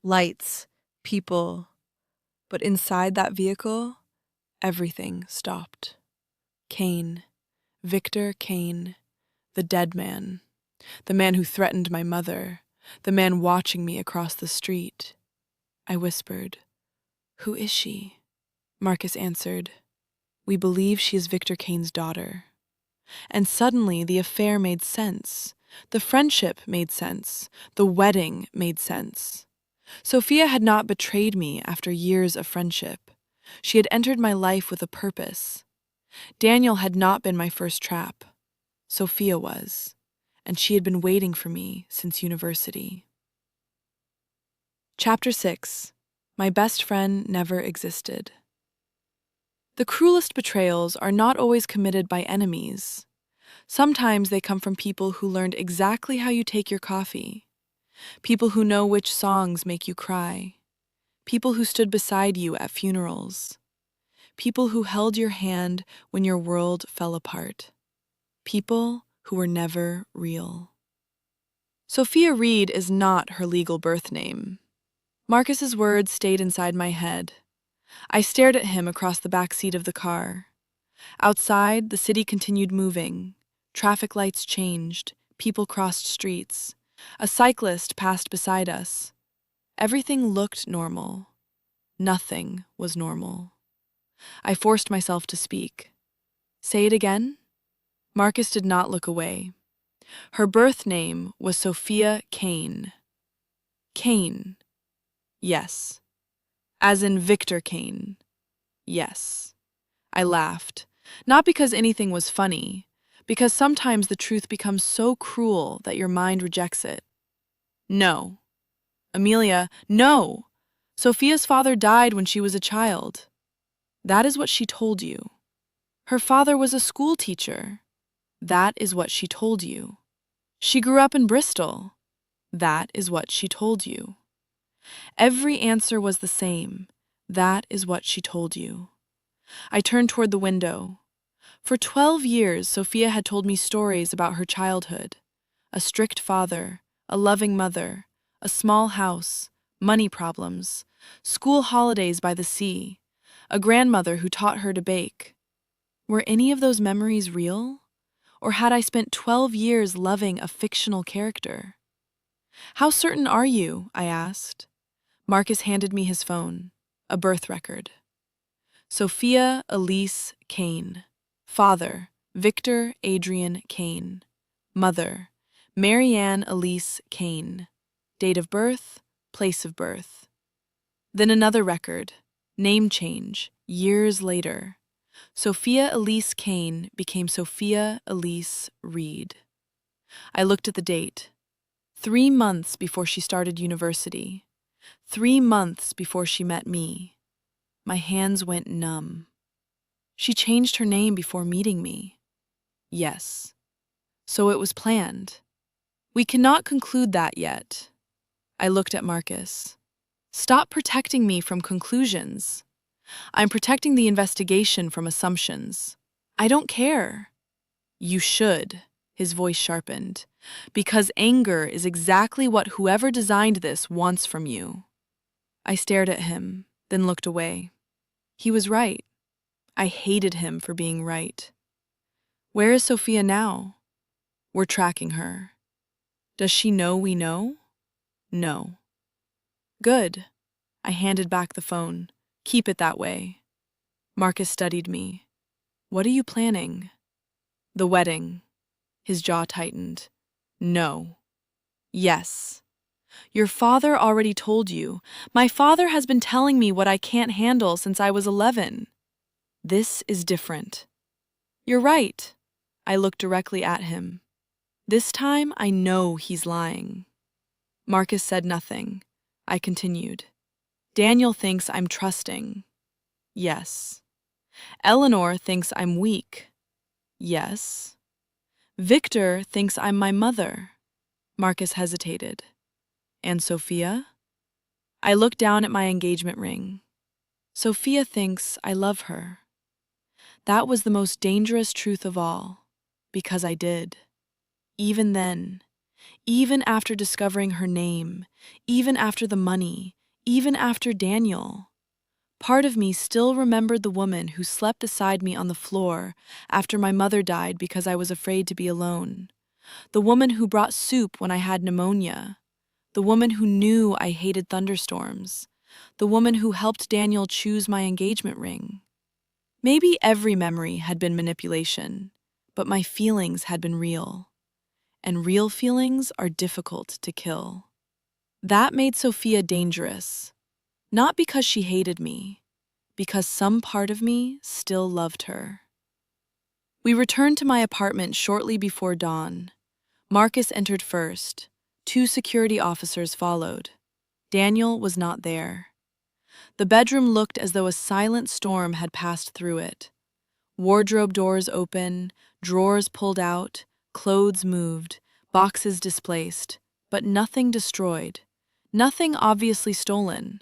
Lights, people, but inside that vehicle, everything stopped. Kane, Victor Kane, the dead man, the man who threatened my mother, the man watching me across the street. I whispered, "Who is she?" Marcus answered, "We believe she is Victor Kane's daughter." And suddenly the affair made sense. The friendship made sense. The wedding made sense. Sophia had not betrayed me after years of friendship. She had entered my life with a purpose. Daniel had not been my first trap. Sophia was, and she had been waiting for me since university. Chapter 6. My best friend never existed. The cruelest betrayals are not always committed by enemies. Sometimes they come from people who learned exactly how you take your coffee, people who know which songs make you cry, people who stood beside you at funerals, people who held your hand when your world fell apart, people who were never real. Sophia Reed is not her legal birth name. Marcus's words stayed inside my head. I stared at him across the back seat of the car. Outside, the city continued moving. Traffic lights changed. People crossed streets. A cyclist passed beside us. Everything looked normal. Nothing was normal. I forced myself to speak. "Say it again?" Marcus did not look away. Her birth name was Sophia Kane. Kane. Yes. As in Victor Kane. Yes. I laughed. Not because anything was funny, because sometimes the truth becomes so cruel that your mind rejects it. No. Amelia, no! Sophia's father died when she was a child. That is what she told you. Her father was a school teacher. That is what she told you. She grew up in Bristol. That is what she told you. Every answer was the same. That is what she told you. I turned toward the window. For 12 years, Sophia had told me stories about her childhood. A strict father, a loving mother, a small house, money problems, school holidays by the sea, a grandmother who taught her to bake. Were any of those memories real? Or had I spent 12 years loving a fictional character? "How certain are you?" I asked. Marcus handed me his phone, a birth record. Sophia Elise Kane. Father, Victor Adrian Kane. Mother, Marianne Elise Kane. Date of birth, place of birth. Then another record, name change, years later. Sophia Elise Kane became Sophia Elise Reed. I looked at the date. 3 months before she started university. 3 months before she met me. My hands went numb. She changed her name before meeting me. Yes. So it was planned. We cannot conclude that yet. I looked at Marcus. Stop protecting me from conclusions. I'm protecting the investigation from assumptions. I don't care. You should, his voice sharpened, because anger is exactly what whoever designed this wants from you. I stared at him, then looked away. He was right. I hated him for being right. Where is Sophia now? We're tracking her. Does she know we know? No. Good. I handed back the phone. Keep it that way. Marcus studied me. What are you planning? The wedding. His jaw tightened. No. Yes. Your father already told you. My father has been telling me what I can't handle since I was 11. This is different. You're right. I looked directly at him. This time I know he's lying. Marcus said nothing. I continued. Daniel thinks I'm trusting. Yes. Eleanor thinks I'm weak. Yes. Victor thinks I'm my mother. Marcus hesitated. And Sophia? I looked down at my engagement ring. Sophia thinks I love her. That was the most dangerous truth of all, because I did. Even then, even after discovering her name, even after the money, even after Daniel. Part of me still remembered the woman who slept beside me on the floor after my mother died because I was afraid to be alone. The woman who brought soup when I had pneumonia. The woman who knew I hated thunderstorms. The woman who helped Daniel choose my engagement ring. Maybe every memory had been manipulation, but my feelings had been real. And real feelings are difficult to kill. That made Sophia dangerous, not because she hated me, because some part of me still loved her. We returned to my apartment shortly before dawn. Marcus entered first. 2 security officers followed. Daniel was not there. The bedroom looked as though a silent storm had passed through it. Wardrobe doors open, drawers pulled out, clothes moved, boxes displaced, but nothing destroyed, nothing obviously stolen.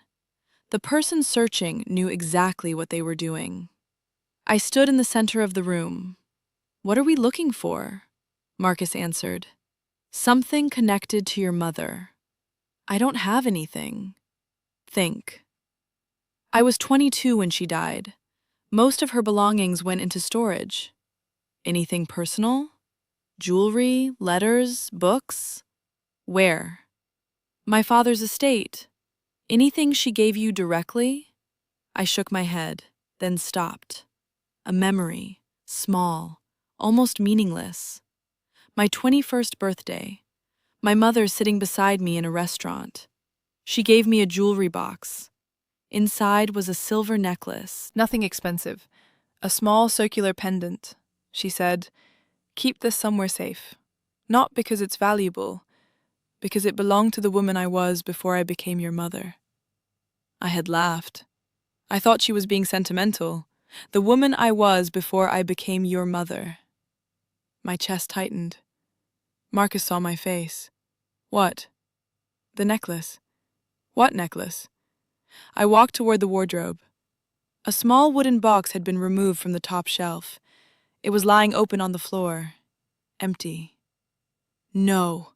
The person searching knew exactly what they were doing. I stood in the center of the room. "What are we looking for?" Marcus answered. "Something connected to your mother." "I don't have anything." "Think." I was 22 when she died. Most of her belongings went into storage. "Anything personal? Jewelry, letters, books?" "Where?" "My father's estate." "Anything she gave you directly?" I shook my head, then stopped. A memory, small, almost meaningless. My 21st birthday. My mother sitting beside me in a restaurant. She gave me a jewelry box. Inside was a silver necklace. Nothing expensive. A small circular pendant. She said, "Keep this somewhere safe. Not because it's valuable, because it belonged to the woman I was before I became your mother." I had laughed. I thought she was being sentimental. The woman I was before I became your mother. My chest tightened. Marcus saw my face. "What?" "The necklace." "What necklace?" I walked toward the wardrobe. A small wooden box had been removed from the top shelf. It was lying open on the floor, empty. "No."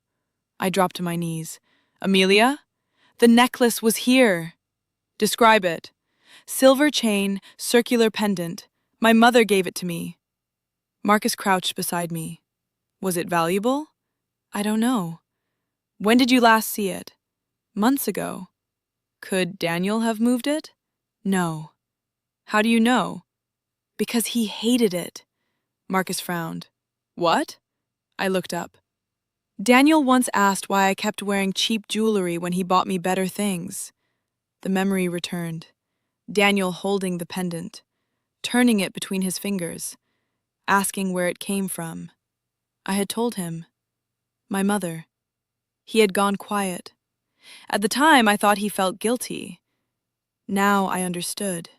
I dropped to my knees. "Amelia? The necklace was here." "Describe it." "Silver chain, circular pendant. My mother gave it to me." Marcus crouched beside me. "Was it valuable?" "I don't know." "When did you last see it?" "Months ago." "Could Daniel have moved it?" "No." "How do you know?" "Because he hated it." Marcus frowned. "What?" I looked up. "Daniel once asked why I kept wearing cheap jewelry when he bought me better things." The memory returned. Daniel holding the pendant, turning it between his fingers, asking where it came from. I had told him. My mother. He had gone quiet. At the time, I thought he felt guilty. Now I understood.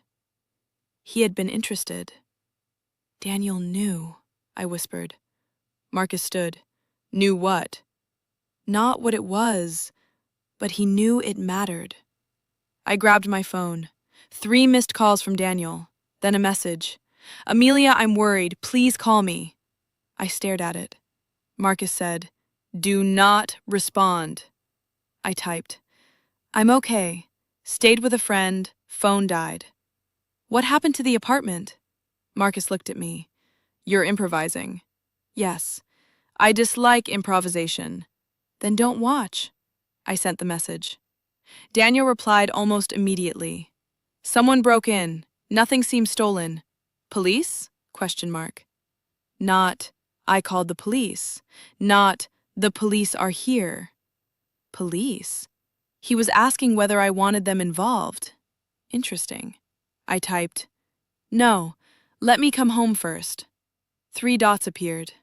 He had been interested. "Daniel knew," I whispered. Marcus stood. "Knew what?" "Not what it was, but he knew it mattered." I grabbed my phone. 3 missed calls from Daniel, then a message. "Amelia, I'm worried. Please call me." I stared at it. Marcus said, "Do not respond." I typed, "I'm okay. Stayed with a friend. Phone died." "What happened to the apartment?" Marcus looked at me. "You're improvising." "Yes. I dislike improvisation." "Then don't watch." I sent the message. Daniel replied almost immediately. "Someone broke in. Nothing seems stolen." "Police?" Question mark. Not, "I called the police." Not, "The police are here." Police? He was asking whether I wanted them involved. Interesting. I typed, "No, let me come home first." 3 dots appeared,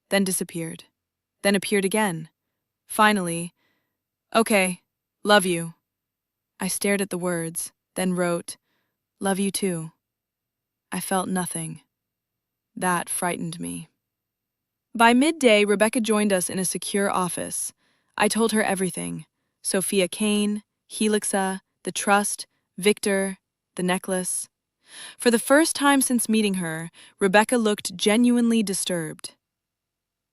then disappeared, then appeared again. Finally, "Okay, love you." I stared at the words, then wrote, "Love you too." I felt nothing. That frightened me. By midday, Rebecca joined us in a secure office. I told her everything. Sophia Kane, Helixa, the trust, Victor, the necklace. For the first time since meeting her, Rebecca looked genuinely disturbed.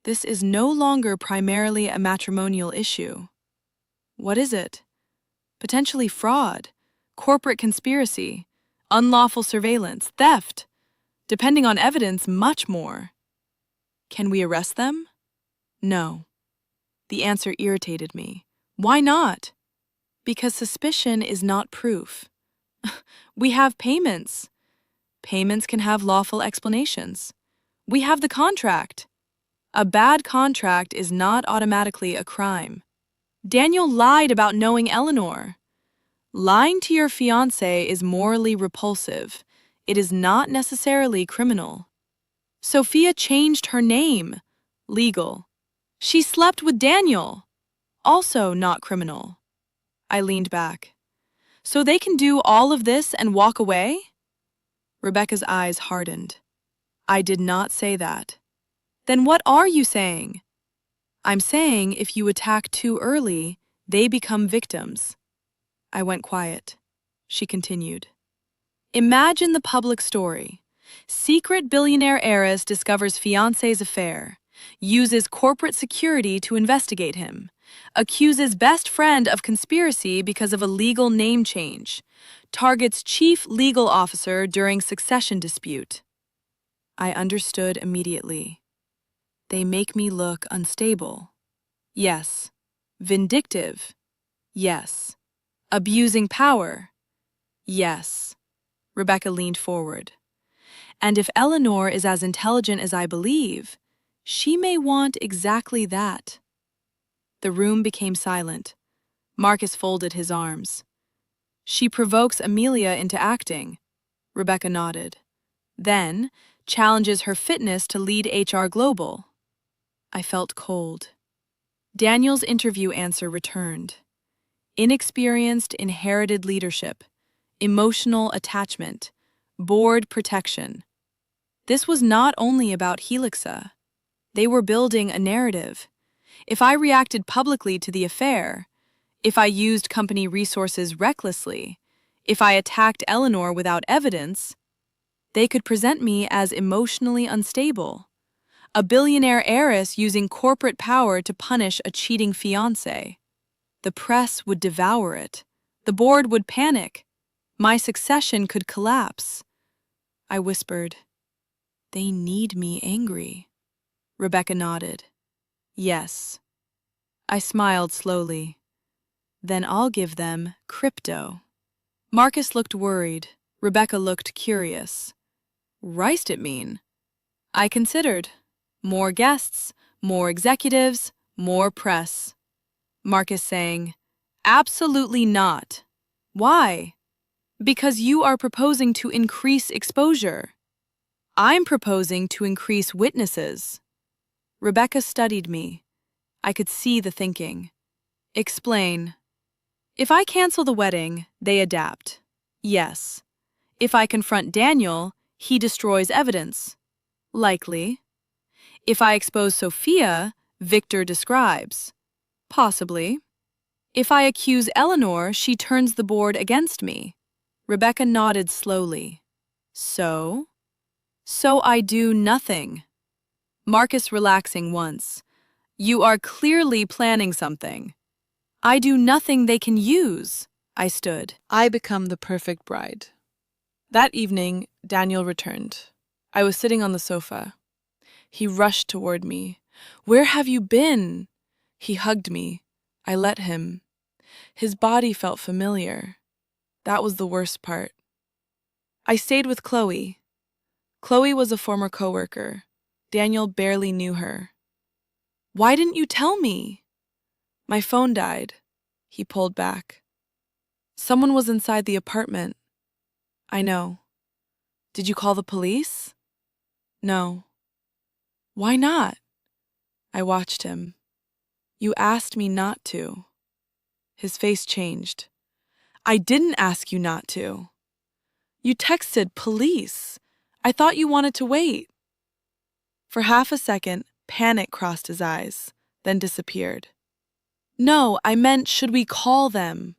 This is no longer primarily a matrimonial issue. What is it? Potentially fraud, corporate conspiracy, unlawful surveillance, theft, depending on evidence, much more. Can we arrest them? No. The answer irritated me. Why not? Because suspicion is not proof. We have payments. Payments can have lawful explanations. We have the contract. A bad contract is not automatically a crime. Daniel lied about knowing Eleanor. Lying to your fiancé is morally repulsive. It is not necessarily criminal. Sophia changed her name. Legal. She slept with Daniel. Also not criminal. I leaned back. So they can do all of this and walk away? Rebecca's eyes hardened. I did not say that. Then what are you saying? I'm saying if you attack too early, they become victims. I went quiet. She continued. Imagine the public story. Secret billionaire heiress discovers fiancé's affair, uses corporate security to investigate him, accuses best friend of conspiracy because of a legal name change, targets chief legal officer during succession dispute. I understood immediately. They make me look unstable. Yes. Vindictive. Yes. Abusing power. Yes. Rebecca leaned forward. And if Eleanor is as intelligent as I believe, she may want exactly that. The room became silent. Marcus folded his arms. She provokes Amelia into acting. Rebecca nodded. Then, challenges her fitness to lead HR Global. I felt cold. Daniel's interview answer returned. Inexperienced inherited leadership, emotional attachment, board protection. This was not only about Helixa. They were building a narrative. If I reacted publicly to the affair, if I used company resources recklessly, if I attacked Eleanor without evidence, they could present me as emotionally unstable. A billionaire heiress using corporate power to punish a cheating fiancé. The press would devour it. The board would panic. My succession could collapse. I whispered, "They need me angry." Rebecca nodded. "Yes." I smiled slowly. "Then I'll give them crypto." Marcus looked worried. Rebecca looked curious. "Riced it mean?" I considered. More guests, more executives, more press. Marcus saying, "Absolutely not." Why? Because you are proposing to increase exposure. I'm proposing to increase witnesses. Rebecca studied me. I could see the thinking. Explain. If I cancel the wedding, they adapt. Yes. If I confront Daniel, he destroys evidence. Likely. If I expose Sophia, Victor describes. Possibly. If I accuse Eleanor, she turns the board against me. Rebecca nodded slowly. So? So I do nothing. Marcus relaxing once. You are clearly planning something. I do nothing they can use. I stood. I become the perfect bride. That evening, Daniel returned. I was sitting on the sofa. He rushed toward me. "Where have you been?" He hugged me. I let him. His body felt familiar. That was the worst part. I stayed with Chloe. Chloe was a former coworker. Daniel barely knew her. "Why didn't you tell me?" "My phone died." He pulled back. "Someone was inside the apartment." "I know." "Did you call the police?" "No." "Why not?" I watched him. "You asked me not to." His face changed. "I didn't ask you not to." "You texted police. I thought you wanted to wait." For half a second, panic crossed his eyes, then disappeared. "No, I meant should we call them?"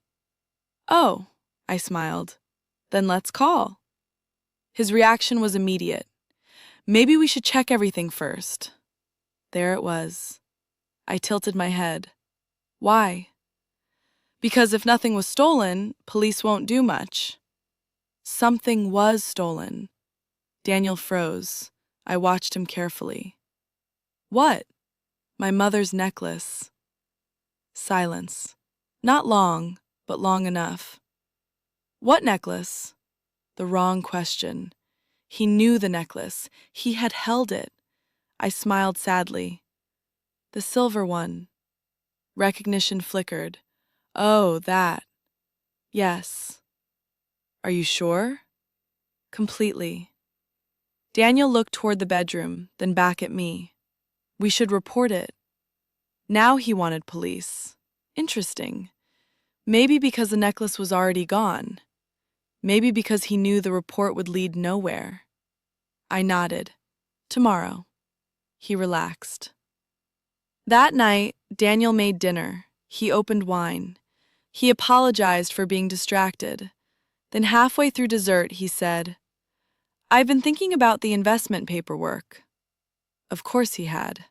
"Oh," I smiled. "Then let's call." His reaction was immediate. "Maybe we should check everything first." There it was. I tilted my head. Why? Because if nothing was stolen, police won't do much. Something was stolen. Daniel froze. I watched him carefully. What? My mother's necklace. Silence. Not long, but long enough. What necklace? The wrong question. He knew the necklace. He had held it. I smiled sadly. The silver one. Recognition flickered. Oh, that. Yes. Are you sure? Completely. Daniel looked toward the bedroom, then back at me. We should report it. Now he wanted police. Interesting. Maybe because the necklace was already gone. Maybe because he knew the report would lead nowhere. I nodded. Tomorrow. He relaxed. That night, Daniel made dinner. He opened wine. He apologized for being distracted. Then halfway through dessert, he said, I've been thinking about the investment paperwork. Of course he had.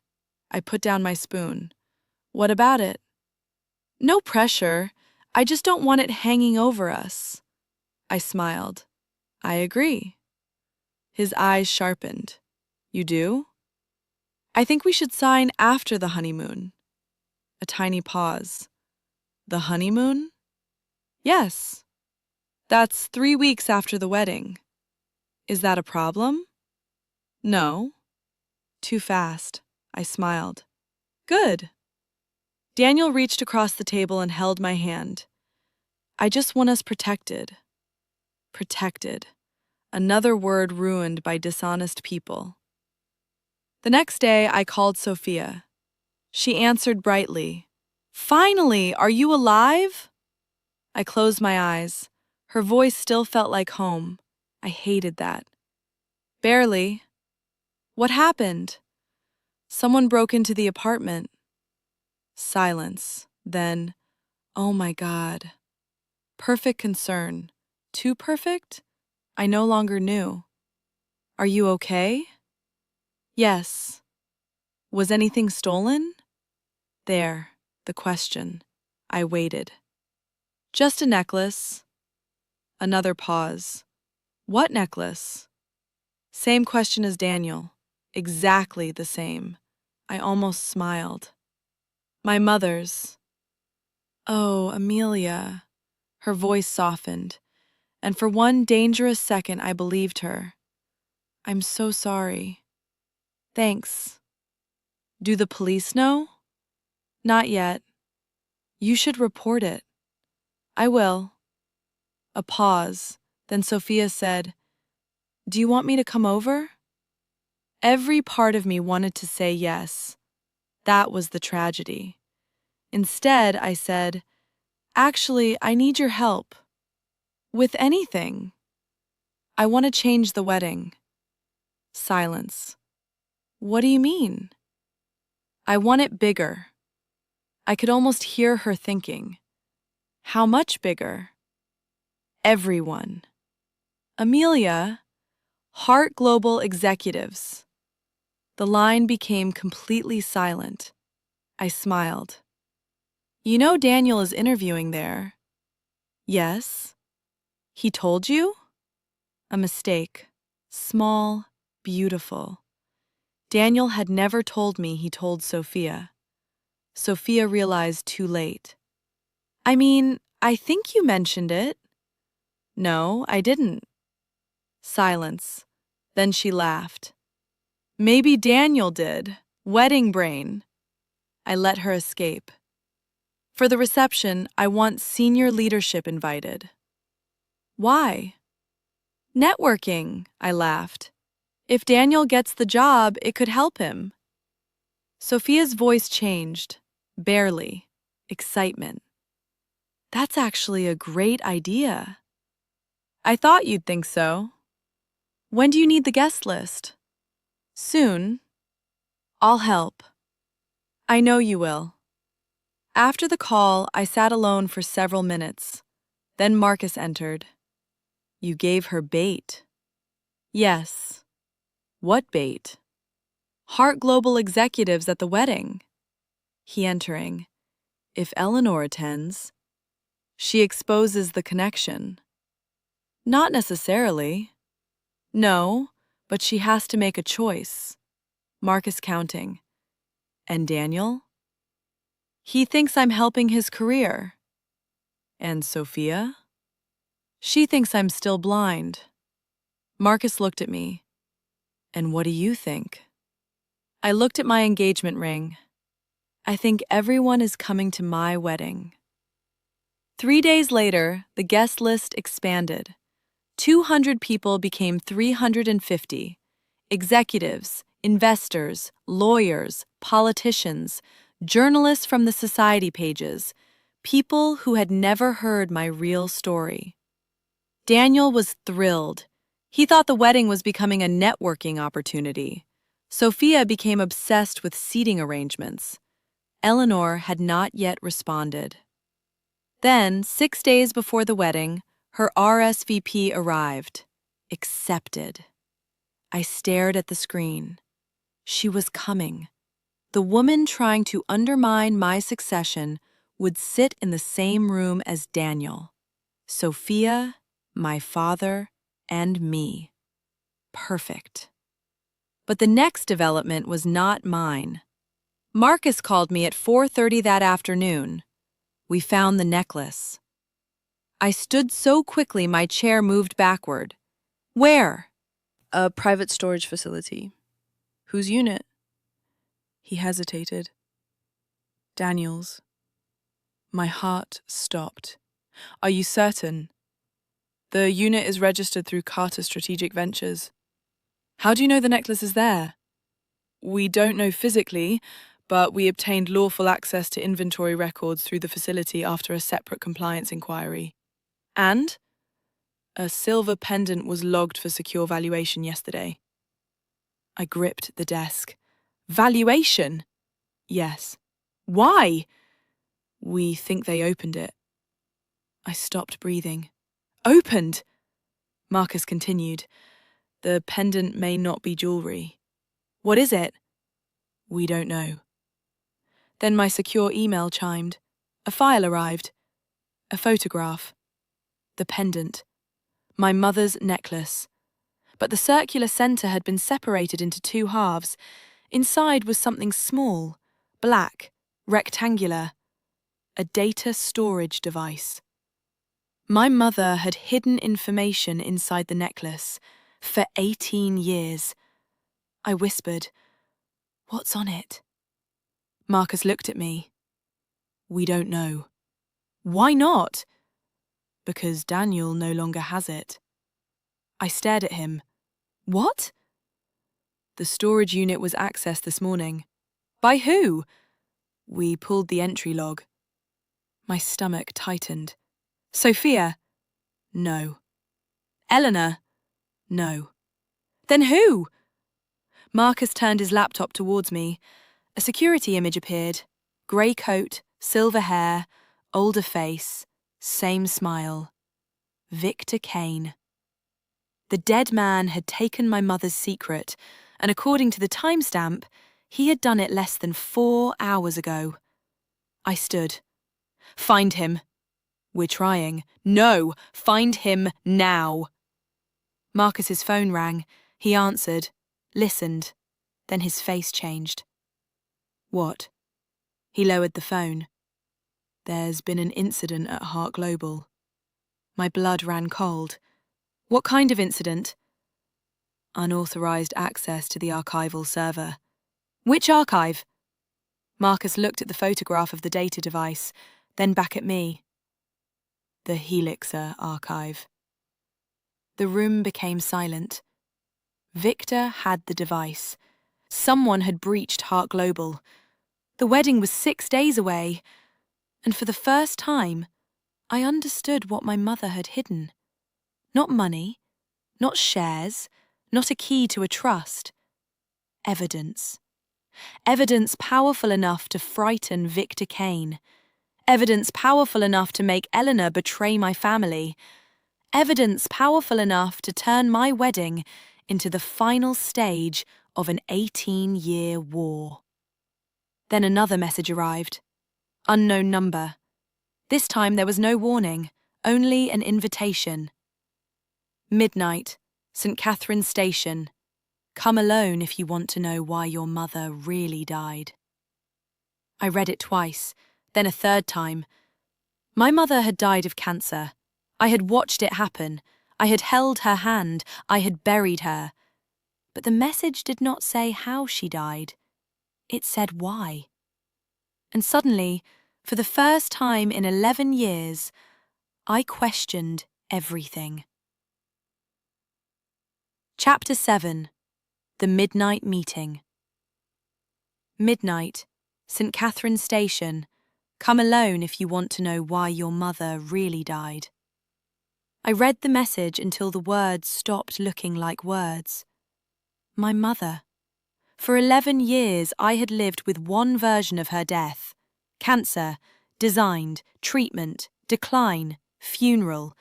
I put down my spoon. What about it? No pressure. I just don't want it hanging over us. I smiled. I agree. His eyes sharpened. You do? I think we should sign after the honeymoon. A tiny pause. The honeymoon? Yes. That's 3 weeks after the wedding. Is that a problem? No. Too fast. I smiled. Good. Daniel reached across the table and held my hand. I just want us protected. Protected. Another word ruined by dishonest people. The next day, I called Sophia. She answered brightly. Finally, are you alive? I closed my eyes. Her voice still felt like home. I hated that. Barely. What happened? Someone broke into the apartment. Silence. Then, oh my God. Perfect concern. Too perfect? I no longer knew. Are you okay? Yes. Was anything stolen? There, the question. I waited. Just a necklace. Another pause. What necklace? Same question as Daniel. Exactly the same. I almost smiled. My mother's. Oh, Amelia. Her voice softened, and for one dangerous second I believed her. I'm so sorry. Thanks. Do the police know? Not yet. You should report it. I will. A pause. Then Sophia said, Do you want me to come over? Every part of me wanted to say yes. That was the tragedy. Instead, I said, Actually, I need your help. With anything. I want to change the wedding. Silence. What do you mean? I want it bigger. I could almost hear her thinking. How much bigger? Everyone. Amelia, Hart Global executives. The line became completely silent. I smiled. You know Daniel is interviewing there. Yes. He told you? A mistake. Small, beautiful. Daniel had never told me he told Sophia. Sophia realized too late. I mean, I think you mentioned it. No, I didn't. Silence. Then she laughed. Maybe Daniel did. Wedding brain. I let her escape. For the reception, I want senior leadership invited. Why? Networking, I laughed. If Daniel gets the job, it could help him. Sophia's voice changed. Barely. Excitement. That's actually a great idea. I thought you'd think so. When do you need the guest list? Soon. I'll help. I know you will. After the call, I sat alone for several minutes. Then Marcus entered. You gave her bait. Yes. What bait? Hart Global executives at the wedding. He entering. If Eleanor attends, she exposes the connection. Not necessarily. No, but she has to make a choice. Marcus counting. And Daniel? He thinks I'm helping his career. And Sophia? She thinks I'm still blind. Marcus looked at me. And what do you think? I looked at my engagement ring. I think everyone is coming to my wedding. 3 days later, the guest list expanded. 200 people became 350. Executives, investors, lawyers, politicians, journalists from the society pages, people who had never heard my real story. Daniel was thrilled. He thought the wedding was becoming a networking opportunity. Sophia became obsessed with seating arrangements. Eleanor had not yet responded. Then, 6 days before the wedding, her RSVP arrived. Accepted. I stared at the screen. She was coming. The woman trying to undermine my succession would sit in the same room as Daniel. Sophia, my father, and me. Perfect. But the next development was not mine. Marcus called me at 4:30 that afternoon. We found the necklace. I stood so quickly my chair moved backward. Where? A private storage facility. Whose unit? He hesitated. Daniel's. My heart stopped. Are you certain? The unit is registered through Carter Strategic Ventures. How do you know the necklace is there? We don't know physically, but we obtained lawful access to inventory records through the facility after a separate compliance inquiry. And a silver pendant was logged for secure valuation yesterday. I gripped the desk. Valuation? Yes. Why? We think they opened it. I stopped breathing. Opened? Marcus continued. The pendant may not be jewelry. What is it? We don't know. Then my secure email chimed. A file arrived. A photograph. The pendant. My mother's necklace. But the circular center had been separated into 2 halves. Inside was something small, black, rectangular. A data storage device. My mother had hidden information inside the necklace for 18 years. I whispered, "What's on it?" Marcus looked at me. We don't know. Why not? Because Daniel no longer has it. I stared at him. What? The storage unit was accessed this morning. By who? We pulled the entry log. My stomach tightened. Sophia? No. Eleanor? No. Then who? Marcus turned his laptop towards me. A security image appeared. Grey coat, silver hair, older face, same smile. Victor Kane. The dead man had taken my mother's secret, and according to the timestamp, he had done it less than 4 hours ago. I stood. Find him. We're trying. No, find him now. Marcus's phone rang. He answered, listened, then his face changed. What? He lowered the phone. There's been an incident at Hart Global. My blood ran cold. What kind of incident? Unauthorized access to the archival server. Which archive? Marcus looked at the photograph of the data device, then back at me. The Helixer archive. The room became silent. Victor had the device. Someone had breached Hart Global. The wedding was 6 days away, and for the first time, I understood what my mother had hidden. Not money, not shares, not a key to a trust. Evidence. Evidence powerful enough to frighten Victor Kane. Evidence powerful enough to make Eleanor betray my family. Evidence powerful enough to turn my wedding into the final stage of an 18-year war. Then another message arrived. Unknown number. This time there was no warning, only an invitation. Midnight, St. Catherine's Station. Come alone if you want to know why your mother really died. I read it twice, then a third time. My mother had died of cancer. I had watched it happen. I had held her hand. I had buried her. But the message did not say how she died. It said why. And suddenly, for the first time in 11 years, I questioned everything. Chapter 7. The Midnight Meeting. Midnight, St. Catherine's Station. Come alone if you want to know why your mother really died. I read the message until the words stopped looking like words. My mother. For 11 years I had lived with one version of her death. Cancer, designed, treatment, decline, funeral.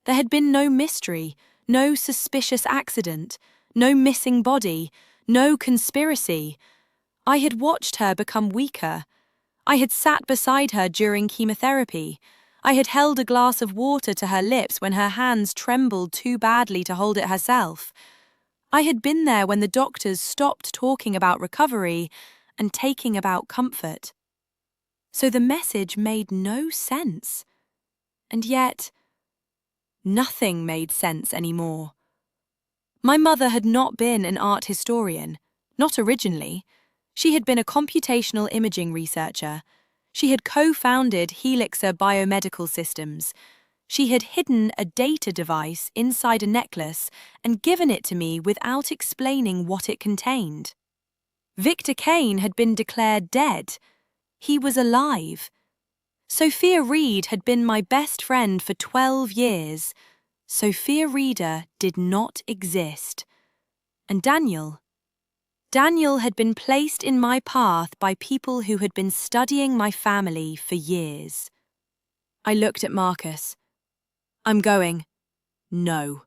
There had been no mystery, no suspicious accident, no missing body, no conspiracy. I had watched her become weaker. I had sat beside her during chemotherapy. I had held a glass of water to her lips when her hands trembled too badly to hold it herself. I had been there when the doctors stopped talking about recovery and taking about comfort. So the message made no sense. And yet, nothing made sense anymore. My mother had not been an art historian, not originally. She had been a computational imaging researcher. She had co-founded Helixer Biomedical Systems. She had hidden a data device inside a necklace and given it to me without explaining what it contained. Victor Kane had been declared dead. He was alive. Sophia Reed had been my best friend for 12 years. Sophia Reeder did not exist. And Daniel had been placed in my path by people who had been studying my family for years. I looked at Marcus. I'm going. No.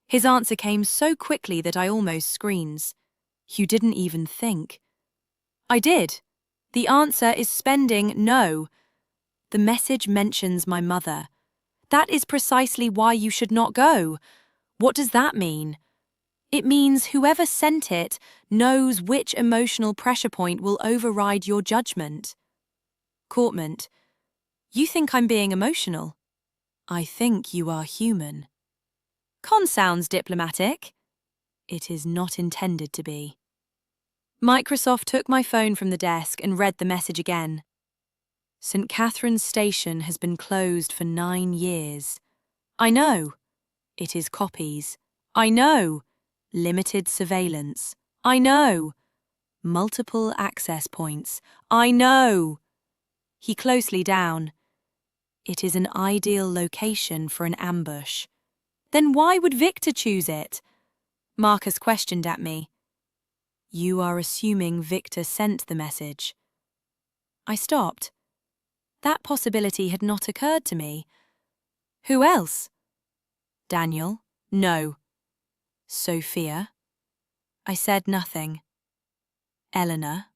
His answer came so quickly that I almost screamed. You didn't even think. I did. The answer is spending no. The message mentions my mother. That is precisely why you should not go. What does that mean? It means whoever sent it knows which emotional pressure point will override your judgment. Courtment. You think I'm being emotional? I think you are human. Con sounds diplomatic. It is not intended to be. Microsoft took my phone from the desk and read the message again. St. Catherine's Station has been closed for 9 years. I know. It is copies. I know. Limited surveillance. I know. Multiple access points. I know. He closely down. It is an ideal location for an ambush. Then why would Victor choose it? Marcus questioned at me. You are assuming Victor sent the message. I stopped. That possibility had not occurred to me. Who else? Daniel? No. Sophia? I said nothing. Eleanor?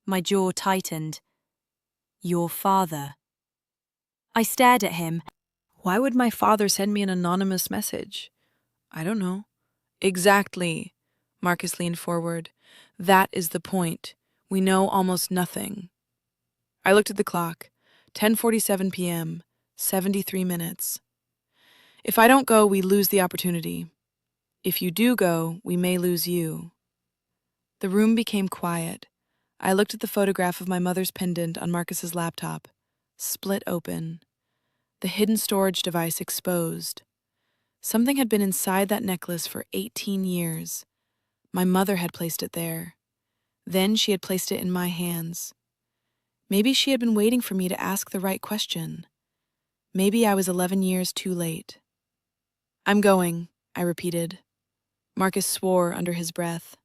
My jaw tightened. Your father? I stared at him. Why would my father send me an anonymous message? I don't know. Exactly. Marcus leaned forward. That is the point. We know almost nothing. I looked at the clock. 10:47 p.m., 73 minutes. If I don't go, we lose the opportunity. If you do go, we may lose you. The room became quiet. I looked at the photograph of my mother's pendant on Marcus's laptop, split open. The hidden storage device exposed. Something had been inside that necklace for 18 years. My mother had placed it there. Then she had placed it in my hands. Maybe she had been waiting for me to ask the right question. Maybe I was 11 years too late. I'm going, I repeated. Marcus swore under his breath.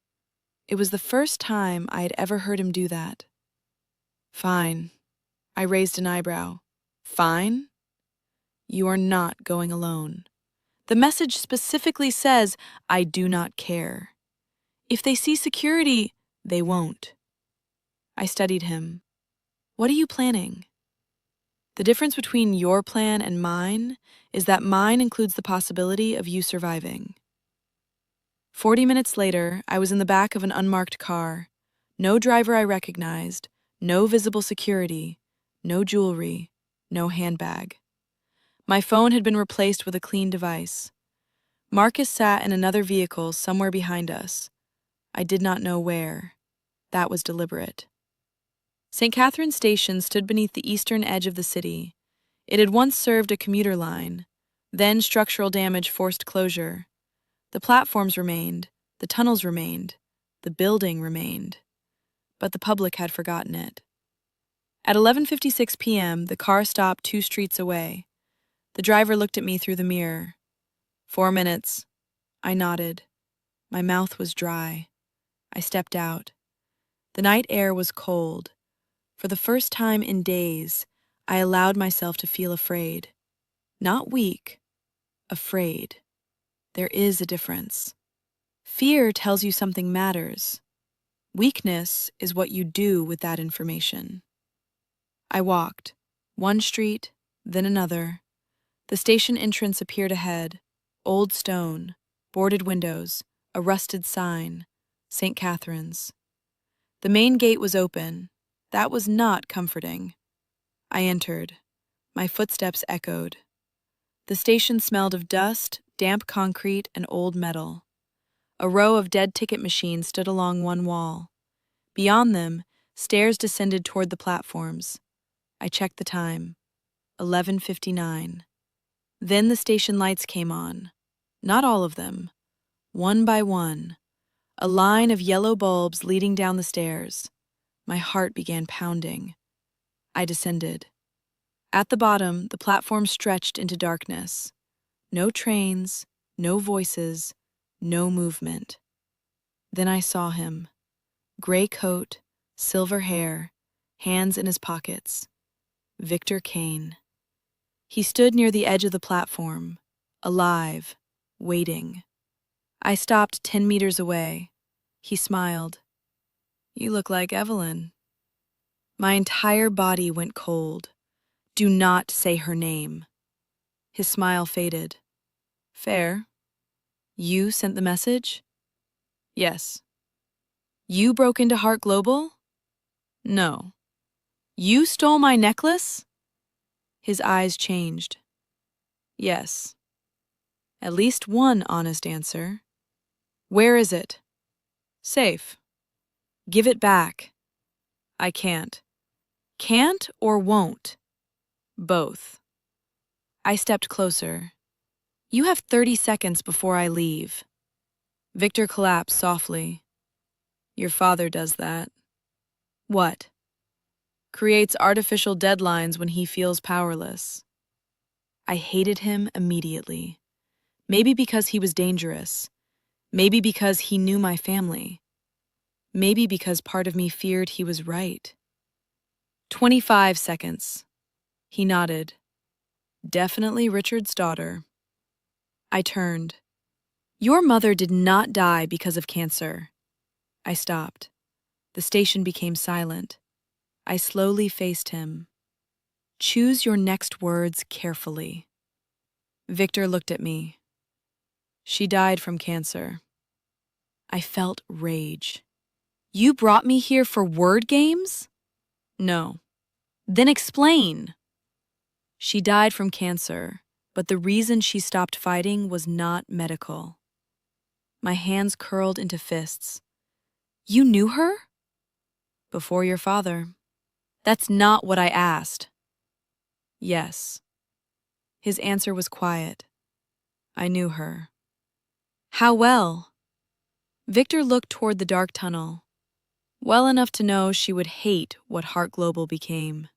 It was the first time I had ever heard him do that. Fine. I raised an eyebrow. Fine? You are not going alone. The message specifically says, I do not care. If they see security, they won't. I studied him. What are you planning? The difference between your plan and mine is that mine includes the possibility of you surviving. 40 minutes later, I was in the back of an unmarked car. No driver I recognized, no visible security, no jewelry, no handbag. My phone had been replaced with a clean device. Marcus sat in another vehicle somewhere behind us. I did not know where. That was deliberate. St. Catherine's Station stood beneath the eastern edge of the city. It had once served a commuter line. Then structural damage forced closure. The platforms remained, the tunnels remained, the building remained. But the public had forgotten it. At 11:56 p.m., the car stopped 2 streets away. The driver looked at me through the mirror. 4 minutes. I nodded. My mouth was dry. I stepped out. The night air was cold. For the first time in days, I allowed myself to feel afraid. Not weak, afraid. There is a difference. Fear tells you something matters. Weakness is what you do with that information. I walked. 1 street, then another. The station entrance appeared ahead. Old stone, boarded windows, a rusted sign, St. Catherine's. The main gate was open. That was not comforting. I entered. My footsteps echoed. The station smelled of dust, damp concrete, and old metal. A row of dead ticket machines stood along one wall. Beyond them, stairs descended toward the platforms. I checked the time. 11:59. Then the station lights came on. Not all of them. One by one. A line of yellow bulbs leading down the stairs. My heart began pounding. I descended. At the bottom, the platform stretched into darkness. No trains, no voices, no movement. Then I saw him. Gray coat, silver hair, hands in his pockets. Victor Kane. He stood near the edge of the platform, alive, waiting. I stopped 10 meters away. He smiled. "You look like Evelyn." My entire body went cold. "Do not say her name." His smile faded. "Fair. You sent the message?" "Yes." "You broke into Hart Global?" "No." "You stole my necklace?" His eyes changed. "Yes." At least one honest answer. "Where is it?" "Safe." "Give it back." "I can't." "Can't or won't?" "Both." I stepped closer. "You have 30 seconds before I leave." Victor collapsed softly. "Your father does that." "What?" "Creates artificial deadlines when he feels powerless." I hated him immediately. Maybe because he was dangerous. Maybe because he knew my family. Maybe because part of me feared he was right. 25 seconds. He nodded. "Definitely Richard's daughter." I turned. "Your mother did not die because of cancer." I stopped. The station became silent. I slowly faced him. "Choose your next words carefully." Victor looked at me. "She died from cancer." I felt rage. "You brought me here for word games?" "No." "Then explain." "She died from cancer, but the reason she stopped fighting was not medical." My hands curled into fists. "You knew her?" "Before your father." "That's not what I asked." "Yes." His answer was quiet. "I knew her." "How well?" Victor looked toward the dark tunnel. "Well enough to know she would hate what Hart Global became."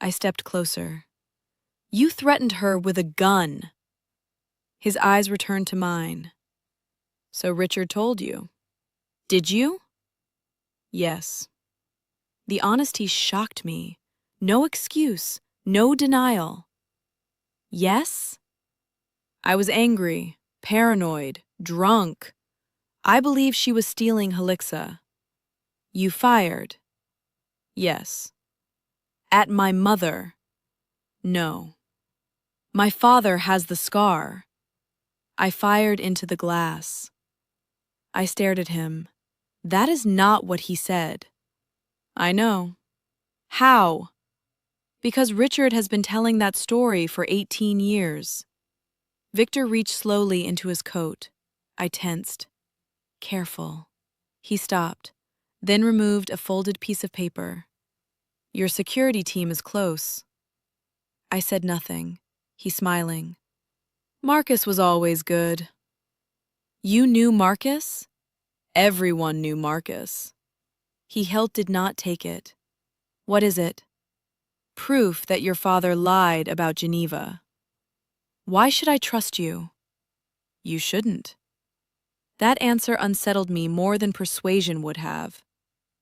I stepped closer. "You threatened her with a gun." His eyes returned to mine. "So Richard told you." "Did you?" "Yes." The honesty shocked me. No excuse, no denial. "Yes?" "I was angry, paranoid, drunk. I believe she was stealing Helixa. You fired? Yes. At my mother? No. My father has the scar. I fired into the glass. I stared at him. That is not what he said. I know. How? Because Richard has been telling that story for 18 years. Victor reached slowly into his coat. I tensed. Careful. He stopped, then removed a folded piece of paper. Your security team is close. I said nothing, he smiling. Marcus was always good. You knew Marcus? Everyone knew Marcus. He did not take it. What is it? Proof that your father lied about Geneva. Why should I trust you? You shouldn't. That answer unsettled me more than persuasion would have.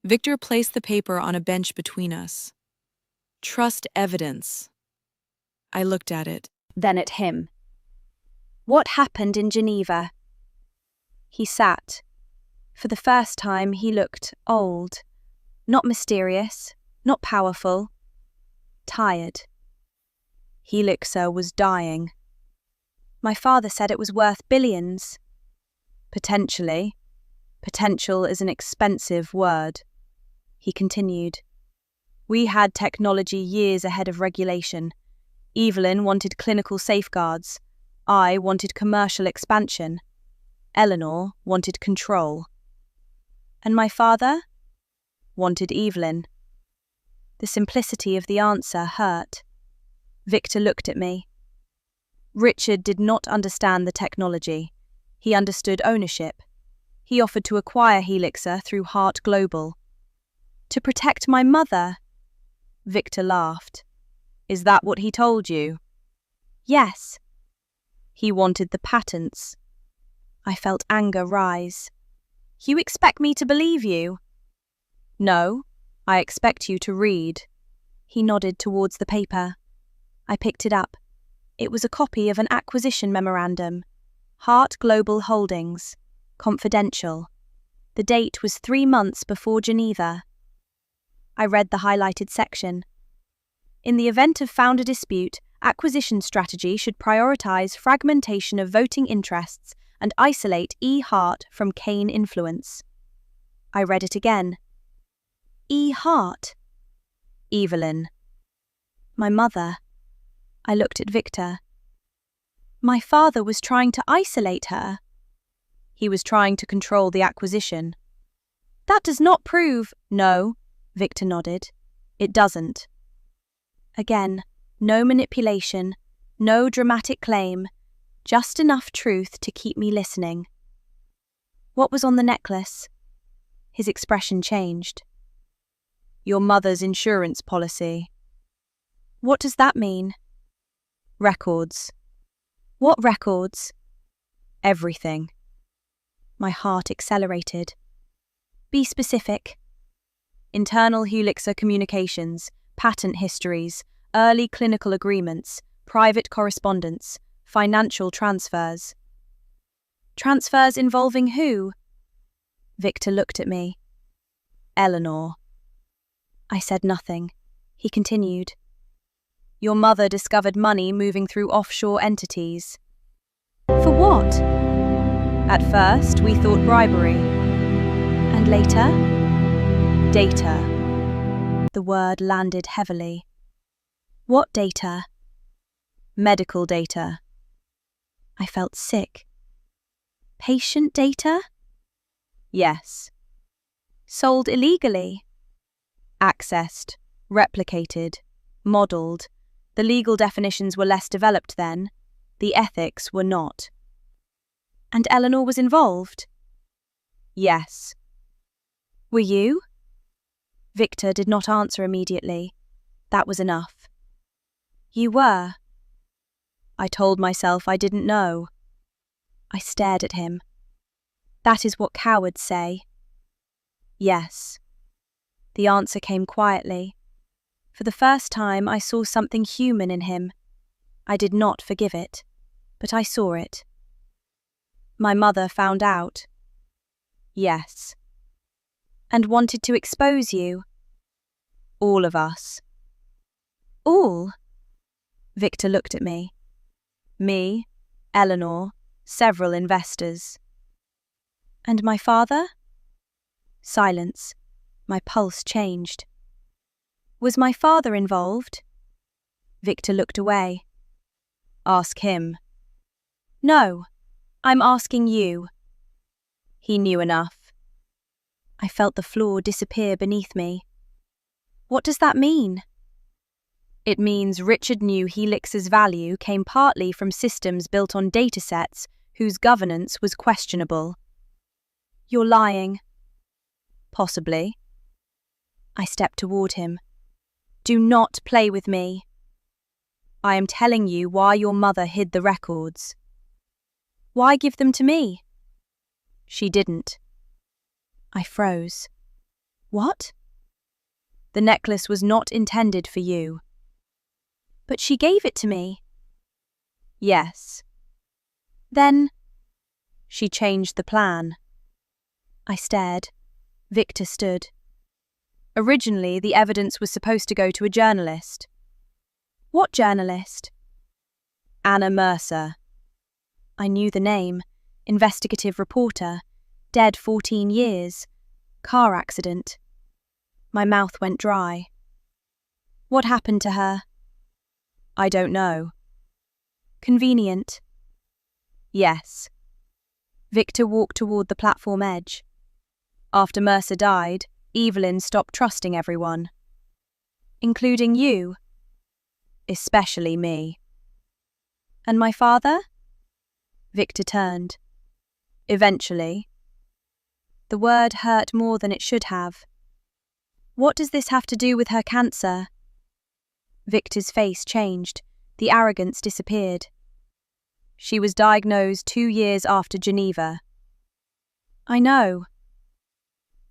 Victor placed the paper on a bench between us. Trust evidence. I looked at it. Then at him. What happened in Geneva? He sat. For the first time, he looked old. Not mysterious, not powerful. Tired. Helixa was dying. My father said it was worth billions. Potentially. Potential is an expensive word. He continued. We had technology years ahead of regulation. Evelyn wanted clinical safeguards. I wanted commercial expansion. Eleanor wanted control. And my father? Wanted Evelyn. The simplicity of the answer hurt. Victor looked at me. Richard did not understand the technology. He understood ownership. He offered to acquire Helixa through Hart Global. To protect my mother? Victor laughed. Is that what he told you? Yes. He wanted the patents. I felt anger rise. You expect me to believe you? No, I expect you to read. He nodded towards the paper. I picked it up. It was a copy of an acquisition memorandum. Hart Global Holdings. Confidential. The date was 3 months before Geneva. I read the highlighted section. In the event of founder dispute, acquisition strategy should prioritize fragmentation of voting interests and isolate E. Hart from Kane influence. I read it again. E. Hart. Evelyn. My mother. I looked at Victor. My father was trying to isolate her. He was trying to control the acquisition. That does not prove... No, Victor nodded. It doesn't. Again, no manipulation, no dramatic claim, just enough truth to keep me listening. What was on the necklace? His expression changed. Your mother's insurance policy. What does that mean? Records. What records? Everything. My heart accelerated. Be specific. Internal Helixa communications, patent histories, early clinical agreements, private correspondence, financial transfers. Transfers involving who? Victor looked at me. Eleanor. I said nothing. He continued. Your mother discovered money moving through offshore entities. For what? At first, we thought bribery. And later? Data. The word landed heavily. What data? Medical data. I felt sick. Patient data? Yes. Sold illegally? Accessed, replicated, modelled. The legal definitions were less developed then. The ethics were not. And Eleanor was involved? Yes. Were you? Victor did not answer immediately. That was enough. You were. I told myself I didn't know. I stared at him. That is what cowards say. Yes. The answer came quietly. For the first time, I saw something human in him. I did not forgive it, but I saw it. My mother found out. Yes. And wanted to expose you? All of us. All? Victor looked at me. Me, Eleanor, several investors. And my father? Silence. My pulse changed. Was my father involved? Victor looked away. Ask him. No, I'm asking you. He knew enough. I felt the floor disappear beneath me. What does that mean? It means Richard knew Helix's value came partly from systems built on datasets whose governance was questionable. You're lying. Possibly. I stepped toward him. Do not play with me. I am telling you why your mother hid the records. Why give them to me? She didn't. I froze. What? The necklace was not intended for you. But she gave it to me. Yes. Then she changed the plan. I stared. Victor stood. Originally, the evidence was supposed to go to a journalist. What journalist? Anna Mercer. I knew the name. Investigative reporter. Dead 14 years. Car accident. My mouth went dry. What happened to her? I don't know. Convenient. Yes. Victor walked toward the platform edge. After Mercer died, Evelyn stopped trusting everyone. Including you. Especially me. And my father? Victor turned. Eventually. The word hurt more than it should have. What does this have to do with her cancer? Victor's face changed. The arrogance disappeared. She was diagnosed 2 years after Geneva. I know.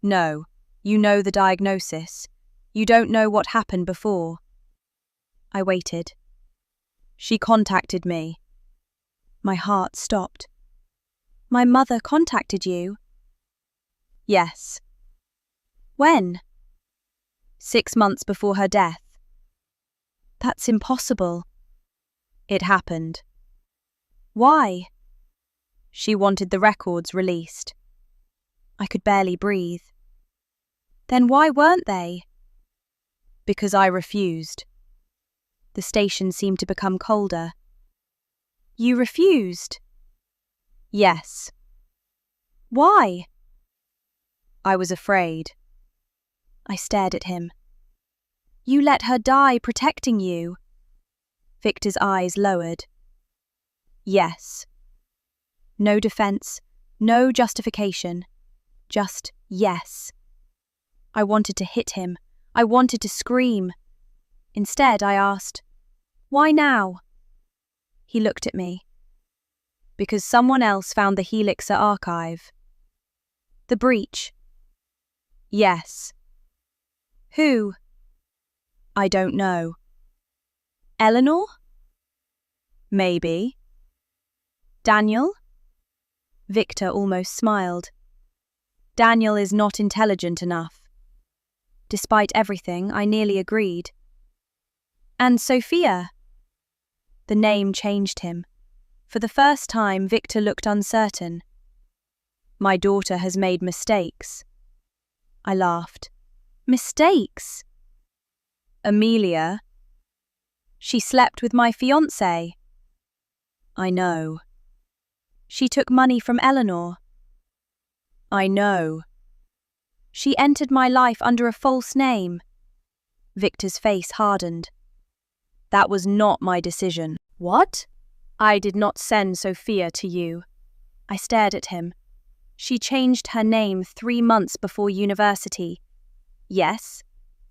No, you know the diagnosis. You don't know what happened before. I waited. She contacted me. My heart stopped. My mother contacted you? Yes. When? 6 months before her death. That's impossible. It happened. Why? She wanted the records released. I could barely breathe. Then why weren't they? Because I refused. The station seemed to become colder. You refused? Yes. Why? I was afraid. I stared at him. You let her die protecting you. Victor's eyes lowered. Yes. No defense, no justification. Just yes. I wanted to hit him. I wanted to scream. Instead, I asked, why now? He looked at me. Because someone else found the Helixer archive. The breach. Yes. Who? I don't know. Eleanor? Maybe. Daniel? Victor almost smiled. Daniel is not intelligent enough. Despite everything, I nearly agreed. And Sophia? The name changed him. For the first time, Victor looked uncertain. My daughter has made mistakes. I laughed. Mistakes? Amelia? She slept with my fiancé. I know. She took money from Eleanor. I know. She entered my life under a false name. Victor's face hardened. That was not my decision. What? I did not send Sophia to you. I stared at him. She changed her name 3 months before university. Yes.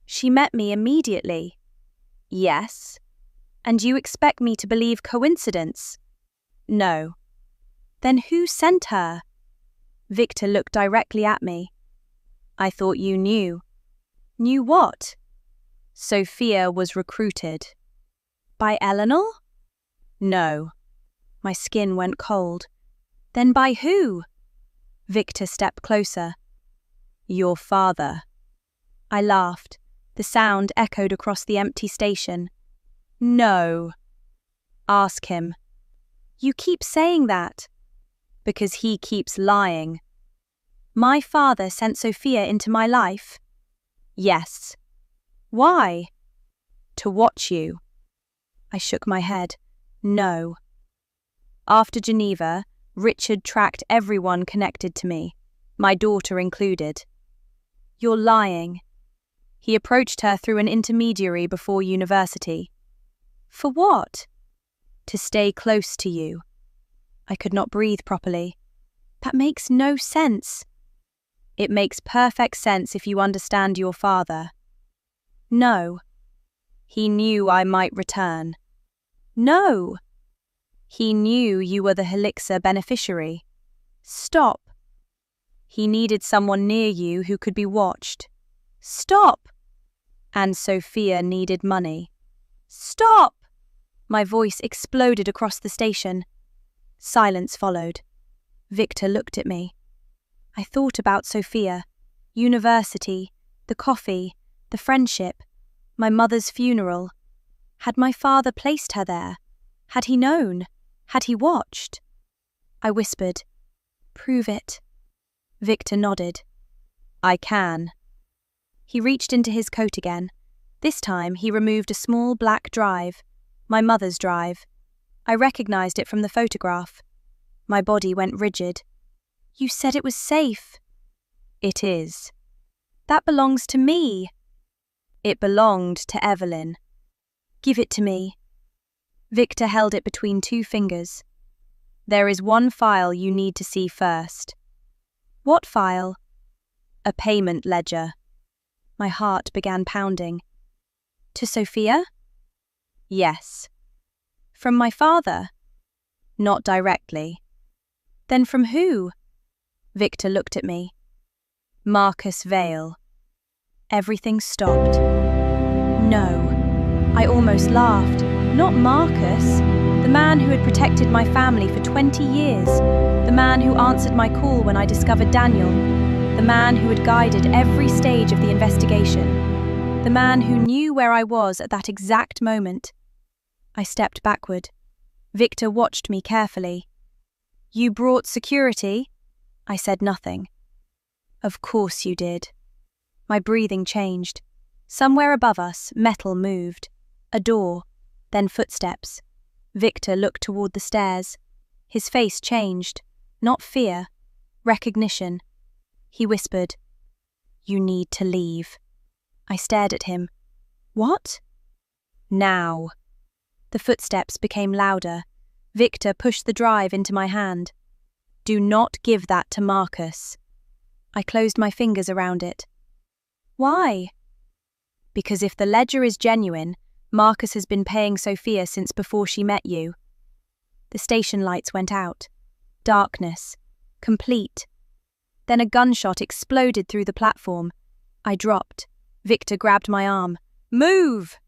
She met me immediately. Yes. And you expect me to believe coincidence? No. Then who sent her? Victor looked directly at me. I thought you knew. Knew what? Sophia was recruited. By Eleanor? No. My skin went cold. Then by who? Victor stepped closer. Your father. I laughed. The sound echoed across the empty station. No. Ask him. You keep saying that. Because he keeps lying. My father sent Sophia into my life? Yes. Why? To watch you. I shook my head. No. After Geneva, Richard tracked everyone connected to me, my daughter included. You're lying. He approached her through an intermediary before university. For what? To stay close to you. I could not breathe properly. That makes no sense. It makes perfect sense if you understand your father. No. He knew I might return. No. He knew you were the Heiress beneficiary. Stop. He needed someone near you who could be watched. Stop. And Sophia needed money. Stop. My voice exploded across the station. Silence followed. Victor looked at me. I thought about Sophia, university, the coffee, the friendship, my mother's funeral. Had my father placed her there? Had he known? Had he watched? I whispered, Prove it. Victor nodded. I can. He reached into his coat again. This time he removed a small black drive, my mother's drive. I recognized it from the photograph. My body went rigid. You said it was safe. It is. That belongs to me. It belonged to Evelyn. Give it to me. Victor held it between two fingers. There is one file you need to see first. What file? A payment ledger. My heart began pounding. To Sophia? Yes. From my father? Not directly. Then from who? Victor looked at me. Marcus Vale. Everything stopped. No. I almost laughed. Not Marcus. The man who had protected my family for 20 years. The man who answered my call when I discovered Daniel. The man who had guided every stage of the investigation. The man who knew where I was at that exact moment. I stepped backward. Victor watched me carefully. You brought security? I said nothing. Of course you did. My breathing changed. Somewhere above us, metal moved. A door, then footsteps. Victor looked toward the stairs. His face changed. Not fear. Recognition. He whispered, You need to leave. I stared at him. What? Now. The footsteps became louder. Victor pushed the drive into my hand. Do not give that to Marcus. I closed my fingers around it. Why? Because if the ledger is genuine, Marcus has been paying Sophia since before she met you. The station lights went out. Darkness. Complete. Then a gunshot exploded through the platform. I dropped. Victor grabbed my arm. Move!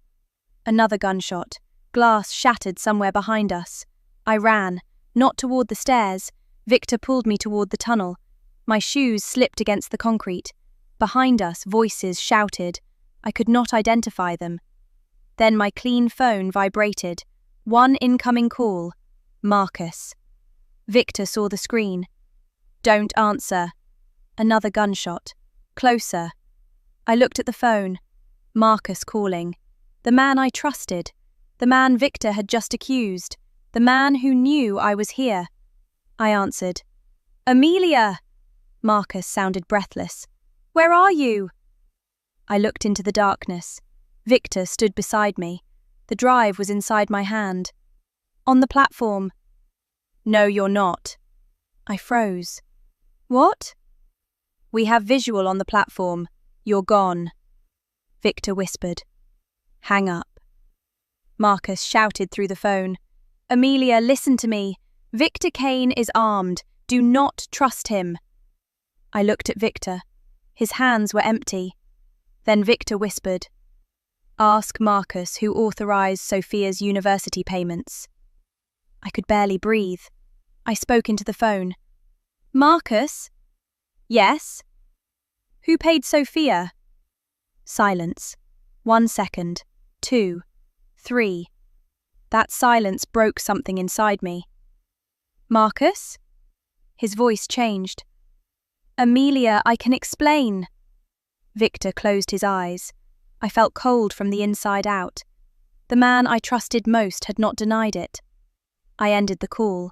Another gunshot. Glass shattered somewhere behind us. I ran, not toward the stairs. Victor pulled me toward the tunnel. My shoes slipped against the concrete. Behind us, voices shouted. I could not identify them. Then my clean phone vibrated. One incoming call. Marcus. Victor saw the screen. Don't answer. Another gunshot. Closer. I looked at the phone. Marcus calling. The man I trusted. The man Victor had just accused. The man who knew I was here. I answered. Amelia! Marcus sounded breathless. Where are you? I looked into the darkness. Victor stood beside me. The drive was inside my hand. On the platform. No, you're not. I froze. What? We have visual on the platform. You're gone. Victor whispered. Hang up. Marcus shouted through the phone. Amelia, listen to me. Victor Kane is armed. Do not trust him. I looked at Victor. His hands were empty. Then Victor whispered. Ask Marcus who authorized Sophia's university payments. I could barely breathe. I spoke into the phone. Marcus? Yes? Who paid Sophia? Silence. 1 second. 2. 3. That silence broke something inside me. Marcus? His voice changed. Amelia, I can explain. Victor closed his eyes. I felt cold from the inside out. The man I trusted most had not denied it. I ended the call.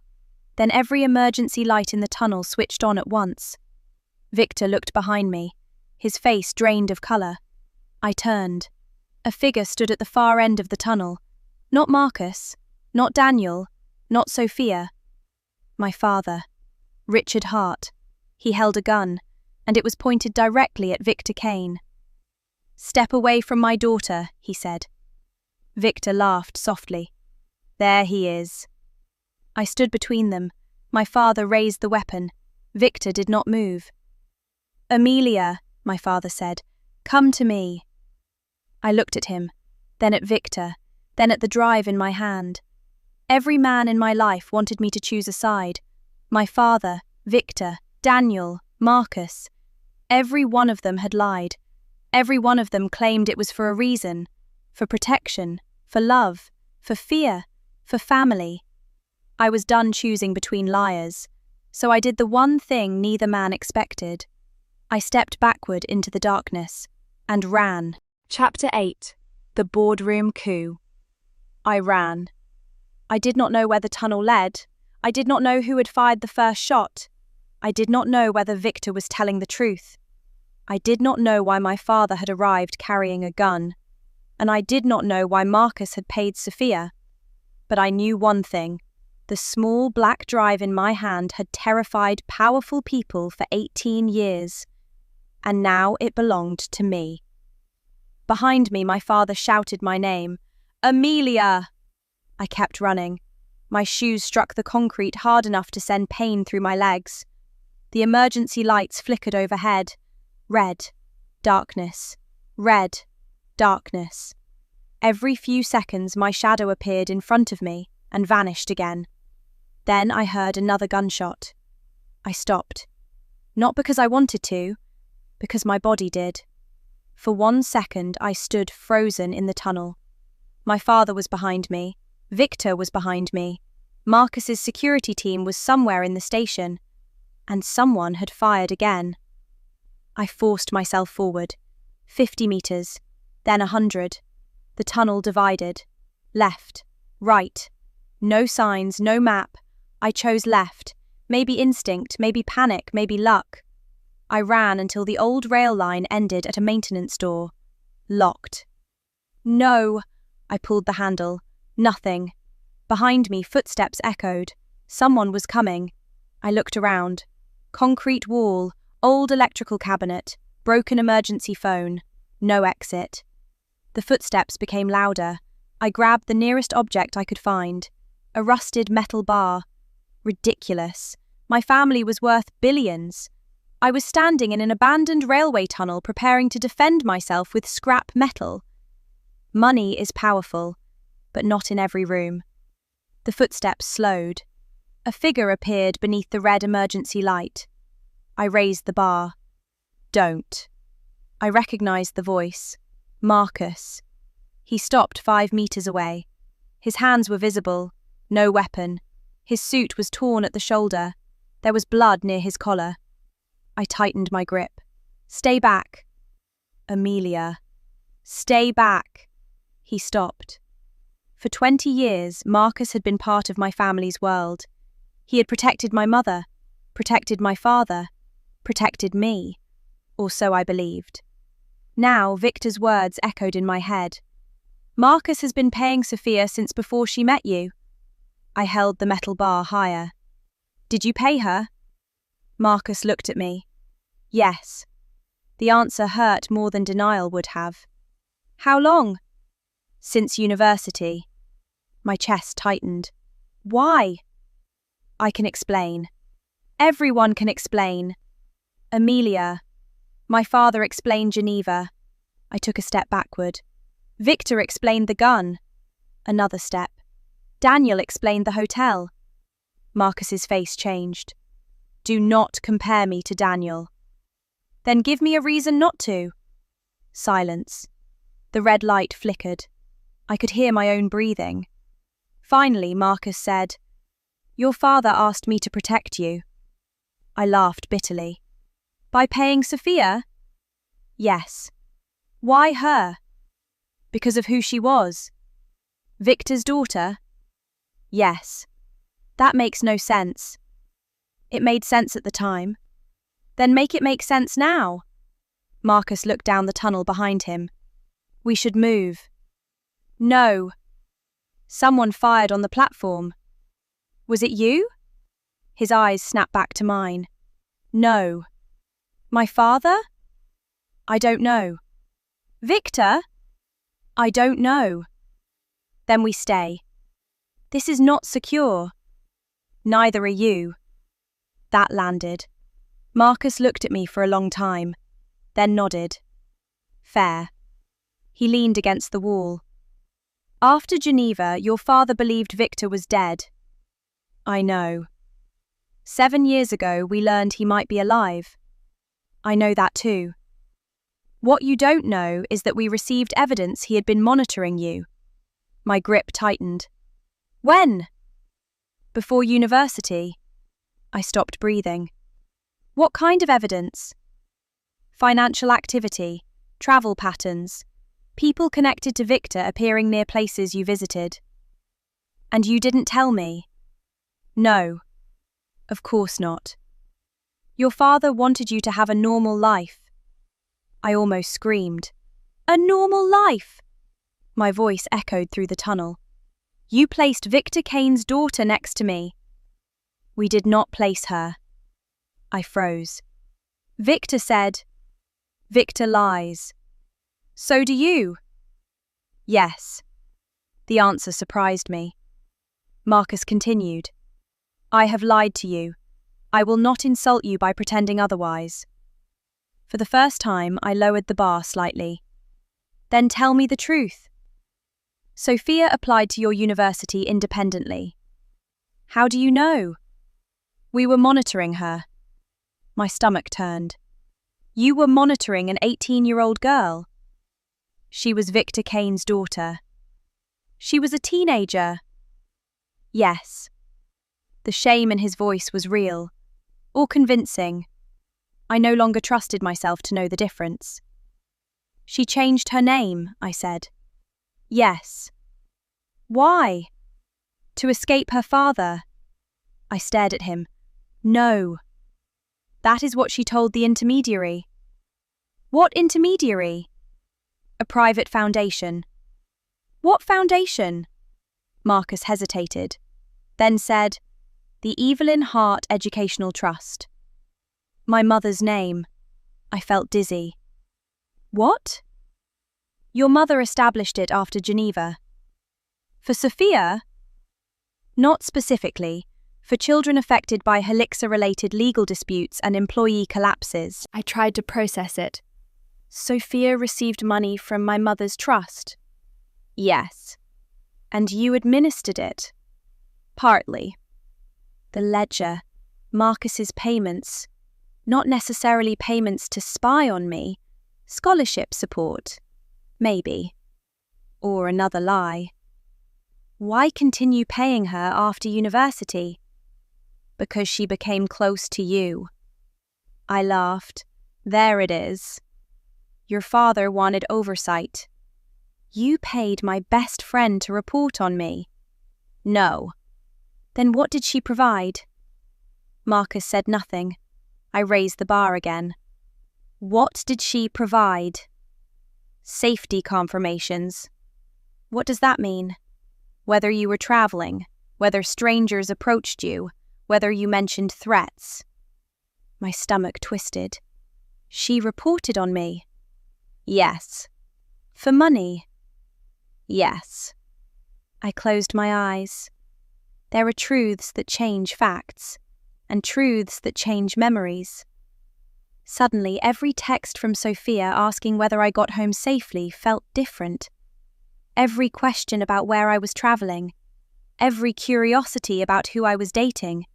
Then every emergency light in the tunnel switched on at once. Victor looked behind me, his face drained of colour. I turned. A figure stood at the far end of the tunnel. Not Marcus, not Daniel, not Sophia. My father, Richard Hart. He held a gun, and it was pointed directly at Victor Kane. "Step away from my daughter," he said. Victor laughed softly. "There he is." I stood between them. My father raised the weapon. Victor did not move. "Amelia," my father said, "come to me." I looked at him, then at Victor, then at the drive in my hand. Every man in my life wanted me to choose a side. My father, Victor, Daniel, Marcus. Every one of them had lied. Every one of them claimed it was for a reason, for protection, for love, for fear, for family. I was done choosing between liars, so I did the one thing neither man expected. I stepped backward into the darkness and ran. Chapter 8. The Boardroom Coup. I ran. I did not know where the tunnel led. I did not know who had fired the first shot. I did not know whether Victor was telling the truth. I did not know why my father had arrived carrying a gun. And I did not know why Marcus had paid Sophia. But I knew one thing. The small black drive in my hand had terrified powerful people for 18 years. And now it belonged to me. Behind me, my father shouted my name. "Amelia!" I kept running. My shoes struck the concrete hard enough to send pain through my legs. The emergency lights flickered overhead. Red, darkness, red, darkness. Every few seconds, my shadow appeared in front of me and vanished again. Then I heard another gunshot. I stopped. Not because I wanted to, because my body did. For 1 second, I stood frozen in the tunnel. My father was behind me. Victor was behind me. Marcus's security team was somewhere in the station. And someone had fired again. I forced myself forward. 50 meters, then 100. The tunnel divided. Left, right. No signs, no map. I chose left. Maybe instinct, maybe panic, maybe luck. I ran until the old rail line ended at a maintenance door. Locked. No! I pulled the handle. Nothing. Behind me, footsteps echoed. Someone was coming. I looked around. Concrete wall, old electrical cabinet, broken emergency phone. No exit. The footsteps became louder. I grabbed the nearest object I could find. A rusted metal bar. Ridiculous. My family was worth billions. I was standing in an abandoned railway tunnel preparing to defend myself with scrap metal. Money is powerful, but not in every room. The footsteps slowed. A figure appeared beneath the red emergency light. I raised the bar. Don't. I recognized the voice. Marcus. He stopped 5 meters away. His hands were visible. No weapon. His suit was torn at the shoulder. There was blood near his collar. I tightened my grip. Stay back. Amelia. Stay back. He stopped. For 20 years, Marcus had been part of my family's world. He had protected my mother, protected my father, protected me, or so I believed. Now, Victor's words echoed in my head. Marcus has been paying Sophia since before she met you. I held the metal bar higher. Did you pay her? Marcus looked at me. Yes. The answer hurt more than denial would have. How long? Since university. My chest tightened. Why? I can explain. Everyone can explain. Amelia. My father explained Geneva. I took a step backward. Victor explained the gun. Another step. Daniel explained the hotel. Marcus's face changed. Do not compare me to Daniel. Then give me a reason not to. Silence. The red light flickered. I could hear my own breathing. Finally, Marcus said, "Your father asked me to protect you." I laughed bitterly. "By paying Sophia?" "Yes." "Why her?" "Because of who she was." "Victor's daughter?" "Yes." "That makes no sense." "It made sense at the time." "Then make it make sense now." Marcus looked down the tunnel behind him. "We should move." "No." "Someone fired on the platform." "Was it you?" His eyes snapped back to mine. "No." "My father?" "I don't know." "Victor?" "I don't know." "Then we stay." "This is not secure." "Neither are you." That landed. Marcus looked at me for a long time, then nodded. "Fair." He leaned against the wall. "After Geneva, your father believed Victor was dead." "I know." 7 years ago, we learned he might be alive." "I know that too." "What you don't know is that we received evidence he had been monitoring you." My grip tightened. "When?" "Before university." I stopped breathing. "What kind of evidence?" "Financial activity, travel patterns, people connected to Victor appearing near places you visited." "And you didn't tell me?" "No." "Of course not." "Your father wanted you to have a normal life." I almost screamed. "A normal life!" My voice echoed through the tunnel. "You placed Victor Kane's daughter next to me." "We did not place her." I froze. "Victor said..." "Victor lies." "So do you?" "Yes." The answer surprised me. Marcus continued. "I have lied to you. I will not insult you by pretending otherwise." For the first time, I lowered the bar slightly. "Then tell me the truth." "Sophia applied to your university independently." "How do you know?" "We were monitoring her." My stomach turned. "You were monitoring an 18-year-old girl?" "She was Victor Kane's daughter." "She was a teenager?" "Yes." The shame in his voice was real, or convincing. I no longer trusted myself to know the difference. "She changed her name," I said. "Yes." "Why?" "To escape her father." I stared at him. "No." "That is what she told the intermediary." "What intermediary?" "A private foundation." "What foundation?" Marcus hesitated, then said, "The Evelyn Hart Educational Trust." My mother's name. I felt dizzy. "What?" "Your mother established it after Geneva." "For Sophia?" "Not specifically. For children affected by Helixa-related legal disputes and employee collapses." I tried to process it. "Sophia received money from my mother's trust?" "Yes." "And you administered it?" "Partly." The ledger. Marcus's payments. Not necessarily payments to spy on me. Scholarship support. Maybe. Or another lie. "Why continue paying her after university?" "Because she became close to you." I laughed. "There it is. Your father wanted oversight." "You paid my best friend to report on me." "No." "Then what did she provide?" Marcus said nothing. I raised the bar again. "What did she provide?" "Safety confirmations." "What does that mean?" "Whether you were traveling, whether strangers approached you, whether you mentioned threats." My stomach twisted. "She reported on me?" "Yes." "For money?" "Yes." I closed my eyes. There are truths that change facts, and truths that change memories. Suddenly, every text from Sophia asking whether I got home safely felt different. Every question about where I was traveling, every curiosity about who I was dating.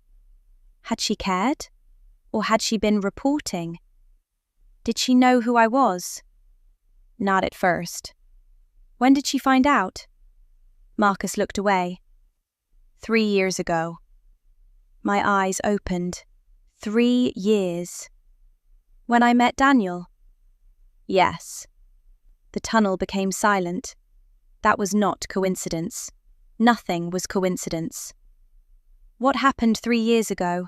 Had she cared? Or had she been reporting? Did she know who I was? Not at first. When did she find out? Marcus looked away. 3 years ago. My eyes opened. 3 years. When I met Daniel? Yes. The tunnel became silent. That was not coincidence. Nothing was coincidence. What happened 3 years ago?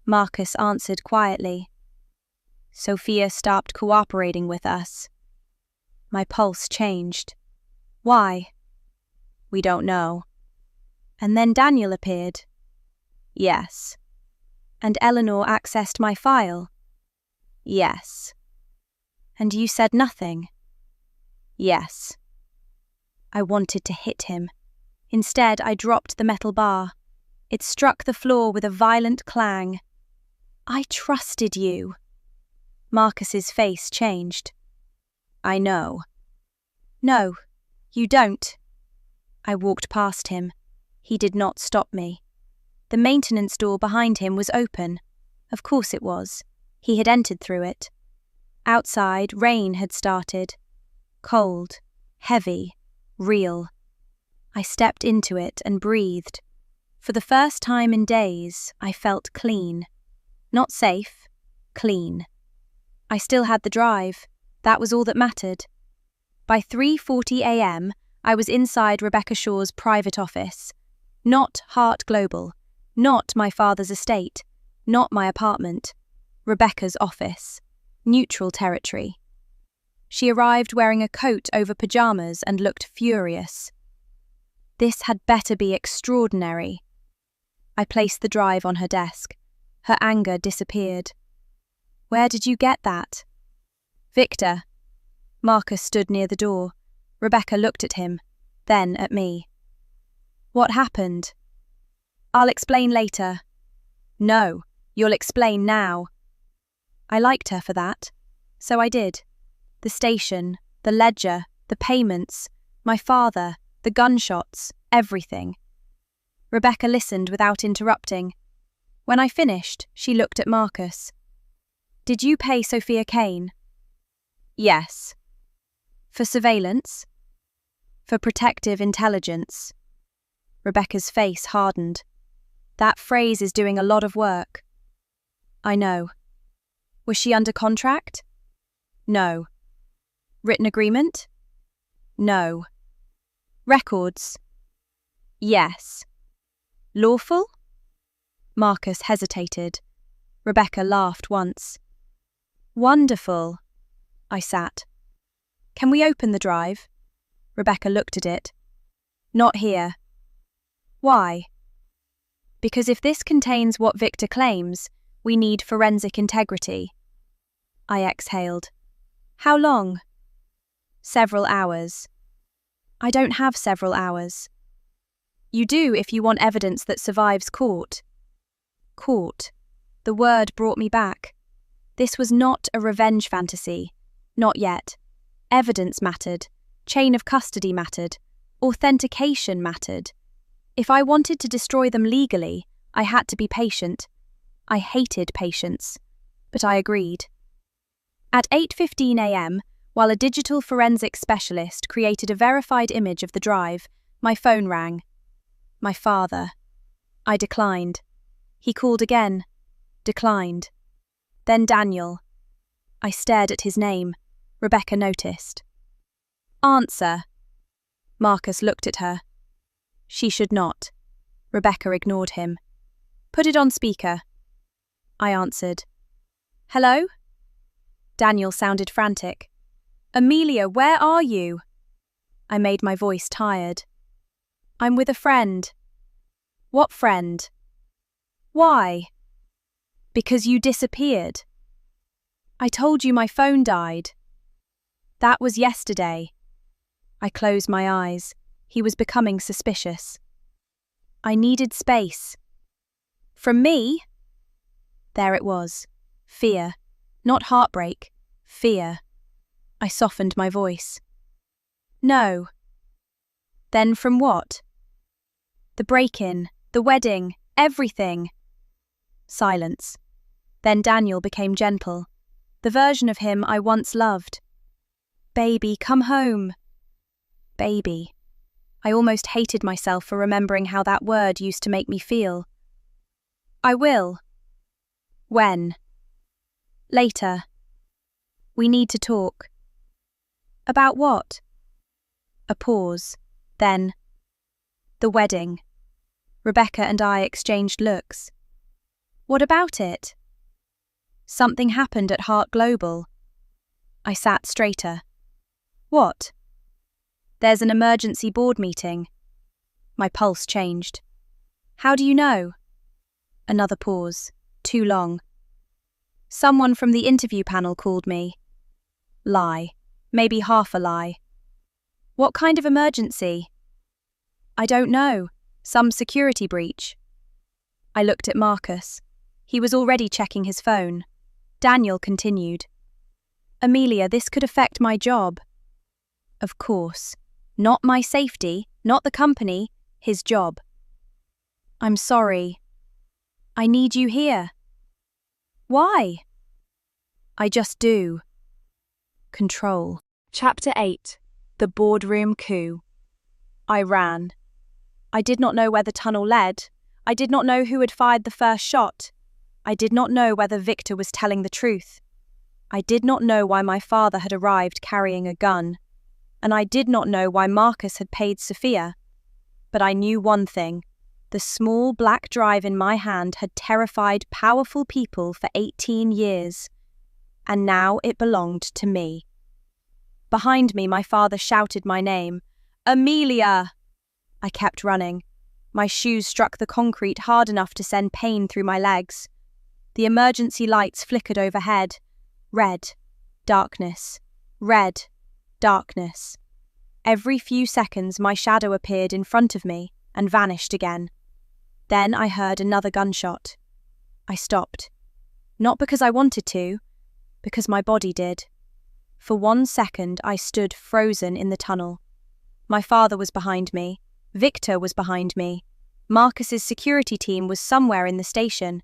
Marcus answered quietly. Sophia stopped cooperating with us. My pulse changed. Why? We don't know. And then Daniel appeared. Yes. And Eleanor accessed my file. Yes. And you said nothing. Yes. I wanted to hit him. Instead, I dropped the metal bar. It struck the floor with a violent clang. I trusted you. Marcus's face changed. I know. No, you don't. I walked past him. He did not stop me. The maintenance door behind him was open. Of course it was. He had entered through it. Outside, rain had started. Cold, heavy, real. I stepped into it and breathed. For the first time in days, I felt clean. Not safe, clean. I still had the drive. That was all that mattered. By 3:40 a.m., I was inside Rebecca Shaw's private office. Not Hart Global. Not my father's estate. Not my apartment. Rebecca's office. Neutral territory. She arrived wearing a coat over pajamas and looked furious. This had better be extraordinary. I placed the drive on her desk. Her anger disappeared. Where did you get that? Victor. Marcus stood near the door. Rebecca looked at him, then at me. What happened? I'll explain later. No, you'll explain now. I liked her for that. So I did. The station, the ledger, the payments, my father, the gunshots, everything. Rebecca listened without interrupting. When I finished, she looked at Marcus. Did you pay Sophia Kane? Yes. For surveillance? For protective intelligence. Rebecca's face hardened. That phrase is doing a lot of work. I know. Was she under contract? No. Written agreement? No. Records? Yes. Lawful? Marcus hesitated. Rebecca laughed once. Wonderful. I sat. Can we open the drive? Rebecca looked at it. Not here. Why? Because if this contains what Victor claims, we need forensic integrity. I exhaled. How long? Several hours. I don't have several hours. You do if you want evidence that survives court. Court. The word brought me back. This was not a revenge fantasy. Not yet. Evidence mattered. Chain of custody mattered. Authentication mattered. If I wanted to destroy them legally, I had to be patient. I hated patience. But I agreed. At 8:15 a.m., while a digital forensic specialist created a verified image of the drive, my phone rang. My father. I declined. He called again. Declined. Then Daniel. I stared at his name. Rebecca noticed. Answer. Marcus looked at her. She should not. Rebecca ignored him. Put it on speaker. I answered. Hello? Daniel sounded frantic. Amelia, where are you? I made my voice tired. I'm with a friend. What friend? Why? Because you disappeared. I told you my phone died. That was yesterday. I closed my eyes. He was becoming suspicious. I needed space. From me? There it was. Fear. Not heartbreak. Fear. I softened my voice. No. Then from what? The break-in, the wedding, everything. Silence. Then Daniel became gentle. the version of him I once loved. Baby, come home. Baby. I almost hated myself for remembering how that word used to make me feel. I will. When? Later. We need to talk. About what? A pause. Then. The wedding. Rebecca and I exchanged looks. What about it? Something happened at Hart Global. I sat straighter. What? There's an emergency board meeting. My pulse changed. How do you know? Another pause. Too long. Someone from the interview panel called me. Lie. Maybe half a lie. What kind of emergency? I don't know. Some security breach. I looked at Marcus. He was already checking his phone. Daniel continued. Amelia, this could affect my job. Of course. Not my safety, not the company, his job. I'm sorry. I need you here. Why? I just do. Control. Chapter 8. The Boardroom Coup. I ran. I did not know where the tunnel led. I did not know who had fired the first shot. I did not know whether Victor was telling the truth. I did not know why my father had arrived carrying a gun. And I did not know why Marcus had paid Sophia. But I knew one thing. The small black drive in my hand had terrified powerful people for 18 years. And now it belonged to me. Behind me, my father shouted my name. Amelia! I kept running. My shoes struck the concrete hard enough to send pain through my legs. The emergency lights flickered overhead. Red. Darkness. Red. Darkness. Every few seconds my shadow appeared in front of me and vanished again. Then I heard another gunshot. I stopped. Not because I wanted to, because my body did. For 1 second I stood frozen in the tunnel. My father was behind me. Victor was behind me. Marcus's security team was somewhere in the station.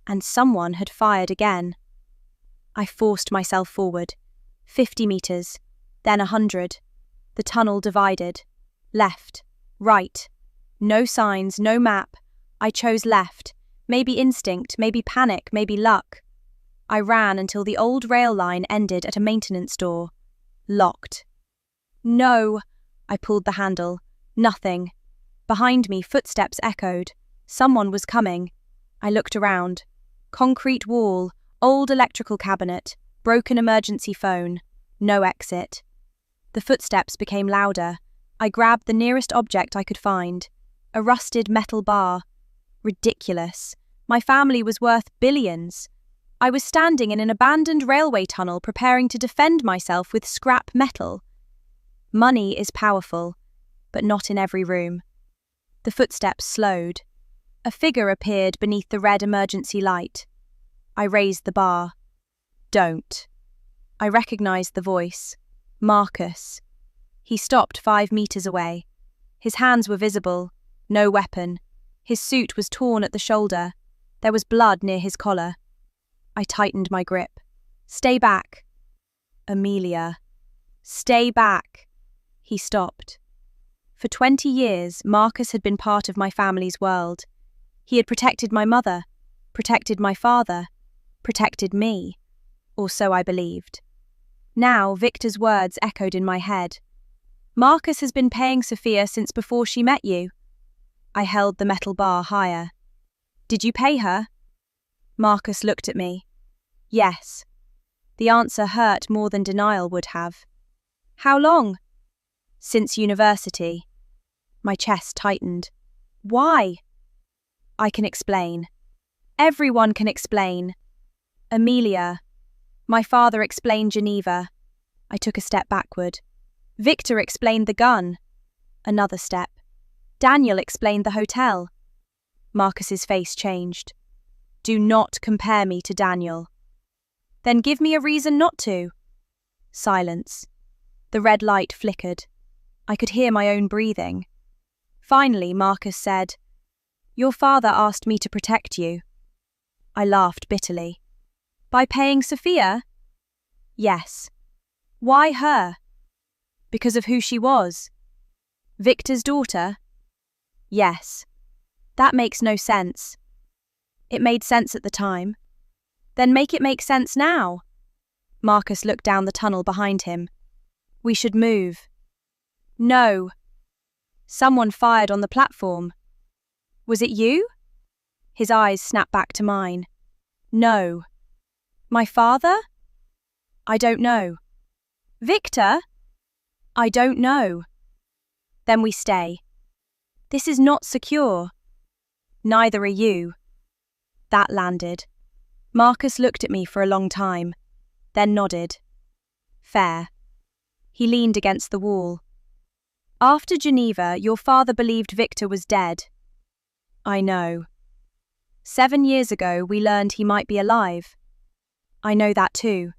And someone had fired again. I forced myself forward. 50 meters. Then 100. The tunnel divided. Left. Right. No signs, no map. I chose left. Maybe instinct, maybe panic, maybe luck. I ran until the old rail line ended at a maintenance door. Locked. No! I pulled the handle. Nothing. Behind me, footsteps echoed. Someone was coming. I looked around. Concrete wall, old electrical cabinet, broken emergency phone. No exit. The footsteps became louder. I grabbed the nearest object I could find. A rusted metal bar. Ridiculous. My family was worth billions. I was standing in an abandoned railway tunnel preparing to defend myself with scrap metal. Money is powerful, but not in every room. The footsteps slowed. A figure appeared beneath the red emergency light. I raised the bar. Don't. I recognized the voice. Marcus. He stopped 5 meters away. His hands were visible. No weapon. His suit was torn at the shoulder. There was blood near his collar. I tightened my grip. Stay back. Amelia. Stay back. He stopped. For 20 years, Marcus had been part of my family's world. He had protected my mother, protected my father, protected me, or so I believed. Now, Victor's words echoed in my head. Marcus has been paying Sophia since before she met you. I held the metal bar higher. Did you pay her? Marcus looked at me. Yes. The answer hurt more than denial would have. How long? Since university. My chest tightened. Why? I can explain. Everyone can explain. Amelia. My father explained Geneva. I took a step backward. Victor explained the gun. Another step. Daniel explained the hotel. Marcus's face changed. Do not compare me to Daniel. Then give me a reason not to. Silence. The red light flickered. I could hear my own breathing. Finally, Marcus said, Your father asked me to protect you. I laughed bitterly. By paying Sophia? Yes. Why her? Because of who she was. Victor's daughter? Yes. That makes no sense. It made sense at the time. Then make it make sense now. Marcus looked down the tunnel behind him. We should move. No. Someone fired on the platform. Was it you? His eyes snapped back to mine. No. My father? I don't know. Victor? I don't know. Then we stay. This is not secure. Neither are you. That landed. Marcus looked at me for a long time, then nodded. Fair. He leaned against the wall. After Geneva, your father believed Victor was dead. I know. 7 years ago, we learned he might be alive. I know that too.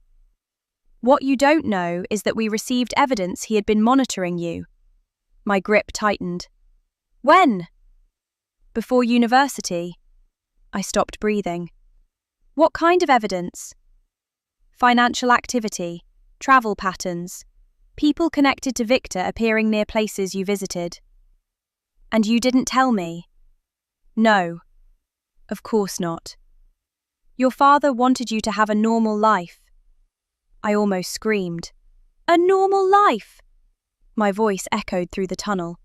What you don't know is that we received evidence he had been monitoring you. My grip tightened. When? Before university. I stopped breathing. What kind of evidence? Financial activity, travel patterns, people connected to Victor appearing near places you visited. And you didn't tell me? No. Of course not. Your father wanted you to have a normal life. I almost screamed. A normal life! My voice echoed through the tunnel.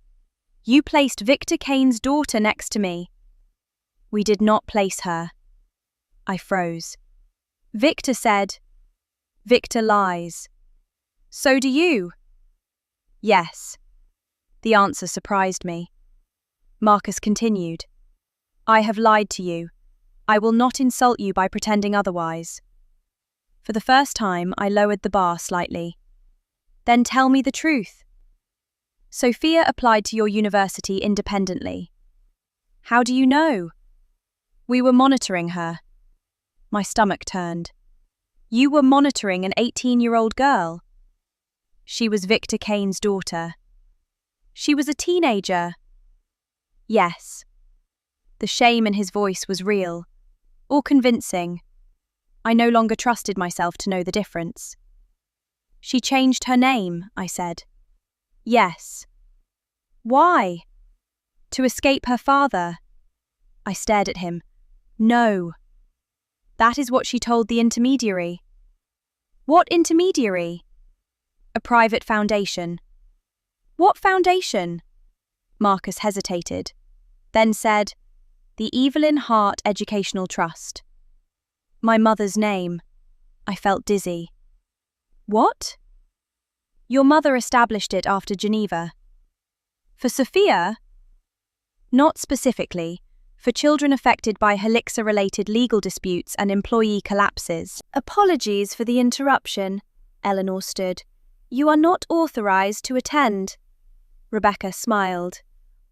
You placed Victor Kane's daughter next to me. We did not place her. I froze. Victor said, Victor lies. So do you? Yes. The answer surprised me. Marcus continued. I have lied to you. I will not insult you by pretending otherwise. For the first time, I lowered the bar slightly. Then tell me the truth. Sophia applied to your university independently. How do you know? We were monitoring her. My stomach turned. You were monitoring an 18-year-old girl. She was Victor Kane's daughter. She was a teenager. Yes. The shame in his voice was real, or convincing. I no longer trusted myself to know the difference. She changed her name, I said. Yes. Why? To escape her father. I stared at him. No. That is what she told the intermediary. What intermediary? A private foundation. What foundation? Marcus hesitated, then said, the Evelyn Hart Educational Trust. My mother's name. I felt dizzy. What? Your mother established it after Geneva. For Sophia? Not specifically. For children affected by Helixa-related legal disputes and employee collapses. Apologies for the interruption, Eleanor stood. You are not authorized to attend. Rebecca smiled.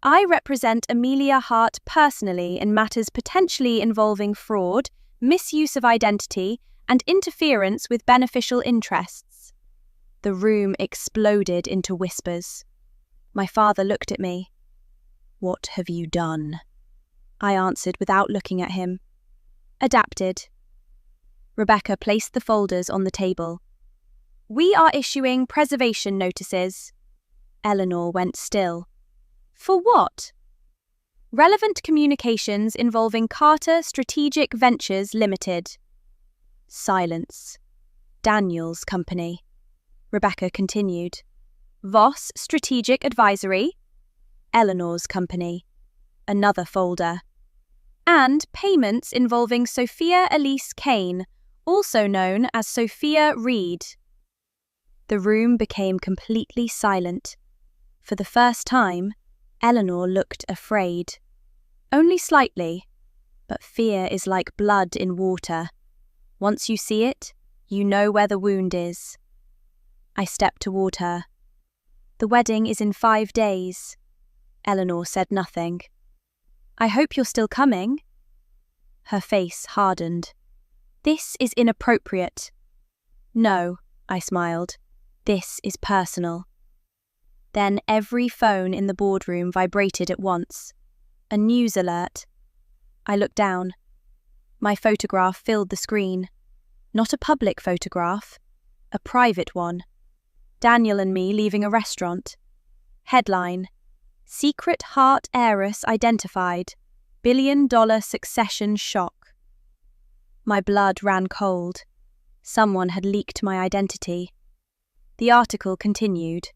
I represent Amelia Hart personally in matters potentially involving fraud, misuse of identity, and interference with beneficial interests. The room exploded into whispers. My father looked at me. What have you done? I answered without looking at him. Adapted. Rebecca placed the folders on the table. We are issuing preservation notices. Eleanor went still. For what? Relevant communications involving Carter Strategic Ventures Limited. Silence. Daniel's company. Rebecca continued. Voss Strategic Advisory. Eleanor's company. Another folder. And payments involving Sophia Elise Kane, also known as Sophia Reed. The room became completely silent. For the first time, Eleanor looked afraid. Only slightly, but fear is like blood in water. Once you see it, you know where the wound is. I stepped toward her. The wedding is in 5 days. Eleanor said nothing. I hope you're still coming. Her face hardened. This is inappropriate. No, I smiled. This is personal. Then every phone in the boardroom vibrated at once. A news alert. I looked down. My photograph filled the screen. Not a public photograph. A private one. Daniel and me leaving a restaurant. Headline: Secret Hart Heiress identified. $1 billion succession shock. My blood ran cold. Someone had leaked my identity. The article continued.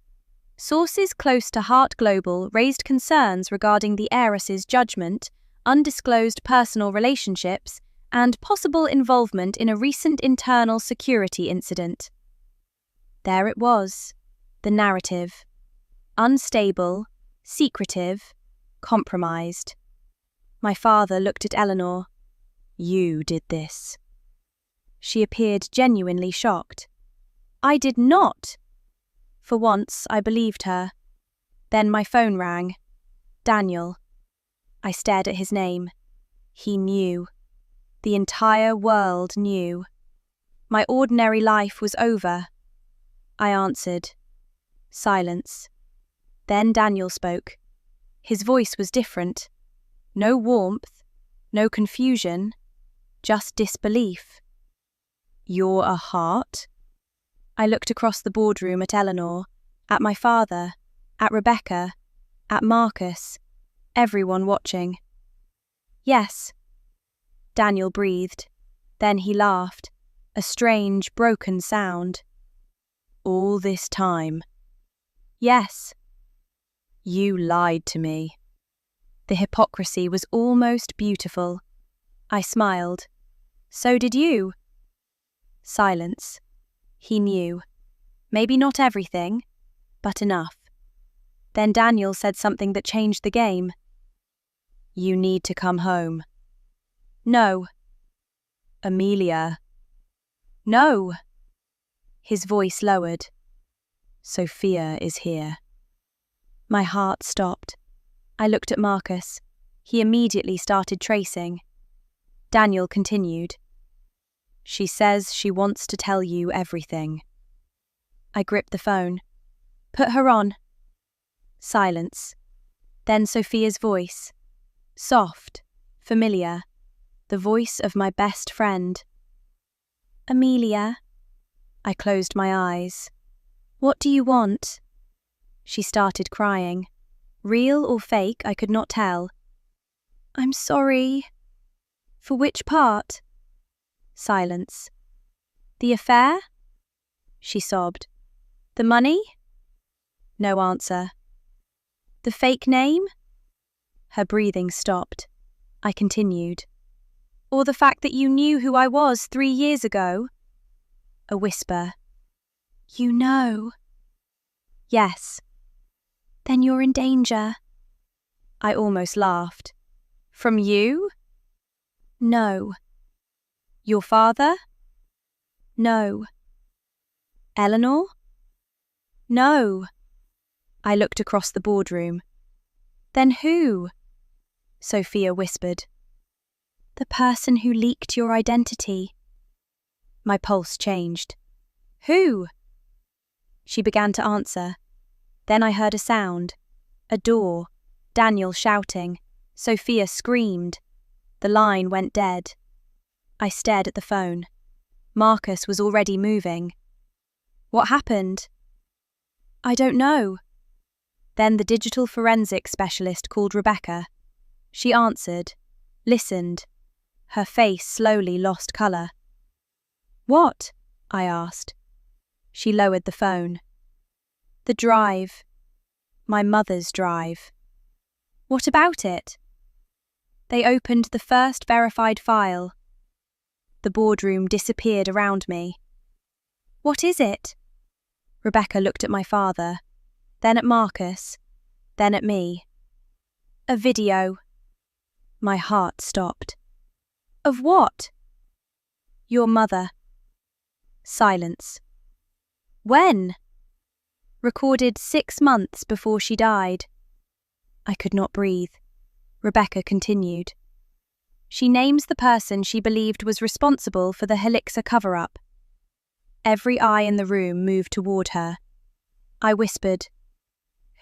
Sources close to Hart Global raised concerns regarding the heiress's judgment, undisclosed personal relationships, and possible involvement in a recent internal security incident. There it was, the narrative. Unstable, secretive, compromised. My father looked at Eleanor. You did this. She appeared genuinely shocked. I did not. For once, I believed her. Then my phone rang. Daniel. I stared at his name. He knew. The entire world knew. My ordinary life was over. I answered. Silence. Then Daniel spoke. His voice was different. No warmth, no confusion, just disbelief. You're a Hart? I looked across the boardroom at Eleanor, at my father, at Rebecca, at Marcus, everyone watching. Yes. Daniel breathed. Then he laughed, a strange, broken sound. All this time? Yes. You lied to me. The hypocrisy was almost beautiful. I smiled. So did you. Silence. He knew. Maybe not everything, but enough. Then Daniel said something that changed the game. You need to come home. No. Amelia. No. His voice lowered. Sophia is here. My heart stopped. I looked at Marcus. He immediately started tracing. Daniel continued. She says she wants to tell you everything. I gripped the phone. Put her on. Silence. Then Sophia's voice. Soft, familiar. The voice of my best friend. Amelia. I closed my eyes. What do you want? She started crying. Real or fake, I could not tell. I'm sorry. For which part? Silence. The affair? She sobbed. The money? No answer. The fake name? Her breathing stopped. I continued. Or the fact that you knew who I was 3 years ago? A whisper. You know. Yes. Then you're in danger. I almost laughed. From you? No. Your father? No. Eleanor? No. I looked across the boardroom. Then who? Sophia whispered. The person who leaked your identity. My pulse changed. Who? She began to answer. Then I heard a sound. A door. Daniel shouting. Sophia screamed. The line went dead. I stared at the phone. Marcus was already moving. What happened? I don't know. Then the digital forensics specialist called Rebecca. She answered, listened. Her face slowly lost colour. What? I asked. She lowered the phone. The drive. My mother's drive. What about it? They opened the first verified file. The boardroom disappeared around me. What is it? Rebecca looked at my father, then at Marcus, then at me. A video. My heart stopped. Of what? Your mother. Silence. When? Recorded 6 months before she died. I could not breathe. Rebecca continued. She names the person she believed was responsible for the Helixa cover-up. Every eye in the room moved toward her. I whispered,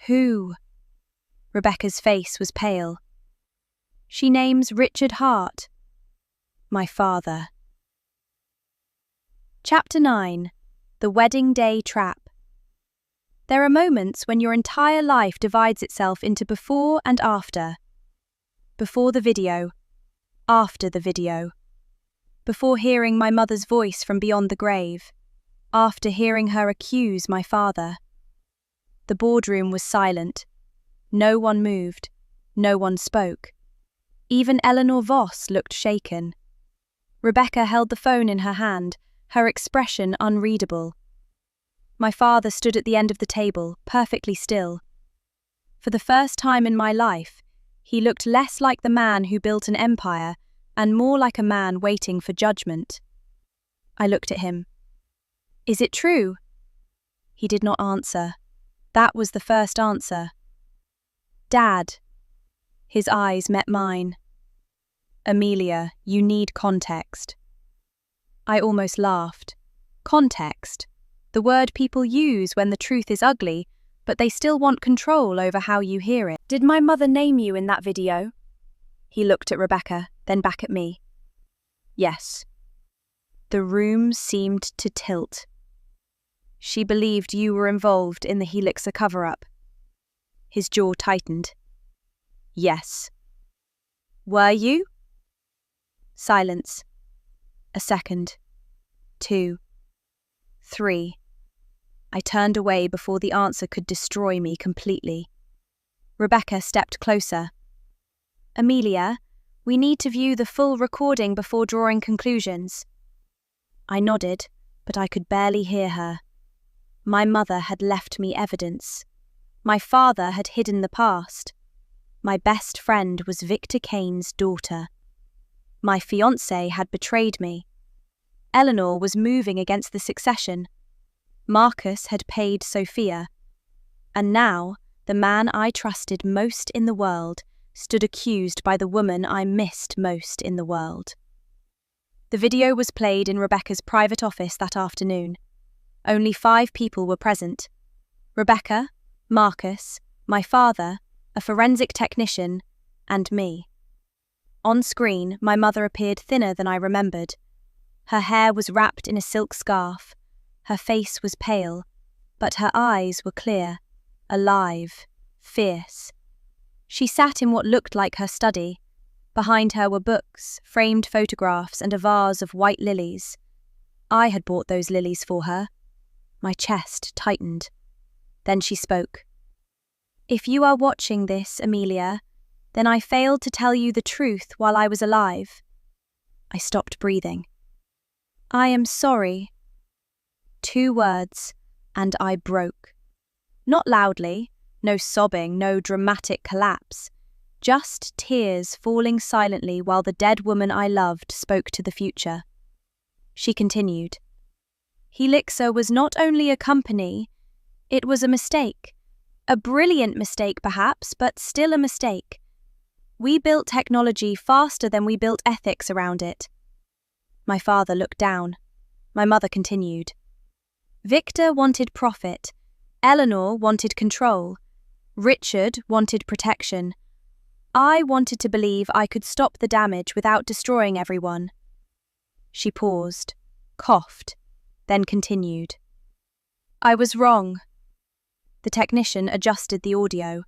Who? Rebecca's face was pale. She names Richard Hart. My father. Chapter 9. The wedding day trap. There are moments when your entire life divides itself into before and after. Before the video, after the video. Before hearing my mother's voice from beyond the grave, after hearing her accuse my father. The boardroom was silent. No one moved. No one spoke. Even Eleanor Voss looked shaken. Rebecca held the phone in her hand, her expression unreadable. My father stood at the end of the table, perfectly still. For the first time in my life, he looked less like the man who built an empire and more like a man waiting for judgment. I looked at him. "Is it true?" He did not answer. That was the first answer. "Dad." His eyes met mine. "Amelia, you need context." I almost laughed. Context. The word people use when the truth is ugly, but they still want control over how you hear it. "Did my mother name you in that video?" He looked at Rebecca, then back at me. "Yes." The room seemed to tilt. "She believed you were involved in the Helixer cover-up." His jaw tightened. "Yes." "Were you?" Silence. A second. 2. 3. I turned away before the answer could destroy me completely. Rebecca stepped closer. "Amelia, we need to view the full recording before drawing conclusions." I nodded, but I could barely hear her. My mother had left me evidence. My father had hidden the past. My best friend was Victor Kane's daughter. My fiancé had betrayed me. Eleanor was moving against the succession. Marcus had paid Sophia. And now, the man I trusted most in the world stood accused by the woman I missed most in the world. The video was played in Rebecca's private office that afternoon. Only 5 people were present. Rebecca, Marcus, my father, a forensic technician, and me. On screen, my mother appeared thinner than I remembered. Her hair was wrapped in a silk scarf. Her face was pale, but her eyes were clear, alive, fierce. She sat in what looked like her study. Behind her were books, framed photographs, and a vase of white lilies. I had bought those lilies for her. My chest tightened. Then she spoke. "If you are watching this, Amelia, then I failed to tell you the truth while I was alive." I stopped breathing. "I am sorry." 2 words, and I broke. Not loudly, no sobbing, no dramatic collapse. Just tears falling silently while the dead woman I loved spoke to the future. She continued. "Helixer was not only a company, it was a mistake. A brilliant mistake perhaps, but still a mistake. We built technology faster than we built ethics around it." My father looked down. My mother continued. "Victor wanted profit. Eleanor wanted control. Richard wanted protection. I wanted to believe I could stop the damage without destroying everyone." She paused, coughed, then continued. "I was wrong." The technician adjusted the audio.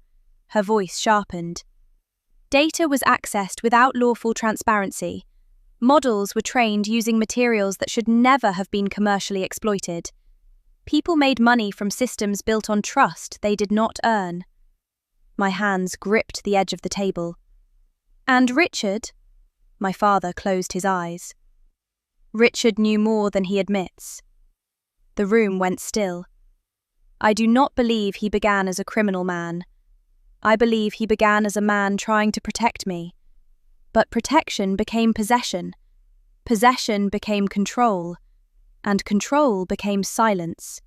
Her voice sharpened. "Data was accessed without lawful transparency. Models were trained using materials that should never have been commercially exploited. People made money from systems built on trust they did not earn." My hands gripped the edge of the table. "And Richard?" My father closed his eyes. "Richard knew more than he admits." The room went still. I do not believe he began as a criminal man. I believe he began as a man trying to protect me. But protection became possession. Possession became control. And control became silence.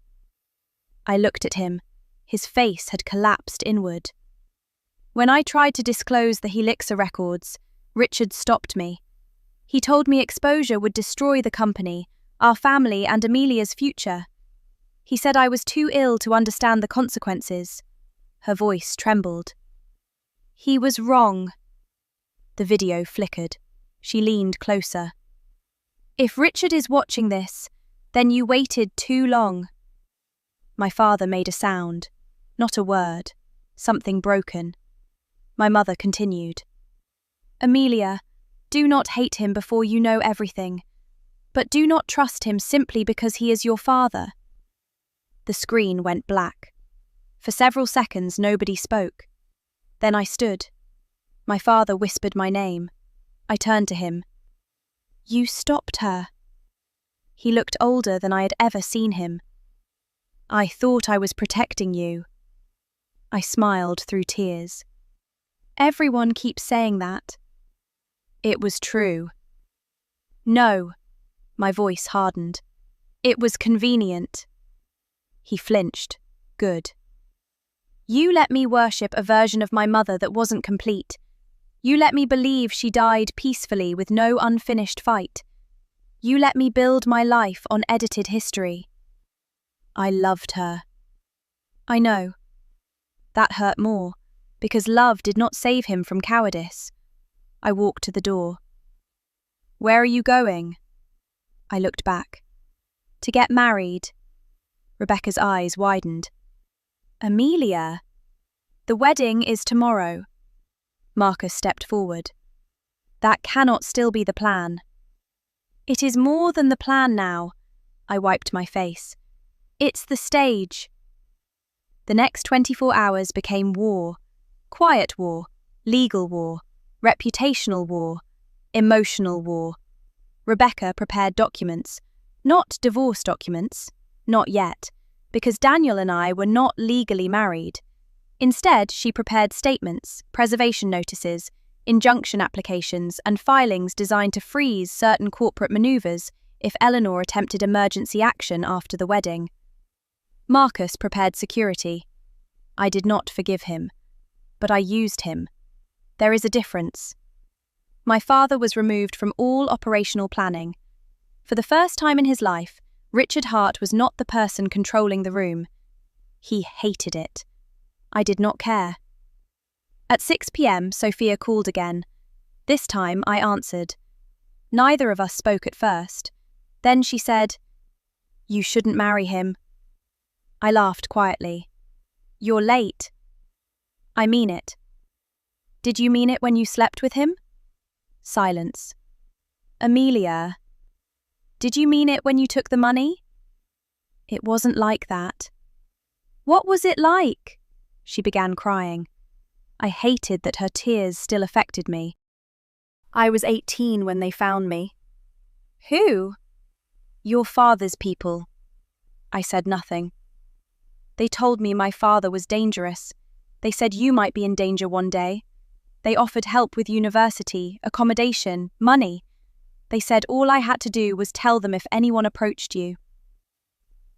I looked at him. His face had collapsed inward. When I tried to disclose the Helixer records, Richard stopped me. He told me exposure would destroy the company, our family, and Amelia's future. He said I was too ill to understand the consequences. Her voice trembled. He was wrong. The video flickered. She leaned closer. "If Richard is watching this, Then you waited too long. My father made a sound, not a word, something broken. My mother continued. Amelia, do not hate him before you know everything, but do not trust him simply because he is your father. The screen went black. For several seconds nobody spoke. Then I stood. My father whispered my name. I turned to him. You stopped her. He looked older than I had ever seen him. I thought I was protecting you. I smiled through tears. Everyone keeps saying that. It was true. No, my voice hardened. It was convenient. He flinched. Good. You let me worship a version of my mother that wasn't complete. You let me believe she died peacefully with no unfinished fight. You let me build my life on edited history. I loved her. I know. That hurt more, because love did not save him from cowardice. I walked to the door. Where are you going? I looked back. To get married. Rebecca's eyes widened. Amelia. The wedding is tomorrow. Marcus stepped forward. That cannot still be the plan. It is more than the plan now. I wiped my face. It's the stage. The next 24 hours became war. Quiet war, legal war, reputational war, emotional war. Rebecca prepared documents, not divorce documents, not yet, because Daniel and I were not legally married. Instead, she prepared statements, preservation notices, injunction applications, and filings designed to freeze certain corporate maneuvers if Eleanor attempted emergency action after the wedding. Marcus prepared security. I did not forgive him, but I used him. There is a difference. My father was removed from all operational planning. For the first time in his life, Richard Hart was not the person controlling the room. He hated it. I did not care. At 6 p.m, Sophia called again. This time I answered. Neither of us spoke at first. Then she said, You shouldn't marry him. I laughed quietly. You're late. I mean it. Did you mean it when you slept with him? Silence. Amelia. Did you mean it when you took the money? It wasn't like that. What was it like? She began crying. I hated that her tears still affected me. I was 18 when they found me. Who? Your father's people. I said nothing. They told me my father was dangerous. They said you might be in danger one day. They offered help with university, accommodation, money. They said all I had to do was tell them if anyone approached you.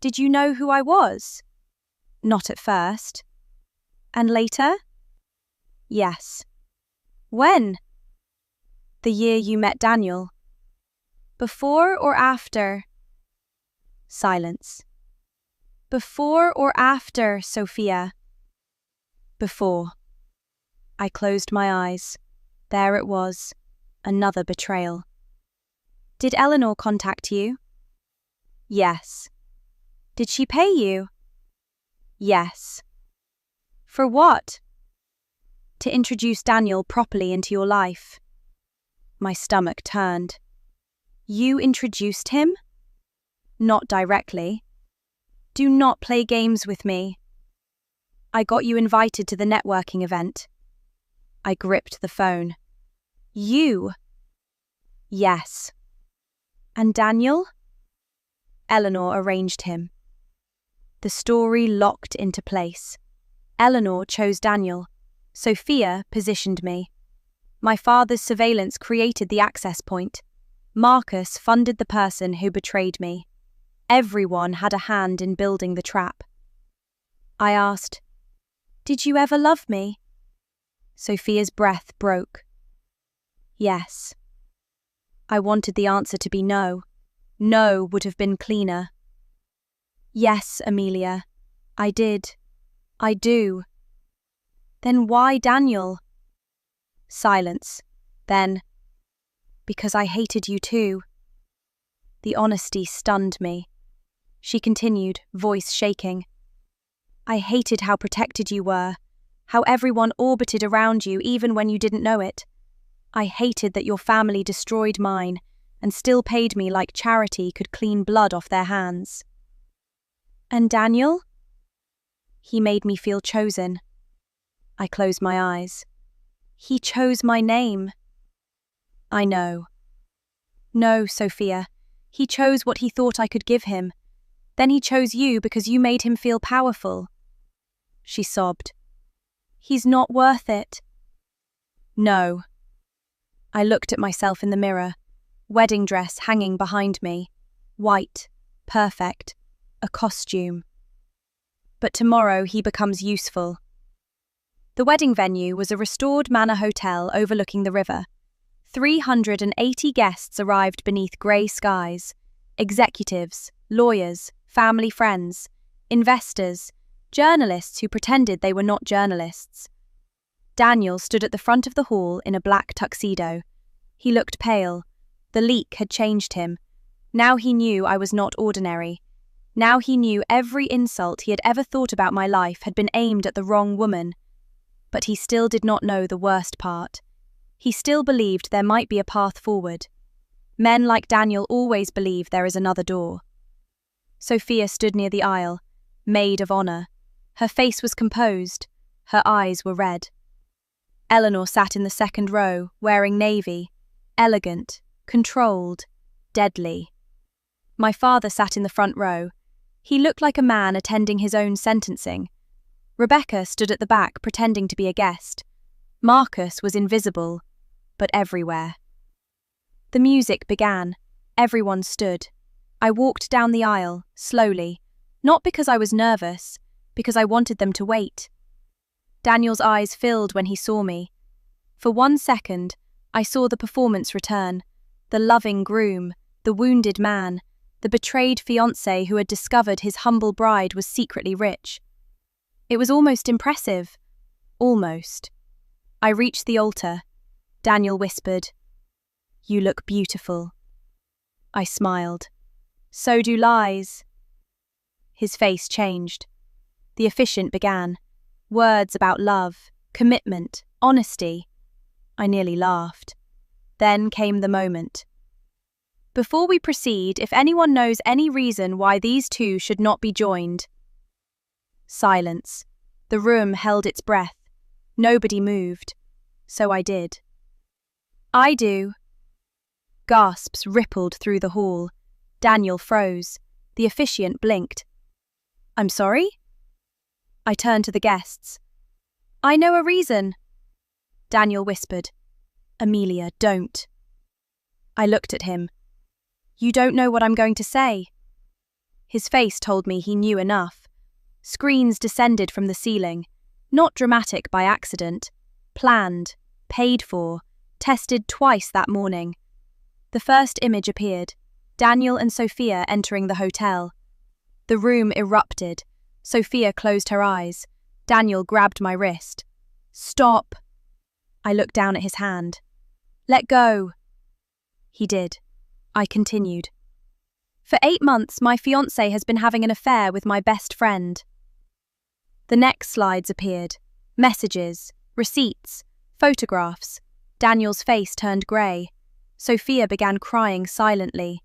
Did you know who I was? Not at first. And later? Yes. When? The year you met Daniel. Before or after? Silence. Before or after, Sophia? Before. I closed my eyes. There it was. Another betrayal. Did Eleanor contact you? Yes. Did she pay you? Yes. For what? To introduce Daniel properly into your life. My stomach turned. You introduced him? Not directly. Do not play games with me. I got you invited to the networking event. I gripped the phone. You? Yes. And Daniel? Eleanor arranged him. The story locked into place. Eleanor chose Daniel. Sophia positioned me. My father's surveillance created the access point. Marcus funded the person who betrayed me. Everyone had a hand in building the trap. I asked, Did you ever love me? Sophia's breath broke. Yes. I wanted the answer to be no. No would have been cleaner. Yes, Amelia. I did. I do. Then why Daniel? Silence. Then, because I hated you too. The honesty stunned me. She continued, voice shaking. I hated how protected you were, how everyone orbited around you even when you didn't know it. I hated that your family destroyed mine and still paid me like charity could clean blood off their hands. And Daniel? He made me feel chosen. I closed my eyes. He chose my name. I know. No, Sophia. He chose what he thought I could give him. Then he chose you because you made him feel powerful. She sobbed. He's not worth it. No. I looked at myself in the mirror, wedding dress hanging behind me, white, perfect, a costume. But tomorrow he becomes useful. The wedding venue was a restored manor hotel overlooking the river. 380 guests arrived beneath grey skies. Executives, lawyers, family friends, investors, journalists who pretended they were not journalists. Daniel stood at the front of the hall in a black tuxedo. He looked pale. The leak had changed him. Now he knew I was not ordinary. Now he knew every insult he had ever thought about my life had been aimed at the wrong woman. But he still did not know the worst part. He still believed there might be a path forward. Men like Daniel always believe there is another door. Sophia stood near the aisle, maid of honor. Her face was composed. Her eyes were red. Eleanor sat in the second row, wearing navy, elegant, controlled, deadly. My father sat in the front row. He looked like a man attending his own sentencing. Rebecca stood at the back pretending to be a guest. Marcus was invisible, but everywhere. The music began. Everyone stood. I walked down the aisle, slowly, not because I was nervous, because I wanted them to wait. Daniel's eyes filled when he saw me. For 1 second, I saw the performance return, the loving groom, the wounded man, the betrayed fiancé who had discovered his humble bride was secretly rich. It was almost impressive. Almost. I reached the altar. Daniel whispered, "You look beautiful." I smiled. "So do lies." His face changed. The officiant began. Words about love, commitment, honesty. I nearly laughed. Then came the moment. "Before we proceed, if anyone knows any reason why these two should not be joined." Silence. The room held its breath. Nobody moved. So I did. "I do." Gasps rippled through the hall. Daniel froze. The officiant blinked. "I'm sorry?" I turned to the guests. "I know a reason." Daniel whispered, "Amelia, don't." I looked at him. "You don't know what I'm going to say." His face told me he knew enough. Screens descended from the ceiling, not dramatic by accident, planned, paid for, tested twice that morning. The first image appeared, Daniel and Sophia entering the hotel. The room erupted. Sophia closed her eyes. Daniel grabbed my wrist. "Stop." I looked down at his hand. "Let go." He did. I continued. "For 8 months, my fiancé has been having an affair with my best friend." The next slides appeared. Messages, receipts, photographs. Daniel's face turned grey. Sophia began crying silently,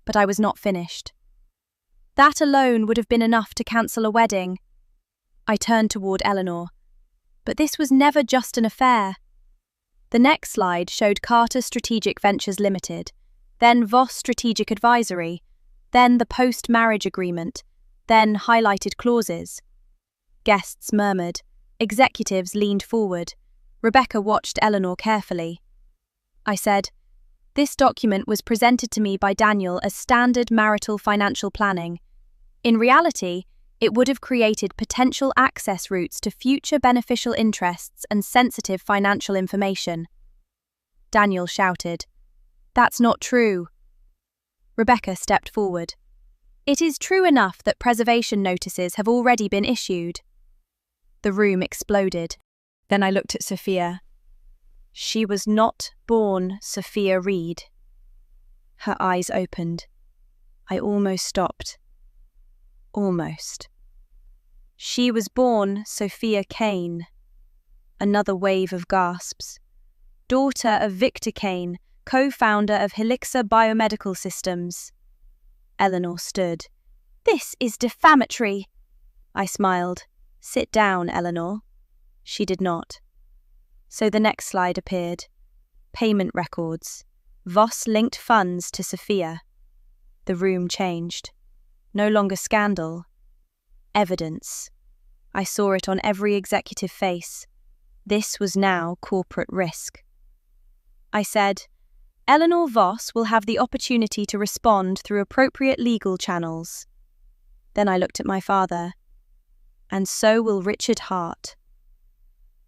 but I was not finished. That alone would have been enough to cancel a wedding. I turned toward Eleanor. But this was never just an affair. The next slide showed Carter Strategic Ventures Limited, then Voss Strategic Advisory, then the post-marriage agreement, then highlighted clauses. Guests murmured. Executives leaned forward. Rebecca watched Eleanor carefully. I said, "This document was presented to me by Daniel as standard marital financial planning. In reality, it would have created potential access routes to future beneficial interests and sensitive financial information." Daniel shouted, "That's not true." Rebecca stepped forward. "It is true enough that preservation notices have already been issued." The room exploded. Then I looked at Sophia. She was not born Sophia Reed. Her eyes opened. I almost stopped. Almost. She was born Sophia Kane. Another wave of gasps. Daughter of Victor Kane, co-founder of Heiress Biomedical Systems. Eleanor stood. This is defamatory. I smiled. Sit down, Eleanor. She did not. So the next slide appeared. Payment records. Voss linked funds to Sophia. The room changed. No longer scandal. Evidence. I saw it on every executive face. This was now corporate risk. I said, Eleanor Voss will have the opportunity to respond through appropriate legal channels. Then I looked at my father. And so will Richard Hart.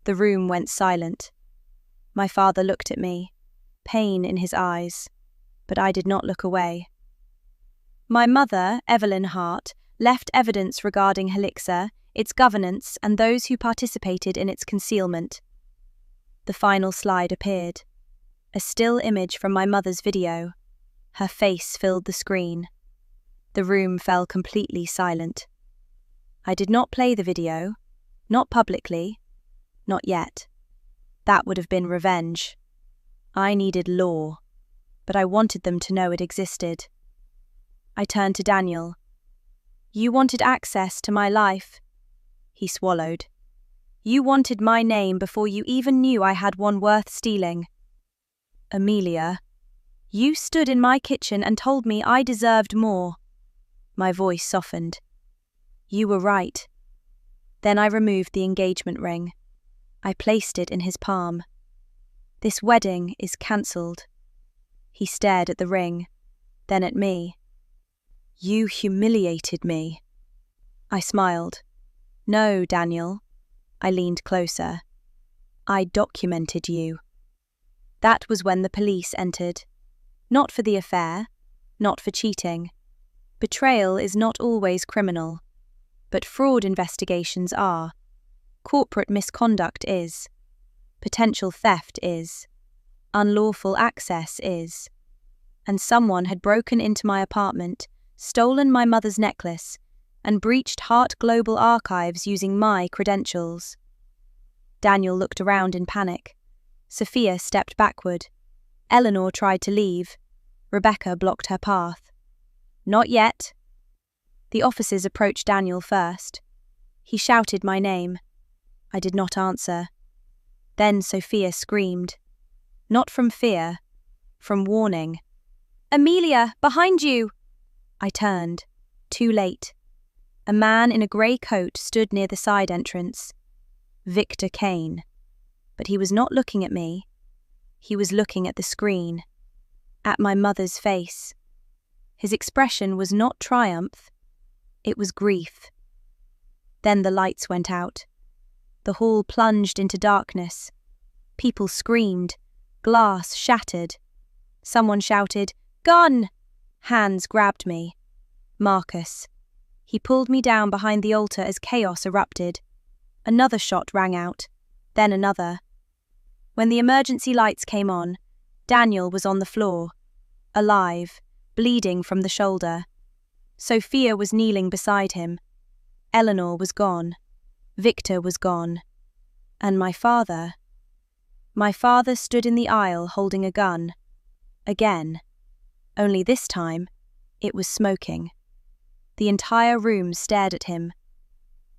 The room went silent. My father looked at me, pain in his eyes, but I did not look away. My mother, Evelyn Hart, left evidence regarding Heiress, its governance, and those who participated in its concealment. The final slide appeared. A still image from my mother's video. Her face filled the screen. The room fell completely silent. I did not play the video, not publicly, not yet. That would have been revenge. I needed law, but I wanted them to know it existed. I turned to Daniel. You wanted access to my life. He swallowed. You wanted my name before you even knew I had one worth stealing. Amelia, you stood in my kitchen and told me I deserved more. My voice softened. You were right. Then I removed the engagement ring. I placed it in his palm. This wedding is cancelled. He stared at the ring, then at me. You humiliated me. I smiled. No, Daniel. I leaned closer. I documented you. That was when the police entered. Not for the affair, not for cheating. Betrayal is not always criminal, but fraud investigations are. Corporate misconduct is. Potential theft is. Unlawful access is. And someone had broken into my apartment, stolen my mother's necklace, and breached Hart Global archives using my credentials. Daniel looked around in panic. Sophia stepped backward. Eleanor tried to leave. Rebecca blocked her path. Not yet. The officers approached Daniel first. He shouted my name. I did not answer. Then Sophia screamed. Not from fear, from warning. Amelia, behind you! I turned. Too late. A man in a grey coat stood near the side entrance. Victor Kane. But he was not looking at me. He was looking at the screen. At my mother's face. His expression was not triumph. It was grief. Then the lights went out. The hall plunged into darkness. People screamed. Glass shattered. Someone shouted, "Gun!" Hands grabbed me. Marcus. He pulled me down behind the altar as chaos erupted. Another shot rang out. Then another. When the emergency lights came on, Daniel was on the floor. Alive, bleeding from the shoulder. Sophia was kneeling beside him. Eleanor was gone. Victor was gone. And my father? My father stood in the aisle holding a gun. Again. Only this time, it was smoking. The entire room stared at him.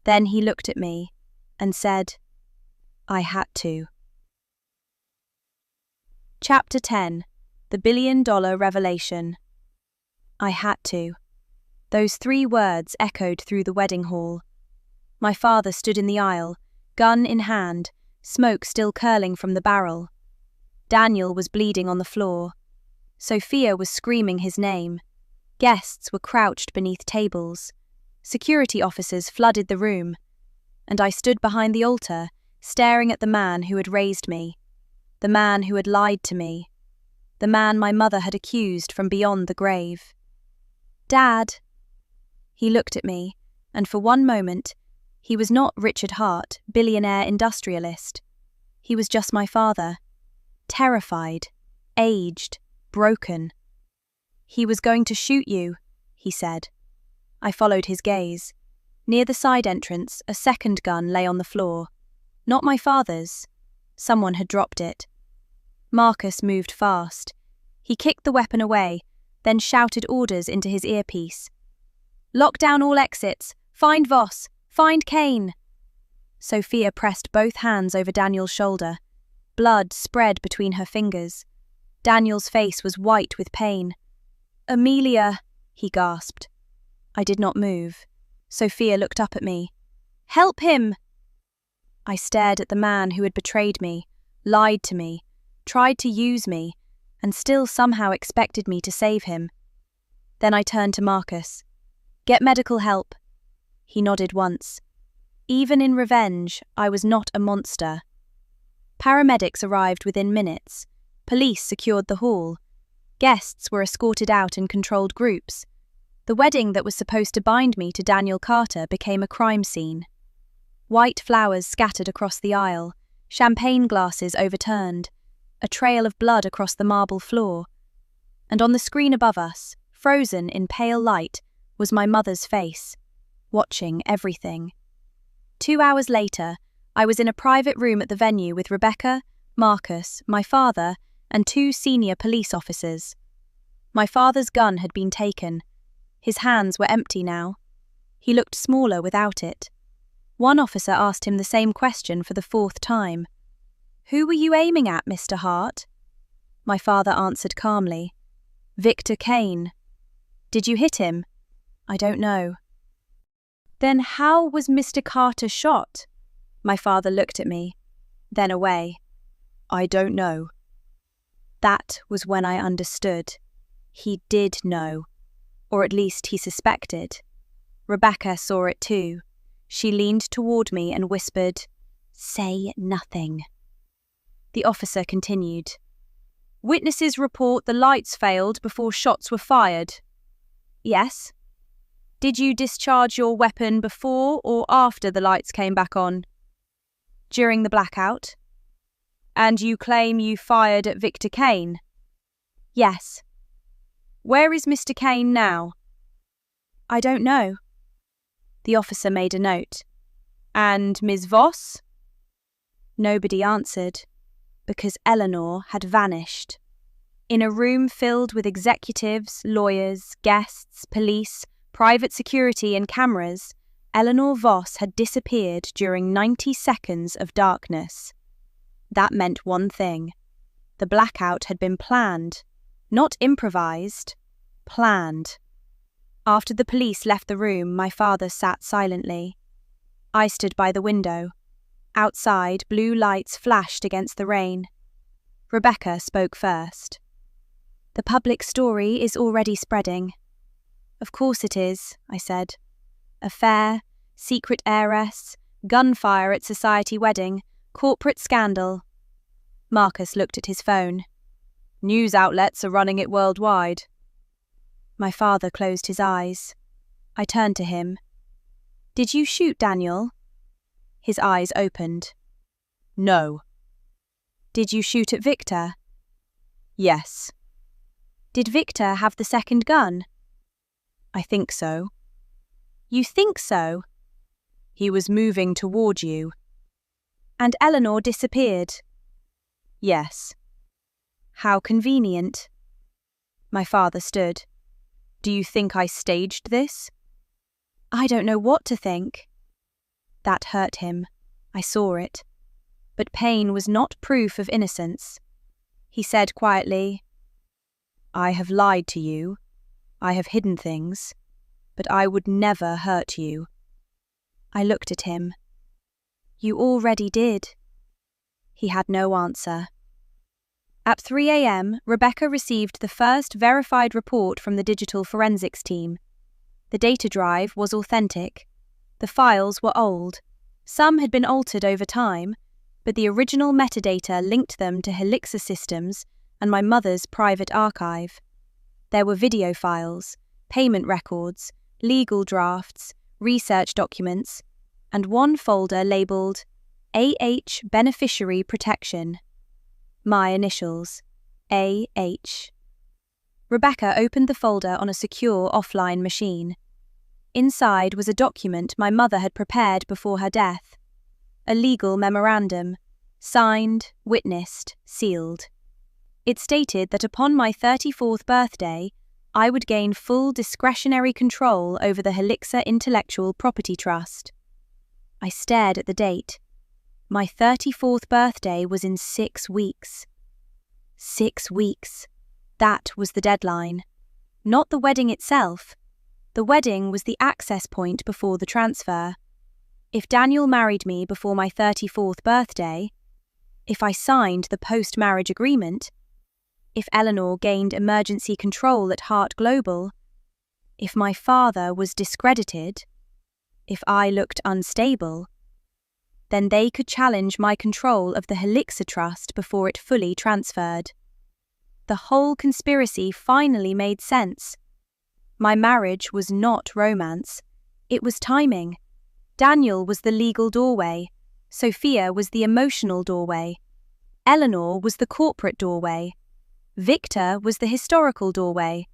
Then he looked at me and said, I had to. Chapter 10. The $1 billion Revelation. I had to. Those 3 words echoed through the wedding hall. My father stood in the aisle, gun in hand, smoke still curling from the barrel. Daniel was bleeding on the floor. Sophia was screaming his name. Guests were crouched beneath tables. Security officers flooded the room. And I stood behind the altar, staring at the man who had raised me. The man who had lied to me. The man my mother had accused from beyond the grave. Dad. He looked at me, and for one moment, he was not Richard Hart, billionaire industrialist. He was just my father. Terrified, aged, broken. He was going to shoot you, he said. I followed his gaze. Near the side entrance, a second gun lay on the floor. Not my father's. Someone had dropped it. Marcus moved fast. He kicked the weapon away, then shouted orders into his earpiece. "Lock down all exits! Find Voss! Find Kane!" Sophia pressed both hands over Daniel's shoulder. Blood spread between her fingers. Daniel's face was white with pain. "Amelia," he gasped. I did not move. Sophia looked up at me. "Help him!" I stared at the man who had betrayed me, lied to me, tried to use me, and still somehow expected me to save him. Then I turned to Marcus. "Get medical help." He nodded once. Even in revenge, I was not a monster. Paramedics arrived within minutes. Police secured the hall. Guests were escorted out in controlled groups. The wedding that was supposed to bind me to Daniel Carter became a crime scene. White flowers scattered across the aisle, champagne glasses overturned, a trail of blood across the marble floor. And on the screen above us, frozen in pale light, was my mother's face, watching everything. 2 hours later, I was in a private room at the venue with Rebecca, Marcus, my father, and 2 senior police officers. My father's gun had been taken. His hands were empty now. He looked smaller without it. One officer asked him the same question for the 4th time. "Who were you aiming at, Mr. Hart?" My father answered calmly. "Victor Kane." "Did you hit him?" "I don't know." "Then how was Mr. Carter shot?" My father looked at me, then away. "I don't know." That was when I understood. He did know, or at least he suspected. Rebecca saw it too. She leaned toward me and whispered, "Say nothing." The officer continued. "Witnesses report the lights failed before shots were fired." "Yes." "Did you discharge your weapon before or after the lights came back on?" "During the blackout." "And you claim you fired at Victor Kane?" "Yes." "Where is Mr. Kane now?" "I don't know." The officer made a note. "And Ms. Voss?" Nobody answered, because Eleanor had vanished. In a room filled with executives, lawyers, guests, police, private security and cameras, Eleanor Voss had disappeared during 90 seconds of darkness. That meant one thing. The blackout had been planned, not improvised, planned. After the police left the room, my father sat silently. I stood by the window. Outside, blue lights flashed against the rain. Rebecca spoke first. "The public story is already spreading." "Of course it is," I said. "Affair, secret heiress, gunfire at society wedding, corporate scandal." Marcus looked at his phone. "News outlets are running it worldwide." My father closed his eyes. I turned to him. "Did you shoot Daniel?" His eyes opened. "No." "Did you shoot at Victor?" "Yes." "Did Victor have the second gun?" "I think so." "You think so?" "He was moving toward you." "And Eleanor disappeared?" "Yes." "How convenient." My father stood. "Do you think I staged this?" "I don't know what to think." That hurt him. I saw it. But pain was not proof of innocence. He said quietly, "I have lied to you. I have hidden things. But I would never hurt you." I looked at him. "You already did." He had no answer. At 3 a.m., Rebecca received the first verified report from the digital forensics team. The data drive was authentic. The files were old. Some had been altered over time, but the original metadata linked them to Helixa systems and my mother's private archive. There were video files, payment records, legal drafts, research documents, and one folder labeled AH Beneficiary Protection. My initials, AH. Rebecca opened the folder on a secure offline machine. Inside was a document my mother had prepared before her death. A legal memorandum, signed, witnessed, sealed. It stated that upon my 34th birthday, I would gain full discretionary control over the Heiress Intellectual Property Trust. I stared at the date. My 34th birthday was in 6 weeks. 6 weeks. That was the deadline. Not the wedding itself. The wedding was the access point before the transfer. If Daniel married me before my 34th birthday, if I signed the post-marriage agreement, if Eleanor gained emergency control at Hart Global, if my father was discredited, if I looked unstable, then they could challenge my control of the Heiress Trust before it fully transferred. The whole conspiracy finally made sense. My marriage was not romance, it was timing. Daniel was the legal doorway, Sophia was the emotional doorway, Eleanor was the corporate doorway, Victor was the historical doorway,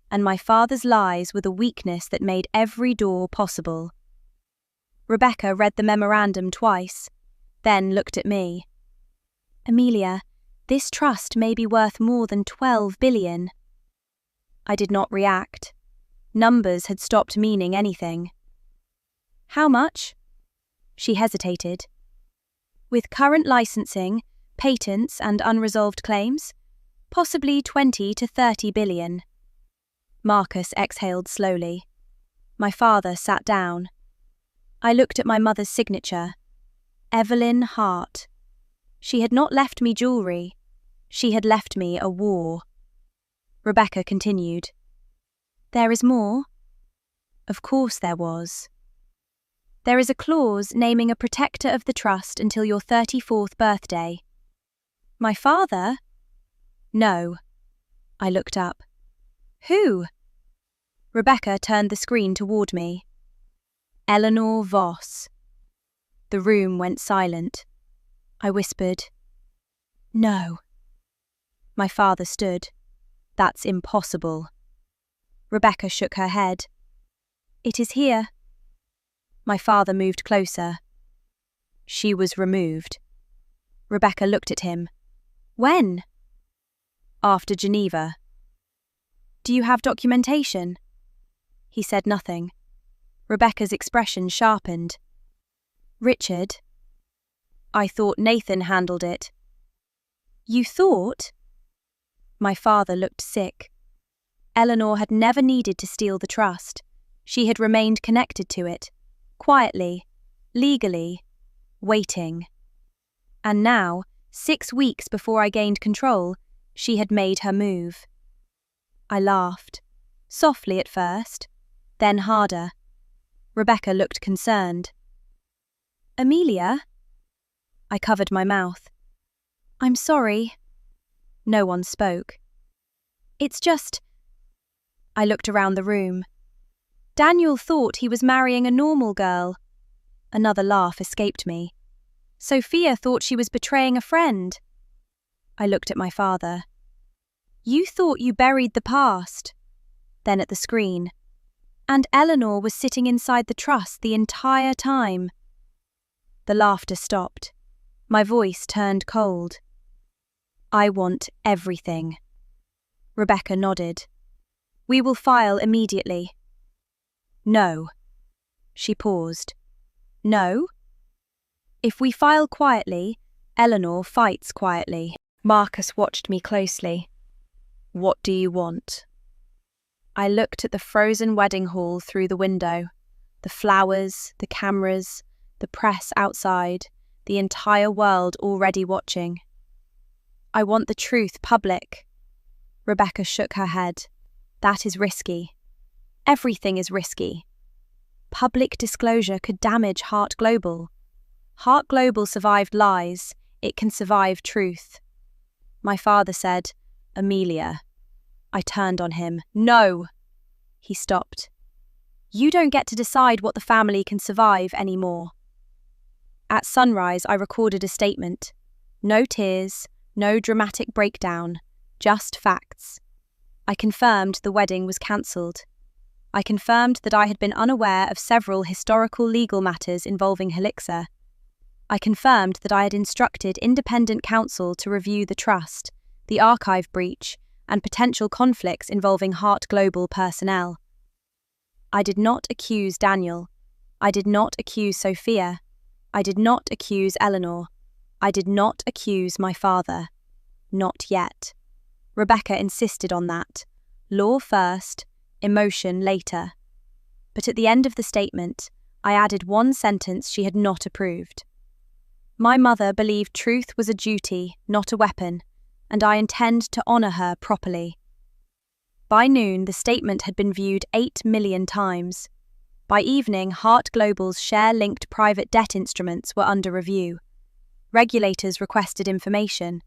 and my father's lies were the weakness that made every door possible. Rebecca read the memorandum twice, then looked at me. Amelia, this trust may be worth more than 12 billion. I did not react. Numbers had stopped meaning anything. How much? She hesitated. With current licensing, patents and unresolved claims, possibly 20 to 30 billion. Marcus exhaled slowly. My father sat down. I looked at my mother's signature. Evelyn Hart. She had not left me jewellery. She had left me a war. Rebecca continued. There is more? Of course there was. There is a clause naming a protector of the trust until your 34th birthday. My father? No. I looked up. Who? Rebecca turned the screen toward me. Eleanor Voss. The room went silent. I whispered, No. My father stood. That's impossible. Rebecca shook her head. It is here. My father moved closer. She was removed. Rebecca looked at him. When? After Geneva. Do you have documentation? He said nothing. Rebecca's expression sharpened. Richard? I thought Nathan handled it. You thought? My father looked sick. Eleanor had never needed to steal the trust. She had remained connected to it, quietly, legally, waiting. And now, 6 weeks before I gained control, she had made her move. I laughed, softly at first, then harder. Rebecca looked concerned. Amelia? I covered my mouth. I'm sorry. No one spoke. It's just... I looked around the room. Daniel thought he was marrying a normal girl. Another laugh escaped me. Sophia thought she was betraying a friend. I looked at my father. You thought you buried the past. Then at the screen. And Eleanor was sitting inside the trust the entire time. The laughter stopped. My voice turned cold. I want everything. Rebecca nodded. We will file immediately. No. She paused. No? If we file quietly, Eleanor fights quietly. Marcus watched me closely. What do you want? I looked at the frozen wedding hall through the window. The flowers, the cameras, the press outside, the entire world already watching. I want the truth public. Rebecca shook her head. That is risky. Everything is risky. Public disclosure could damage Hart Global. Hart Global survived lies. It can survive truth. My father said, Amelia. I turned on him. No! He stopped. You don't get to decide what the family can survive anymore. At sunrise, I recorded a statement. No tears, no dramatic breakdown, just facts. I confirmed the wedding was cancelled. I confirmed that I had been unaware of several historical legal matters involving Heiress. I confirmed that I had instructed independent counsel to review the trust, the archive breach, and potential conflicts involving Hart Global personnel. I did not accuse Daniel. I did not accuse Sophia. I did not accuse Eleanor. I did not accuse my father. Not yet. Rebecca insisted on that. Law first, emotion later. But at the end of the statement, I added one sentence she had not approved. My mother believed truth was a duty, not a weapon, and I intend to honour her properly. By noon, the statement had been viewed 8 million times. By evening, Hart Global's share-linked private debt instruments were under review. Regulators requested information.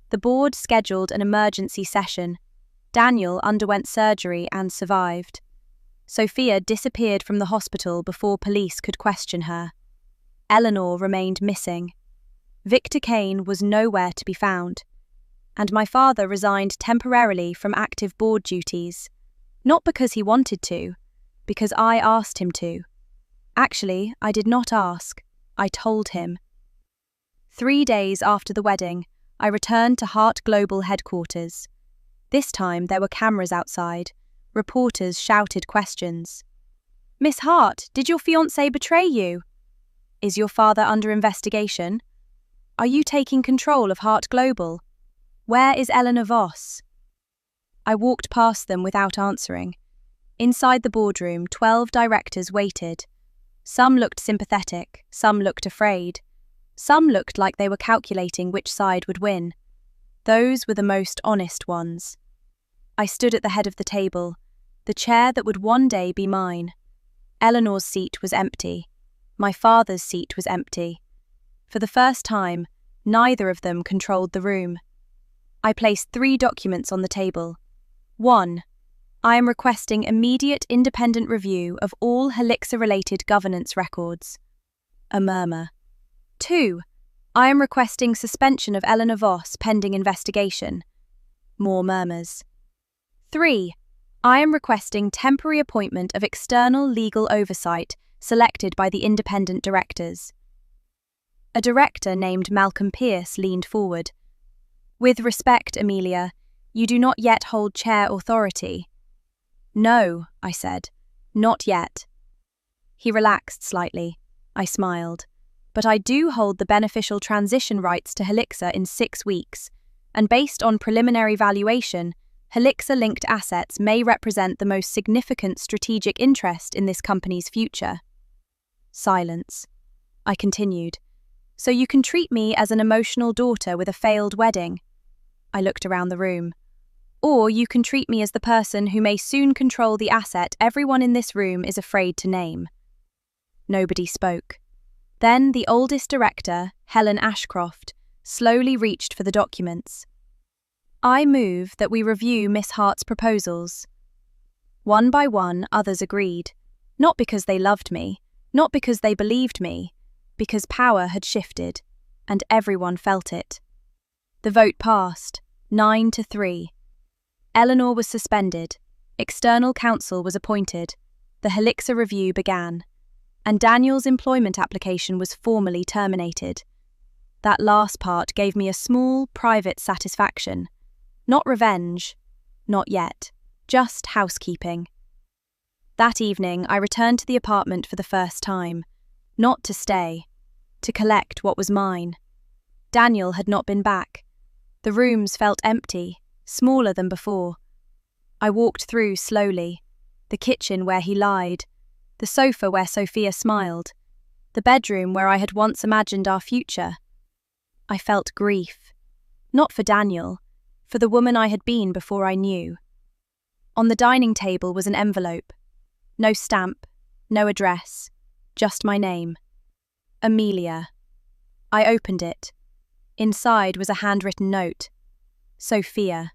The board scheduled an emergency session. Daniel underwent surgery and survived. Sophia disappeared from the hospital before police could question her. Eleanor remained missing. Victor Kane was nowhere to be found. And my father resigned temporarily from active board duties, not because he wanted to, because I asked him to. Actually, I did not ask. I told him. 3 days after the wedding, I returned to Hart Global headquarters. This time there were cameras outside. Reporters shouted questions. "Miss Hart, did your fiancé betray you? Is your father under investigation? Are you taking control of Hart Global? Where is Eleanor Voss?" I walked past them without answering. Inside the boardroom, 12 directors waited. Some looked sympathetic, some looked afraid. Some looked like they were calculating which side would win. Those were the most honest ones. I stood at the head of the table, the chair that would one day be mine. Eleanor's seat was empty. My father's seat was empty. For the first time, neither of them controlled the room. I placed 3 documents on the table. 1. I am requesting immediate independent review of all Heiress-related governance records. A murmur. 2. I am requesting suspension of Eleanor Voss pending investigation. More murmurs. 3. I am requesting temporary appointment of external legal oversight selected by the independent directors. A director named Malcolm Pierce leaned forward. "With respect, Amelia, you do not yet hold chair authority." "No," I said, "not yet." He relaxed slightly. I smiled. "But I do hold the beneficial transition rights to Heiress in 6 weeks, and based on preliminary valuation, Heiress-linked assets may represent the most significant strategic interest in this company's future." Silence. I continued. "So you can treat me as an emotional daughter with a failed wedding." I looked around the room. "Or you can treat me as the person who may soon control the asset everyone in this room is afraid to name." Nobody spoke. Then the oldest director, Helen Ashcroft, slowly reached for the documents. "I move that we review Miss Hart's proposals." One by one, others agreed. Not because they loved me, not because they believed me, because power had shifted, and everyone felt it. The vote passed, 9-3. Eleanor was suspended, external counsel was appointed, the Heiress review began, and Daniel's employment application was formally terminated. That last part gave me a small, private satisfaction. Not revenge, not yet, just housekeeping. That evening, I returned to the apartment for the first time, not to stay, to collect what was mine. Daniel had not been back. The rooms felt empty, smaller than before. I walked through slowly, the kitchen where he lied, the sofa where Sophia smiled, the bedroom where I had once imagined our future. I felt grief, not for Daniel, for the woman I had been before I knew. On the dining table was an envelope. No stamp, no address, just my name. Amelia. I opened it. Inside was a handwritten note. Sophia.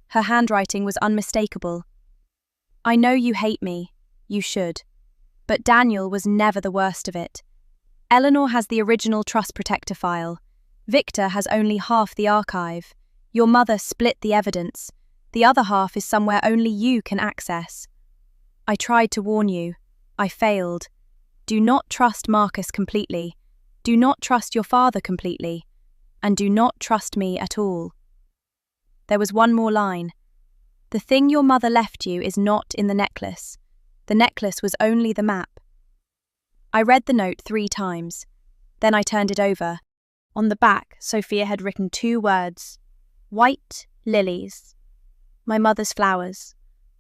Her handwriting was unmistakable. "I know you hate me. You should. But Daniel was never the worst of it. Eleanor has the original Trust Protector file. Victor has only half the archive. Your mother split the evidence. The other half is somewhere only you can access. I tried to warn you. I failed. Do not trust Marcus completely. Do not trust your father completely. And do not trust me at all. There was one more line. The thing your mother left you is not in the necklace. The necklace was only the map. I read the note 3 times. Then I turned it over. On the back, Sophia had written 2 words. White lilies. My mother's flowers.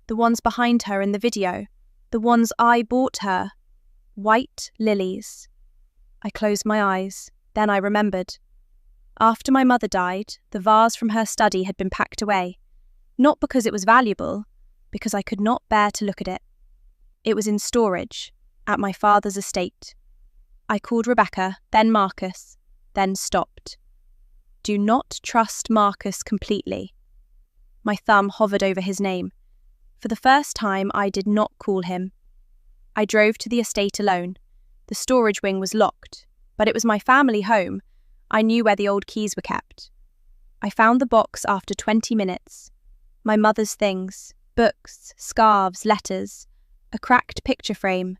The ones behind her in the video. The ones I bought her. White lilies. I closed my eyes. Then I remembered. After my mother died, the vase from her study had been packed away. Not because it was valuable, because I could not bear to look at it. It was in storage, at my father's estate. I called Rebecca, then Marcus, then stopped. Do not trust Marcus completely. My thumb hovered over his name. For the first time, I did not call him. I drove to the estate alone. The storage wing was locked, but it was my family home. I knew where the old keys were kept. I found the box after 20 minutes. My mother's things, books, scarves, letters, a cracked picture frame,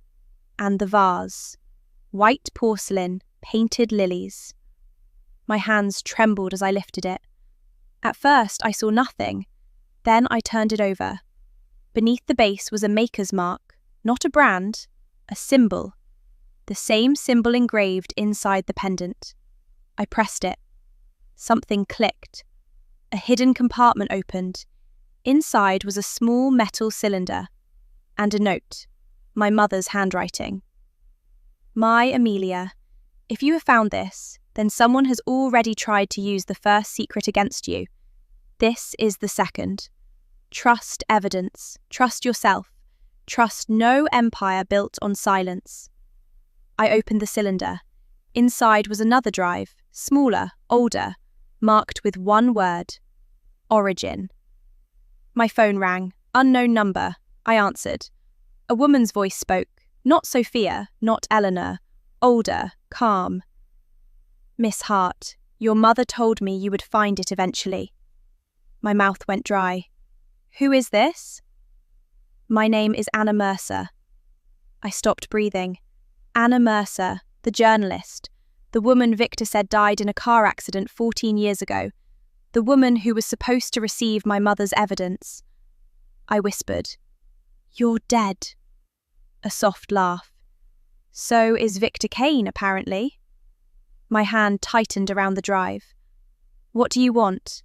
and the vase. White porcelain, painted lilies. My hands trembled as I lifted it. At first, I saw nothing. Then I turned it over. Beneath the base was a maker's mark, not a brand, a symbol. The same symbol engraved inside the pendant. I pressed it. Something clicked. A hidden compartment opened. Inside was a small metal cylinder and a note, my mother's handwriting. My Amelia, if you have found this, then someone has already tried to use the first secret against you. This is the second. Trust evidence. Trust yourself. Trust no empire built on silence. I opened the cylinder. Inside was another drive, smaller, older, marked with one word. Origin. My phone rang. Unknown number. I answered. A woman's voice spoke. Not Sophia, not Eleanor. Older, calm. Miss Hart, your mother told me you would find it eventually. My mouth went dry. Who is this? My name is Anna Mercer. I stopped breathing. Anna Mercer, the journalist. The woman Victor said died in a car accident 14 years ago. The woman who was supposed to receive my mother's evidence. I whispered, You're dead. A soft laugh. So is Victor Kane, apparently. My hand tightened around the drive. What do you want?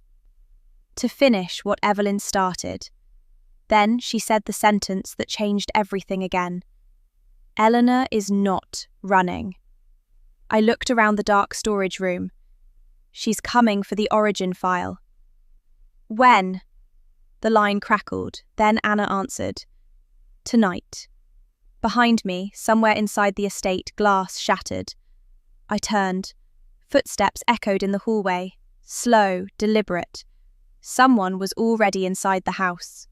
To finish what Evelyn started. Then she said the sentence that changed everything again. Eleanor is not running. I looked around the dark storage room. She's coming for the origin file. When? The line crackled. Then Anna answered. Tonight. Behind me, somewhere inside the estate, glass shattered. I turned. Footsteps echoed in the hallway. Slow, deliberate. Someone was already inside the house.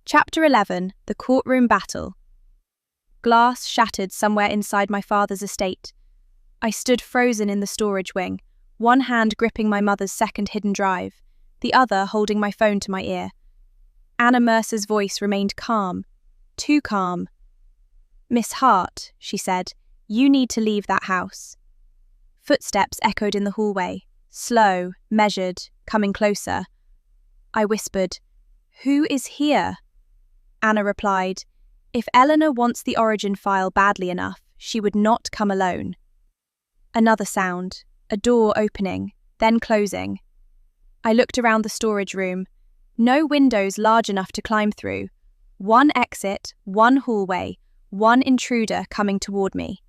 Chapter 11. The Courtroom Battle. Glass shattered somewhere inside my father's estate. I stood frozen in the storage wing, one hand gripping my mother's second hidden drive, the other holding my phone to my ear. Anna Mercer's voice remained calm, too calm. Miss Hart, she said, you need to leave that house. Footsteps echoed in the hallway, slow, measured, coming closer. I whispered, Who is here? Anna replied, If Eleanor wants the origin file badly enough, she would not come alone. Another sound, a door opening, then closing. I looked around the storage room. No windows large enough to climb through. One exit, one hallway, one intruder coming toward me.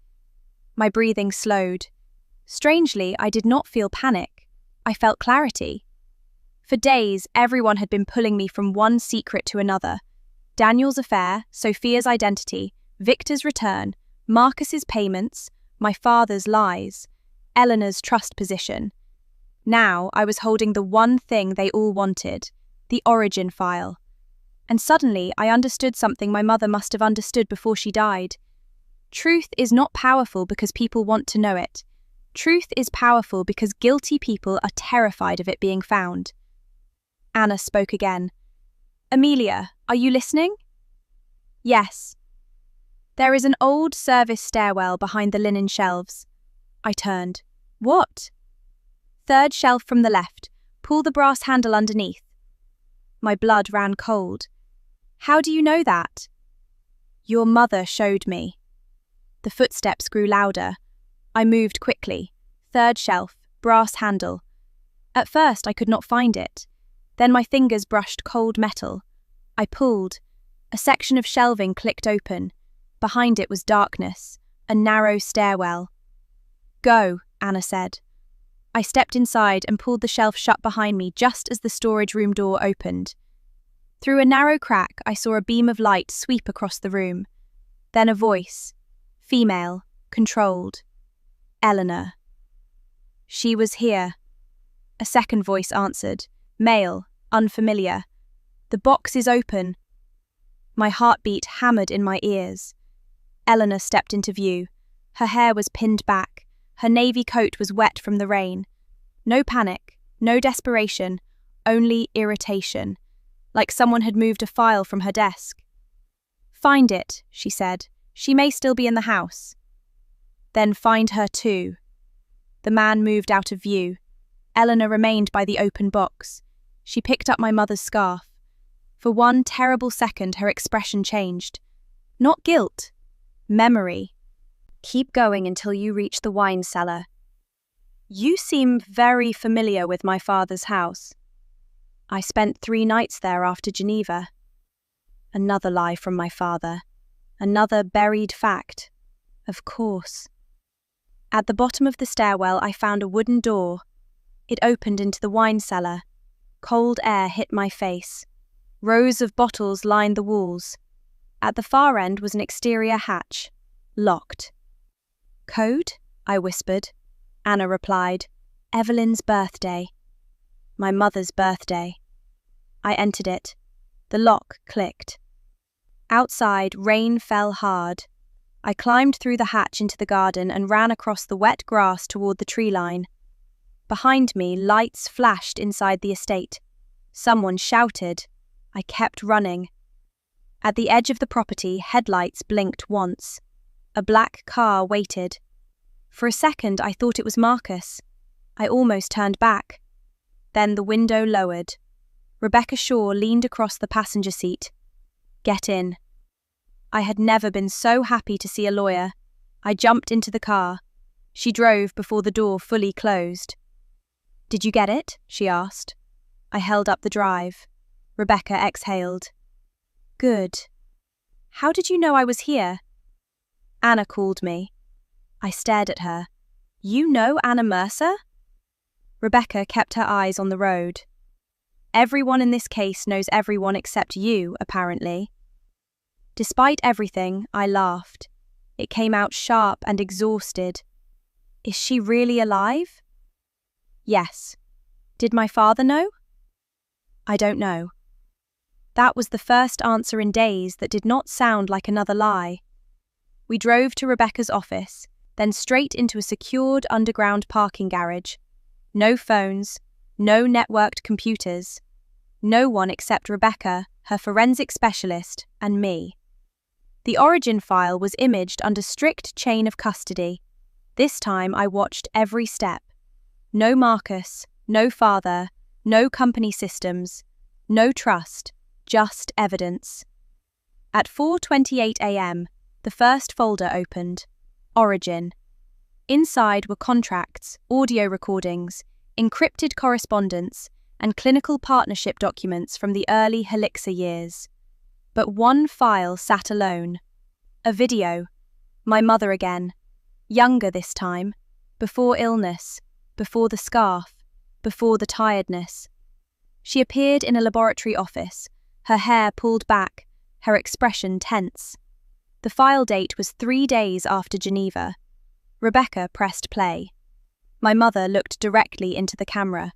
My breathing slowed. Strangely, I did not feel panic. I felt clarity. For days, everyone had been pulling me from one secret to another. Daniel's affair, Sophia's identity, Victor's return, Marcus's payments, my father's lies, Eleanor's trust position. Now I was holding the one thing they all wanted, the origin file. And suddenly I understood something my mother must have understood before she died. Truth is not powerful because people want to know it. Truth is powerful because guilty people are terrified of it being found. Anna spoke again. Amelia, are you listening? Yes. There is an old service stairwell behind the linen shelves. I turned. What? Third shelf from the left. Pull the brass handle underneath. My blood ran cold. How do you know that? Your mother showed me. The footsteps grew louder. I moved quickly. Third shelf, brass handle. At first I could not find it. Then my fingers brushed cold metal. I pulled. A section of shelving clicked open. Behind it was darkness, a narrow stairwell. Go, Anna said. I stepped inside and pulled the shelf shut behind me just as the storage room door opened. Through a narrow crack, I saw a beam of light sweep across the room. Then a voice. Female, controlled. Eleanor. She was here. A second voice answered. Male, unfamiliar. The box is open. My heartbeat hammered in my ears. Eleanor stepped into view. Her hair was pinned back. Her navy coat was wet from the rain. No panic, no desperation, only irritation, like someone had moved a file from her desk. Find it, she said. She may still be in the house. Then find her too. The man moved out of view. Eleanor remained by the open box. She picked up my mother's scarf. For one terrible second, her expression changed. Not guilt, memory. Keep going until you reach the wine cellar. You seem very familiar with my father's house. I spent 3 nights there after Geneva. Another lie from my father. Another buried fact. Of course. At the bottom of the stairwell, I found a wooden door. It opened into the wine cellar. Cold air hit my face. Rows of bottles lined the walls. At the far end was an exterior hatch. Locked. Code? I whispered. Anna replied. Evelyn's birthday. My mother's birthday. I entered it. The lock clicked. Outside, rain fell hard. I climbed through the hatch into the garden and ran across the wet grass toward the tree line. Behind me, lights flashed inside the estate. Someone shouted. I kept running. At the edge of the property, headlights blinked once. A black car waited. For a second, I thought it was Marcus. I almost turned back. Then the window lowered. Rebecca Shaw leaned across the passenger seat. Get in. I had never been so happy to see a lawyer. I jumped into the car. She drove before the door fully closed. Did you get it? She asked. I held up the drive. Rebecca exhaled. Good. How did you know I was here? Anna called me. I stared at her. You know Anna Mercer? Rebecca kept her eyes on the road. Everyone in this case knows everyone except you, apparently. Despite everything, I laughed. It came out sharp and exhausted. Is she really alive? Yes. Did my father know? I don't know. That was the first answer in days that did not sound like another lie. We drove to Rebecca's office, then straight into a secured underground parking garage. No phones, no networked computers. No one except Rebecca, her forensic specialist, and me. The origin file was imaged under strict chain of custody. This time I watched every step. No Marcus, no father, no company systems, no trust, just evidence. At 4:28 a.m., the first folder opened. Origin. Inside were contracts, audio recordings, encrypted correspondence, and clinical partnership documents from the early Heiress years. But one file sat alone. A video. My mother again. Younger this time. Before illness. Before the scarf. Before the tiredness. She appeared in a laboratory office, her hair pulled back, her expression tense. The file date was 3 days after Geneva. Rebecca pressed play. My mother looked directly into the camera.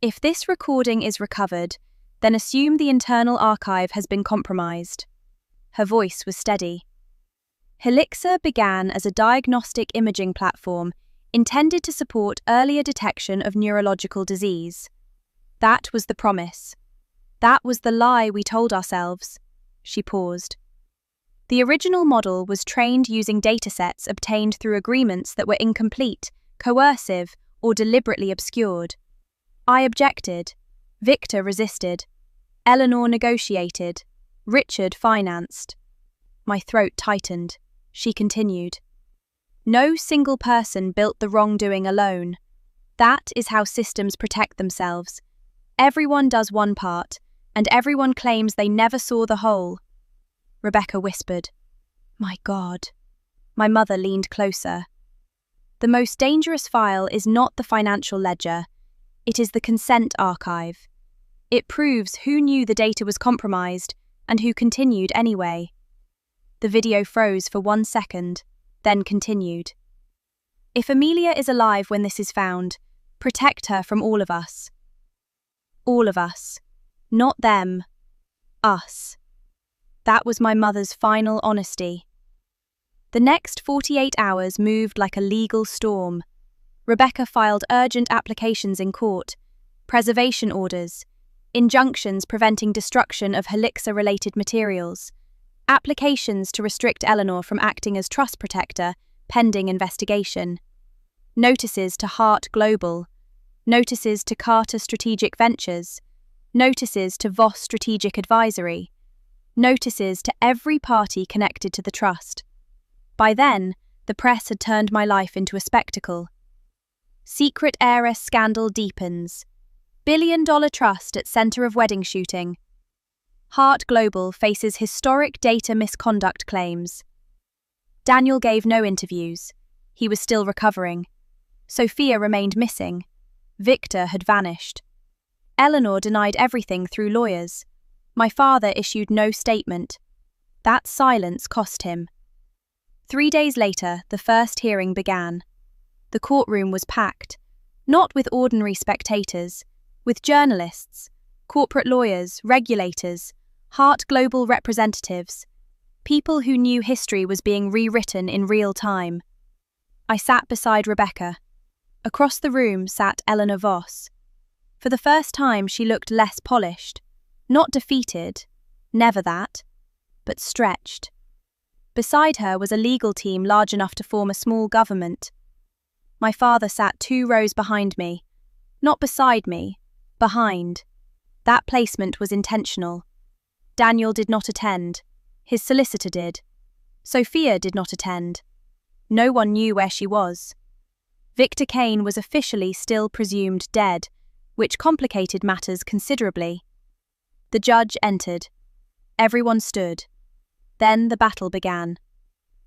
If this recording is recovered, then assume the internal archive has been compromised. Her voice was steady. Heiress began as a diagnostic imaging platform intended to support earlier detection of neurological disease. That was the promise. That was the lie we told ourselves. She paused. The original model was trained using datasets obtained through agreements that were incomplete, coercive, or deliberately obscured. I objected. Victor resisted. Eleanor negotiated. Richard financed. My throat tightened. She continued. No single person built the wrongdoing alone. That is how systems protect themselves. Everyone does one part, and everyone claims they never saw the whole. Rebecca whispered. My God. My mother leaned closer. The most dangerous file is not the financial ledger. It is the consent archive. It proves who knew the data was compromised and who continued anyway. The video froze for 1 second, then continued. If Amelia is alive when this is found, protect her from all of us. All of us. Not them. Us. That was my mother's final honesty. The next 48 hours moved like a legal storm. Rebecca filed urgent applications in court, preservation orders, injunctions preventing destruction of Heiress-related materials, applications to restrict Eleanor from acting as trust protector pending investigation, notices to Hart Global, notices to Carter Strategic Ventures, notices to Voss Strategic Advisory, notices to every party connected to the trust. By then, the press had turned my life into a spectacle. Secret heiress scandal deepens. Billion-dollar trust at center of wedding shooting. Hart Global faces historic data misconduct claims. Daniel gave no interviews. He was still recovering. Sophia remained missing. Victor had vanished. Eleanor denied everything through lawyers. My father issued no statement. That silence cost him. 3 days later, the first hearing began. The courtroom was packed, not with ordinary spectators, with journalists, corporate lawyers, regulators, Hart Global representatives, people who knew history was being rewritten in real time. I sat beside Rebecca. Across the room sat Eleanor Voss. For the first time, she looked less polished, not defeated, never that, but stretched. Beside her was a legal team large enough to form a small government. My father sat 2 rows behind me, not beside me, behind. That placement was intentional. Daniel did not attend. His solicitor did. Sophia did not attend. No one knew where she was. Victor Kane was officially still presumed dead, which complicated matters considerably. The judge entered. Everyone stood. Then the battle began.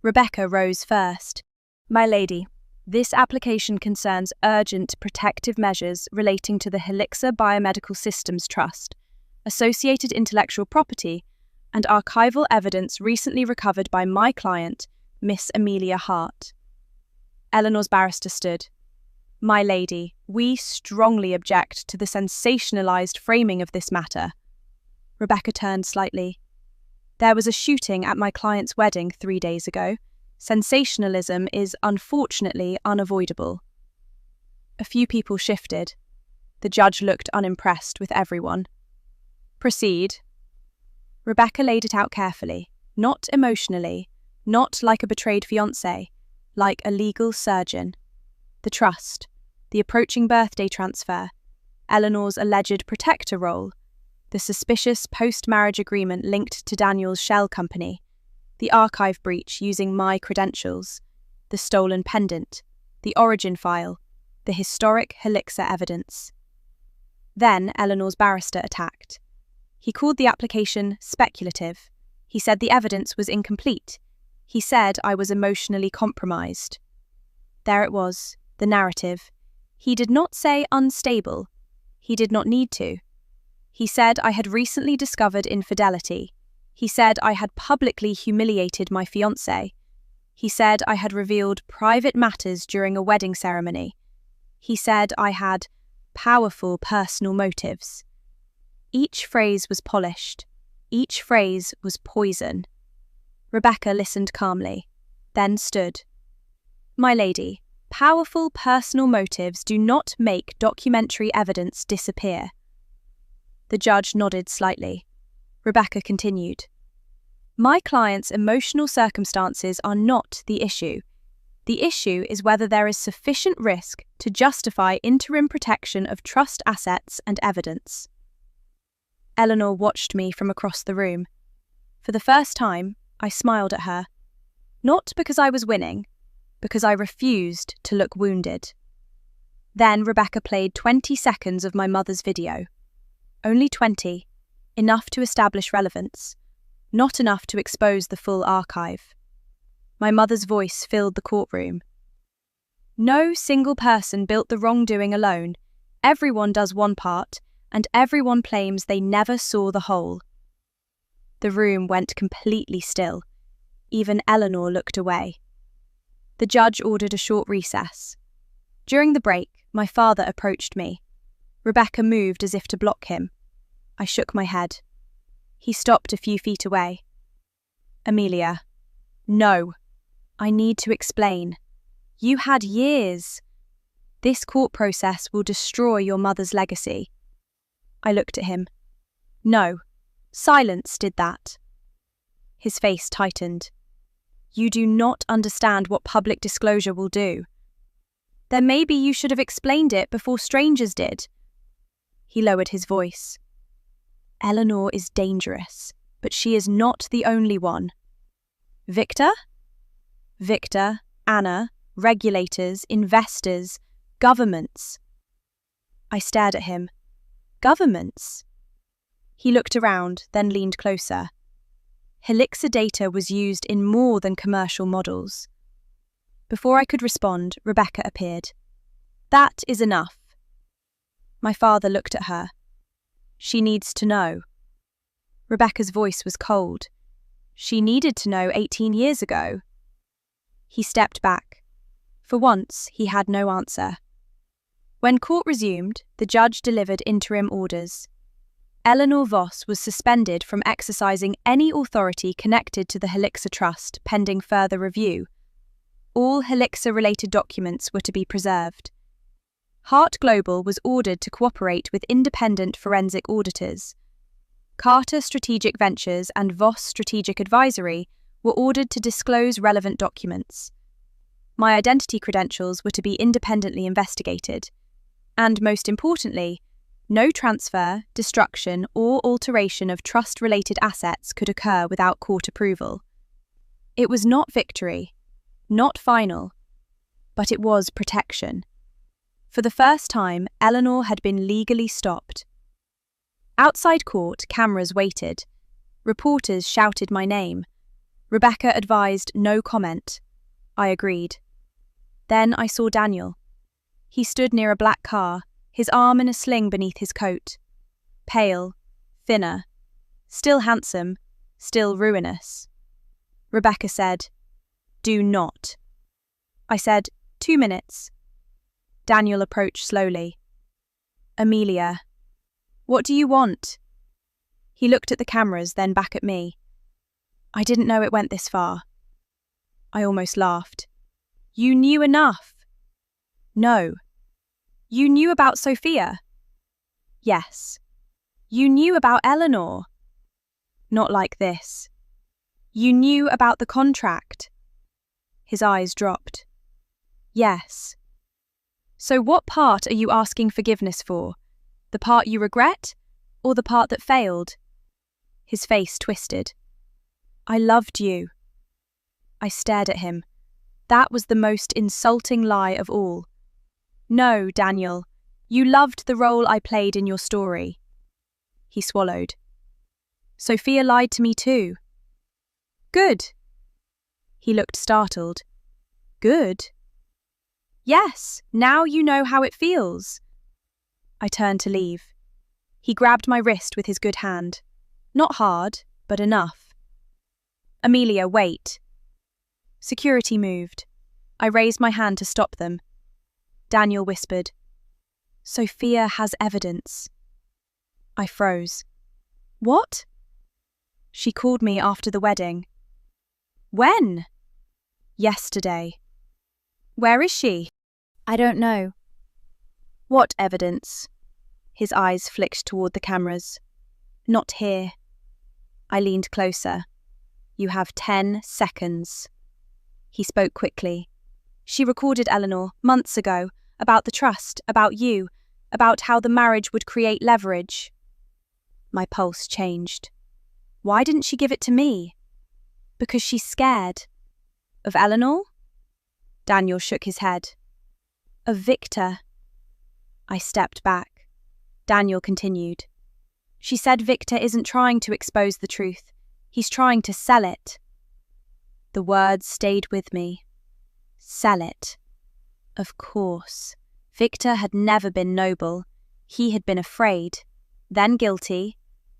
Rebecca rose first. My lady, this application concerns urgent protective measures relating to the Heiress Biomedical Systems Trust, associated intellectual property, and archival evidence recently recovered by my client, Miss Amelia Hart. Eleanor's barrister stood. My lady, we strongly object to the sensationalized framing of this matter. Rebecca turned slightly. There was a shooting at my client's wedding 3 days ago. Sensationalism is unfortunately unavoidable. A few people shifted. The judge looked unimpressed with everyone. Proceed. Rebecca laid it out carefully, not emotionally, not like a betrayed fiancé, like a legal surgeon. The trust, the approaching birthday transfer, Eleanor's alleged protector role, the suspicious post-marriage agreement linked to Daniel's shell company, the archive breach using my credentials, the stolen pendant, the origin file, the historic Heiress evidence. Then Eleanor's barrister attacked. He called the application speculative. He said the evidence was incomplete. He said I was emotionally compromised. There it was, the narrative. He did not say unstable. He did not need to. He said I had recently discovered infidelity. He said I had publicly humiliated my fiancé. He said I had revealed private matters during a wedding ceremony. He said I had powerful personal motives. Each phrase was polished. Each phrase was poison. Rebecca listened calmly, then stood. My lady, powerful personal motives do not make documentary evidence disappear. The judge nodded slightly. Rebecca continued. My client's emotional circumstances are not the issue. The issue is whether there is sufficient risk to justify interim protection of trust assets and evidence. Eleanor watched me from across the room. For the first time, I smiled at her. Not because I was winning, because I refused to look wounded. Then Rebecca played 20 seconds of my mother's video. Only 20, enough to establish relevance, not enough to expose the full archive. My mother's voice filled the courtroom. No single person built the wrongdoing alone. Everyone does one part, and everyone claims they never saw the whole. The room went completely still. Even Eleanor looked away. The judge ordered a short recess. During the break, my father approached me. Rebecca moved as if to block him. I shook my head. He stopped a few feet away. Amelia. No. I need to explain. You had years. This court process will destroy your mother's legacy. I looked at him. No. Silence did that. His face tightened. You do not understand what public disclosure will do. Then maybe you should have explained it before strangers did. He lowered his voice. Eleanor is dangerous, but she is not the only one. Victor? Victor, Anna, regulators, investors, governments. I stared at him. Governments? He looked around, then leaned closer. Heiress data was used in more than commercial models. Before I could respond, Rebecca appeared. That is enough. My father looked at her. She needs to know. Rebecca's voice was cold. She needed to know 18 years ago. He stepped back. For once, he had no answer. When court resumed, the judge delivered interim orders. Eleanor Voss was suspended from exercising any authority connected to the Heiress Trust pending further review. All Heiress-related documents were to be preserved. Hart Global was ordered to cooperate with independent forensic auditors. Carter Strategic Ventures and Voss Strategic Advisory were ordered to disclose relevant documents. My identity credentials were to be independently investigated. And most importantly, no transfer, destruction, or alteration of trust-related assets could occur without court approval. It was not victory, not final, but it was protection. For the first time, Eleanor had been legally stopped. Outside court, cameras waited. Reporters shouted my name. Rebecca advised no comment. I agreed. Then I saw Daniel. He stood near a black car, his arm in a sling beneath his coat. Pale, thinner, still handsome, still ruinous. Rebecca said, "Do not." I said, 2 minutes. Daniel approached slowly. "Amelia, what do you want?" He looked at the cameras, then back at me. "I didn't know it went this far." I almost laughed. "You knew enough." "No." "You knew about Sophia." "Yes." "You knew about Eleanor." "Not like this." "You knew about the contract." His eyes dropped. "Yes." "So what part are you asking forgiveness for? The part you regret, or the part that failed?" His face twisted. "I loved you." I stared at him. That was the most insulting lie of all. "No, Daniel, you loved the role I played in your story." He swallowed. "Sophia lied to me too." "Good." He looked startled. "Good?" "Yes, now you know how it feels." I turned to leave. He grabbed my wrist with his good hand. Not hard, but enough. "Amelia, wait." Security moved. I raised my hand to stop them. Daniel whispered, "Sophia has evidence." I froze. "What?" "She called me after the wedding." "When?" "Yesterday." "Where is she?" I don't know. "What evidence?" His eyes flicked toward the cameras. "Not here." I leaned closer. You have 10 seconds. He spoke quickly. She recorded Eleanor months ago about the trust, about you, about how the marriage would create leverage. My pulse changed. Why didn't she give it to me? Because she's scared. Of Eleanor? Daniel shook his head. Of Victor. I stepped back. Daniel continued. She said Victor isn't trying to expose the truth. He's trying to sell it. The words stayed with me. Sell it. Of course. Victor had never been noble. He had been afraid, then guilty,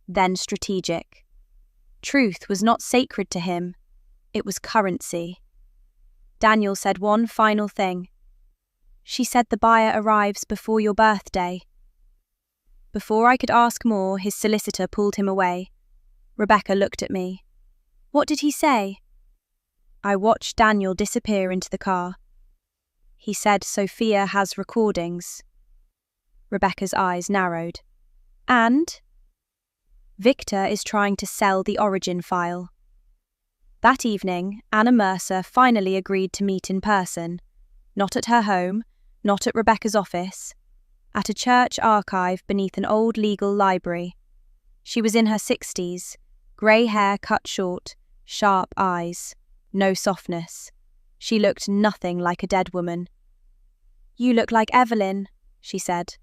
then strategic. Truth was not sacred to him. It was currency. Daniel said one final thing. She said the buyer arrives before your birthday. Before I could ask more, his solicitor pulled him away. Rebecca looked at me. What did he say? I watched Daniel disappear into the car. He said Sophia has recordings. Rebecca's eyes narrowed. And? Victor is trying to sell the origin file. That evening, Anna Mercer finally agreed to meet in person. Not at her home, not at Rebecca's office. At a church archive beneath an old legal library. She was in her 60s, grey hair cut short, sharp eyes, no softness. She looked nothing like a dead woman. You look like Evelyn, she said.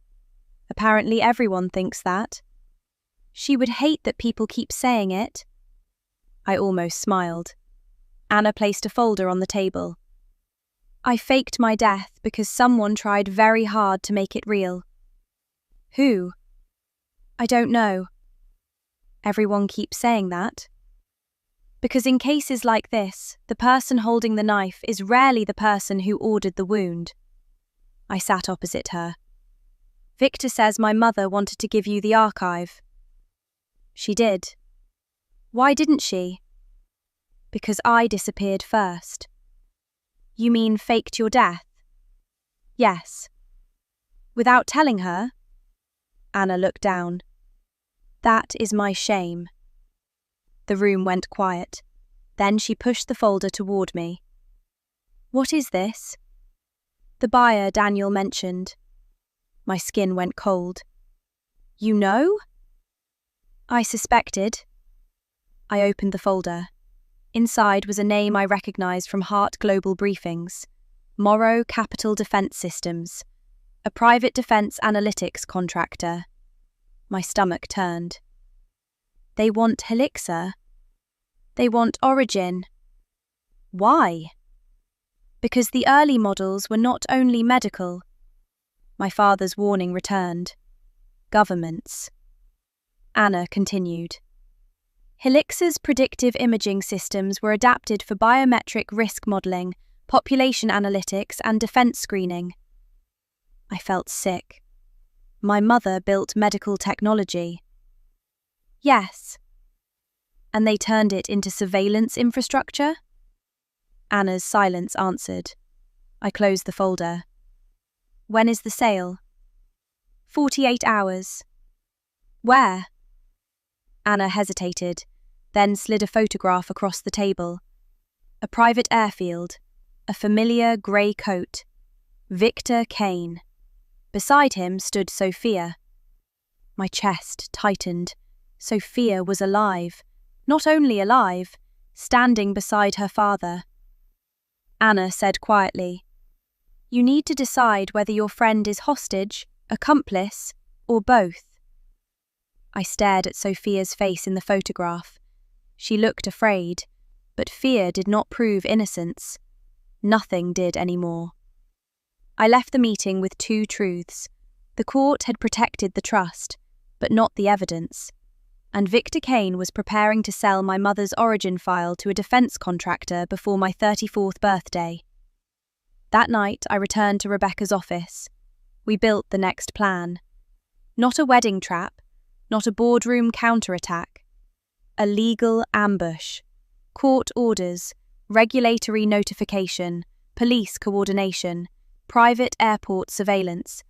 Apparently everyone thinks that. She would hate that people keep saying it. I almost smiled. Anna placed a folder on the table. I faked my death because someone tried very hard to make it real. Who? I don't know. Everyone keeps saying that. Because in cases like this, the person holding the knife is rarely the person who ordered the wound. I sat opposite her. Victor says my mother wanted to give you the archive. She did. Why didn't she? Because I disappeared first. You mean faked your death? Yes. Without telling her? Anna looked down. That is my shame. The room went quiet. Then she pushed the folder toward me. What is this? The buyer Daniel mentioned. My skin went cold. You know? I suspected. I opened the folder. Inside was a name I recognized from Hart Global briefings. Morrow Capital Defense Systems, a private defense analytics contractor. My stomach turned. They want Helixer. They want Origin. Why? Because the early models were not only medical. My father's warning returned. Governments. Anna continued. Helixer's predictive imaging systems were adapted for biometric risk modelling, population analytics, and defence screening. I felt sick. My mother built medical technology. Yes. And they turned it into surveillance infrastructure? Anna's silence answered. I closed the folder. When is the sale? 48 hours. Where? Anna hesitated, then slid a photograph across the table. A private airfield, a familiar grey coat. Victor Kane. Beside him stood Sophia. My chest tightened. Sophia was alive. Not only alive, standing beside her father. Anna said quietly, You need to decide whether your friend is hostage, accomplice, or both. I stared at Sophia's face in the photograph. She looked afraid, but fear did not prove innocence. Nothing did anymore. I left the meeting with two truths. The court had protected the trust, but not the evidence. And Victor Kane was preparing to sell my mother's origin file to a defense contractor before my 34th birthday. That night, I returned to Rebecca's office. We built the next plan. Not a wedding trap, not a boardroom counterattack. A legal ambush. Court orders, regulatory notification, police coordination, private airport surveillance,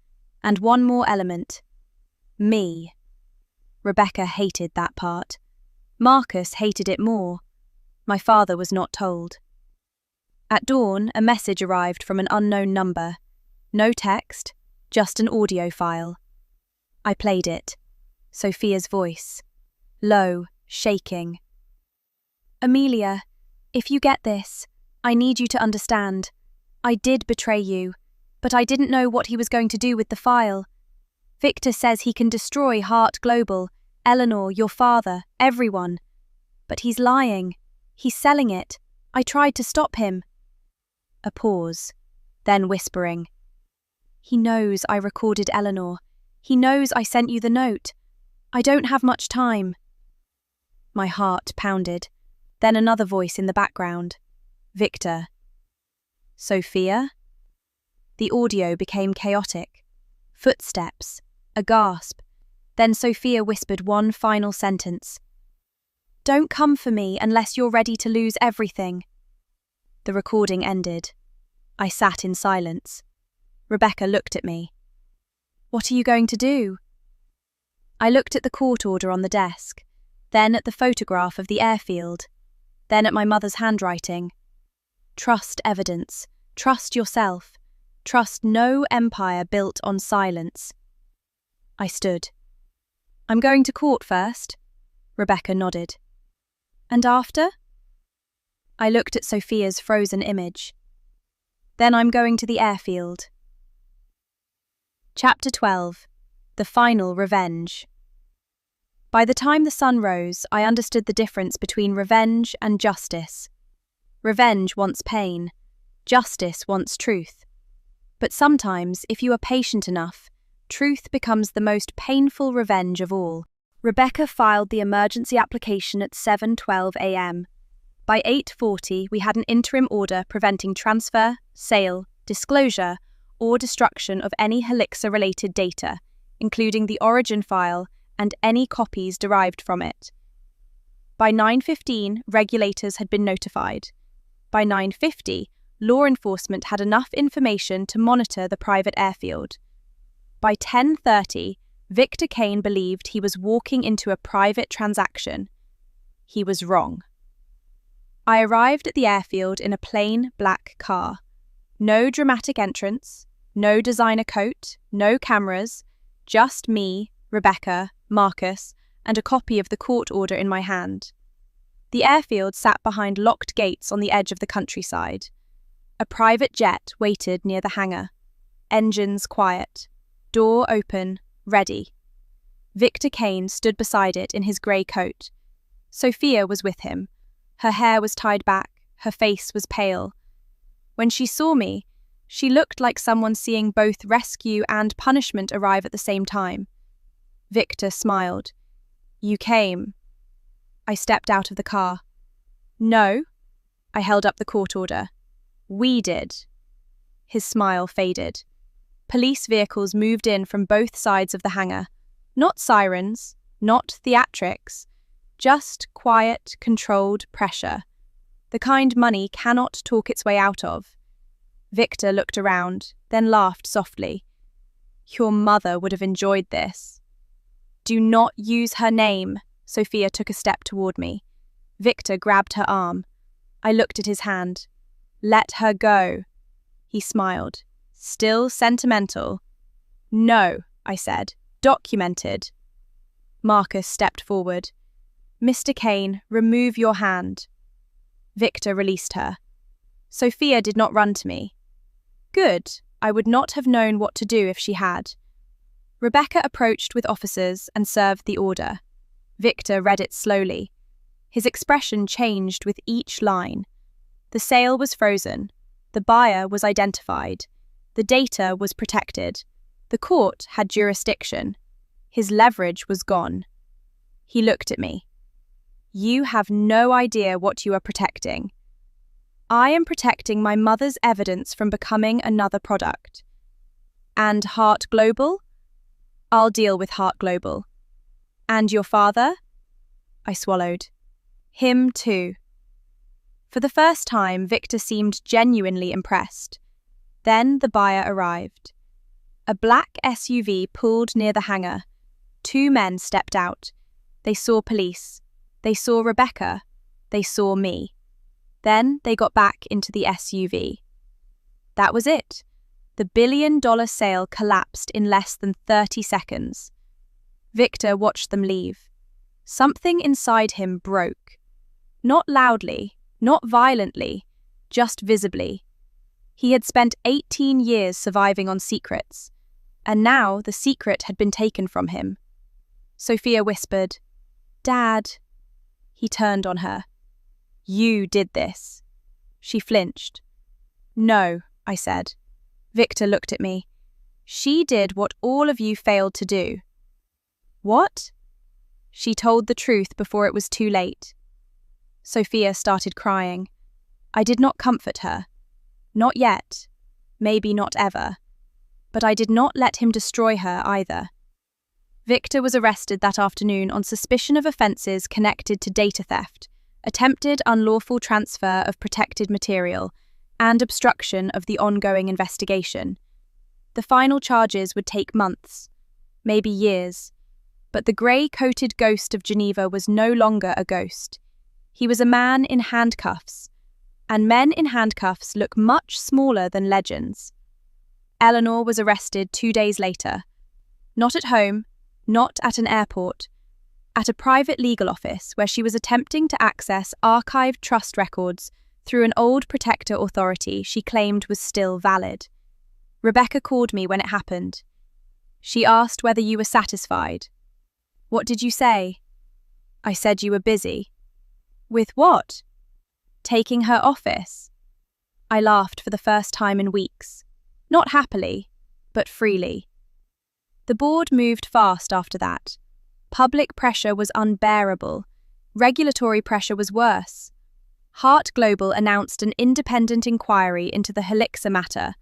and one more element. Me. Rebecca hated that part. Marcus hated it more. My father was not told. At dawn, a message arrived from an unknown number. No text, just an audio file. I played it. Sophia's voice. Low, shaking. Amelia, if you get this, I need you to understand. I did betray you, but I didn't know what he was going to do with the file. Victor says he can destroy Hart Global, Eleanor, your father, everyone. But he's lying. He's selling it. I tried to stop him. A pause, then whispering. He knows I recorded Eleanor. He knows I sent you the note. I don't have much time. My heart pounded. Then another voice in the background. Victor. Sophia? The audio became chaotic. Footsteps. A gasp. Then Sophia whispered one final sentence. Don't come for me unless you're ready to lose everything. The recording ended. I sat in silence. Rebecca looked at me. What are you going to do? I looked at the court order on the desk, then at the photograph of the airfield, then at my mother's handwriting. Trust evidence. Trust yourself. Trust no empire built on silence. I stood. I'm going to court first. Rebecca nodded. And after? I looked at Sophia's frozen image. Then I'm going to the airfield. Chapter 12. The Final Revenge. By the time the sun rose, I understood the difference between revenge and justice. Revenge wants pain. Justice wants truth. But sometimes, if you are patient enough, truth becomes the most painful revenge of all. Rebecca filed the emergency application at 7:12 a.m. By 8:40, we had an interim order preventing transfer, sale, disclosure, or destruction of any Helixa-related data, including the origin file and any copies derived from it. By 9:15, regulators had been notified. By 9:50, law enforcement had enough information to monitor the private airfield. By 10:30, Victor Kane believed he was walking into a private transaction. He was wrong. I arrived at the airfield in a plain black car. No dramatic entrance, no designer coat, no cameras, just me, Rebecca, Marcus, and a copy of the court order in my hand. The airfield sat behind locked gates on the edge of the countryside. A private jet waited near the hangar. Engines quiet. Door open, ready. Victor Kane stood beside it in his grey coat. Sophia was with him. Her hair was tied back, her face was pale. When she saw me, she looked like someone seeing both rescue and punishment arrive at the same time. Victor smiled. You came. I stepped out of the car. No. I held up the court order. We did. His smile faded. Police vehicles moved in from both sides of the hangar. Not sirens, not theatrics, just quiet, controlled pressure. The kind money cannot talk its way out of. Victor looked around, then laughed softly. Your mother would have enjoyed this. Do not use her name. Sophia took a step toward me. Victor grabbed her arm. I looked at his hand. Let her go. He smiled. Still sentimental. No, I said. Documented. Marcus stepped forward. Mr. Kane, remove your hand. Victor released her. Sophia did not run to me. Good. I would not have known what to do if she had. Rebecca approached with officers and served the order. Victor read it slowly. His expression changed with each line. The sale was frozen. The buyer was identified. The data was protected. The court had jurisdiction. His leverage was gone. He looked at me. You have no idea what you are protecting. I am protecting my mother's evidence from becoming another product. And Hart Global? I'll deal with Hart Global. And your father? I swallowed. Him too. For the first time, Victor seemed genuinely impressed. Then the buyer arrived. A black SUV pulled near the hangar. 2 men stepped out. They saw police. They saw Rebecca. They saw me. Then they got back into the SUV. That was it. The billion-dollar sale collapsed in less than 30 seconds. Victor watched them leave. Something inside him broke. Not loudly, not violently, just visibly. He had spent 18 years surviving on secrets, and now the secret had been taken from him. Sophia whispered, "Dad." He turned on her. "You did this." She flinched. "No," I said. Victor looked at me. "She did what all of you failed to do." "What?" She told the truth before it was too late. Sophia started crying. I did not comfort her. Not yet. Maybe not ever. But I did not let him destroy her either. Victor was arrested that afternoon on suspicion of offences connected to data theft, attempted unlawful transfer of protected material, and obstruction of the ongoing investigation. The final charges would take months, maybe years, but the grey-coated ghost of Geneva was no longer a ghost. He was a man in handcuffs, and men in handcuffs look much smaller than legends. Eleanor was arrested 2 days later. Not at home, not at an airport, at a private legal office where she was attempting to access archived trust records through an old protector authority she claimed was still valid. Rebecca called me when it happened. She asked whether you were satisfied. "What did you say?" "I said you were busy." "With what?" "Taking her office." I laughed for the first time in weeks. Not happily, but freely. The board moved fast after that. Public pressure was unbearable. Regulatory pressure was worse. Hart Global announced an independent inquiry into the Heiress matter,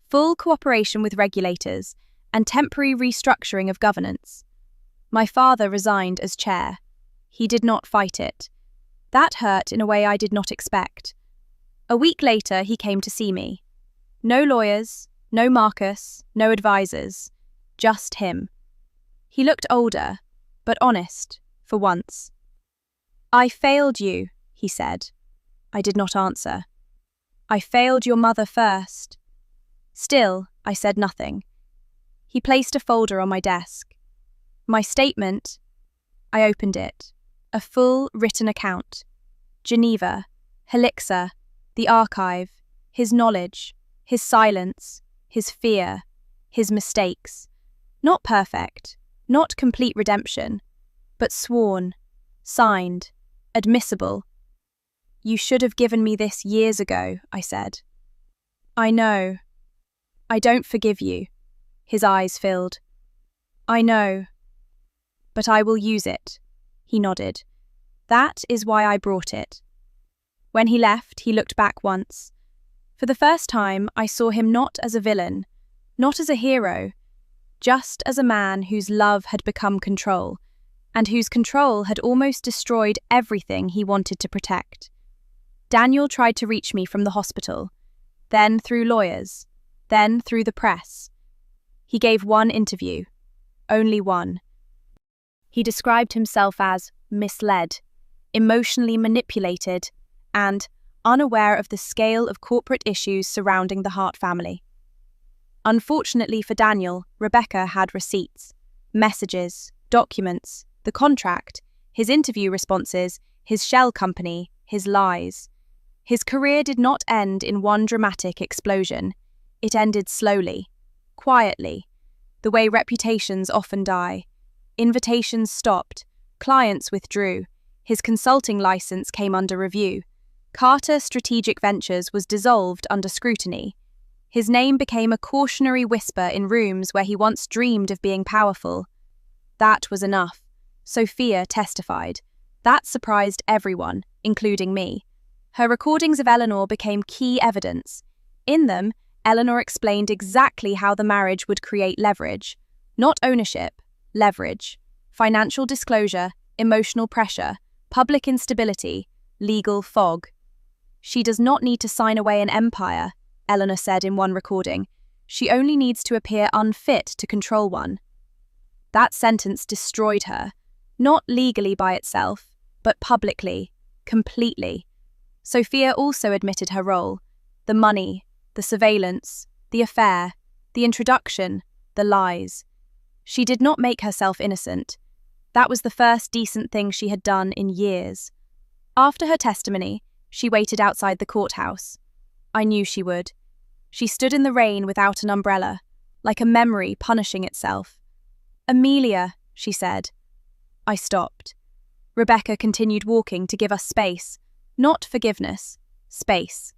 full cooperation with regulators, and temporary restructuring of governance. My father resigned as chair. He did not fight it. That hurt in a way I did not expect. A week later, he came to see me. No lawyers, no Marcus, no advisors, just him. He looked older, but honest, for once. "I failed you," he said. I did not answer. "I failed your mother first." Still, I said nothing. He placed a folder on my desk. My statement. I opened it. A full written account. Geneva, Heiress, the archive, his knowledge, his silence, his fear, his mistakes. Not perfect, not complete redemption, but sworn, signed, admissible. "You should have given me this years ago," I said. "I know. I don't forgive you." His eyes filled. "I know. But I will use it." He nodded. "That is why I brought it." When he left, he looked back once. For the first time, I saw him not as a villain, not as a hero, just as a man whose love had become control, and whose control had almost destroyed everything he wanted to protect. Daniel tried to reach me from the hospital, then through lawyers, then through the press. He gave one interview, only one. He described himself as misled, emotionally manipulated, and unaware of the scale of corporate issues surrounding the Hart family. Unfortunately for Daniel, Rebecca had receipts, messages, documents, the contract, his interview responses, his shell company, his lies. His career did not end in one dramatic explosion. It ended slowly, quietly, the way reputations often die. Invitations stopped, clients withdrew, his consulting license came under review. Carter Strategic Ventures was dissolved under scrutiny. His name became a cautionary whisper in rooms where he once dreamed of being powerful. That was enough. Sophia testified. That surprised everyone, including me. Her recordings of Eleanor became key evidence. In them, Eleanor explained exactly how the marriage would create leverage. Not ownership, leverage. Financial disclosure, emotional pressure, public instability, legal fog. "She does not need to sign away an empire," Eleanor said in one recording. "She only needs to appear unfit to control one." That sentence destroyed her, not legally by itself, but publicly, completely. Sophia also admitted her role: the money, the surveillance, the affair, the introduction, the lies. She did not make herself innocent. That was the first decent thing she had done in years. After her testimony, she waited outside the courthouse. I knew she would. She stood in the rain without an umbrella, like a memory punishing itself. "Amelia," she said. I stopped. Rebecca continued walking to give us space. Not forgiveness, space.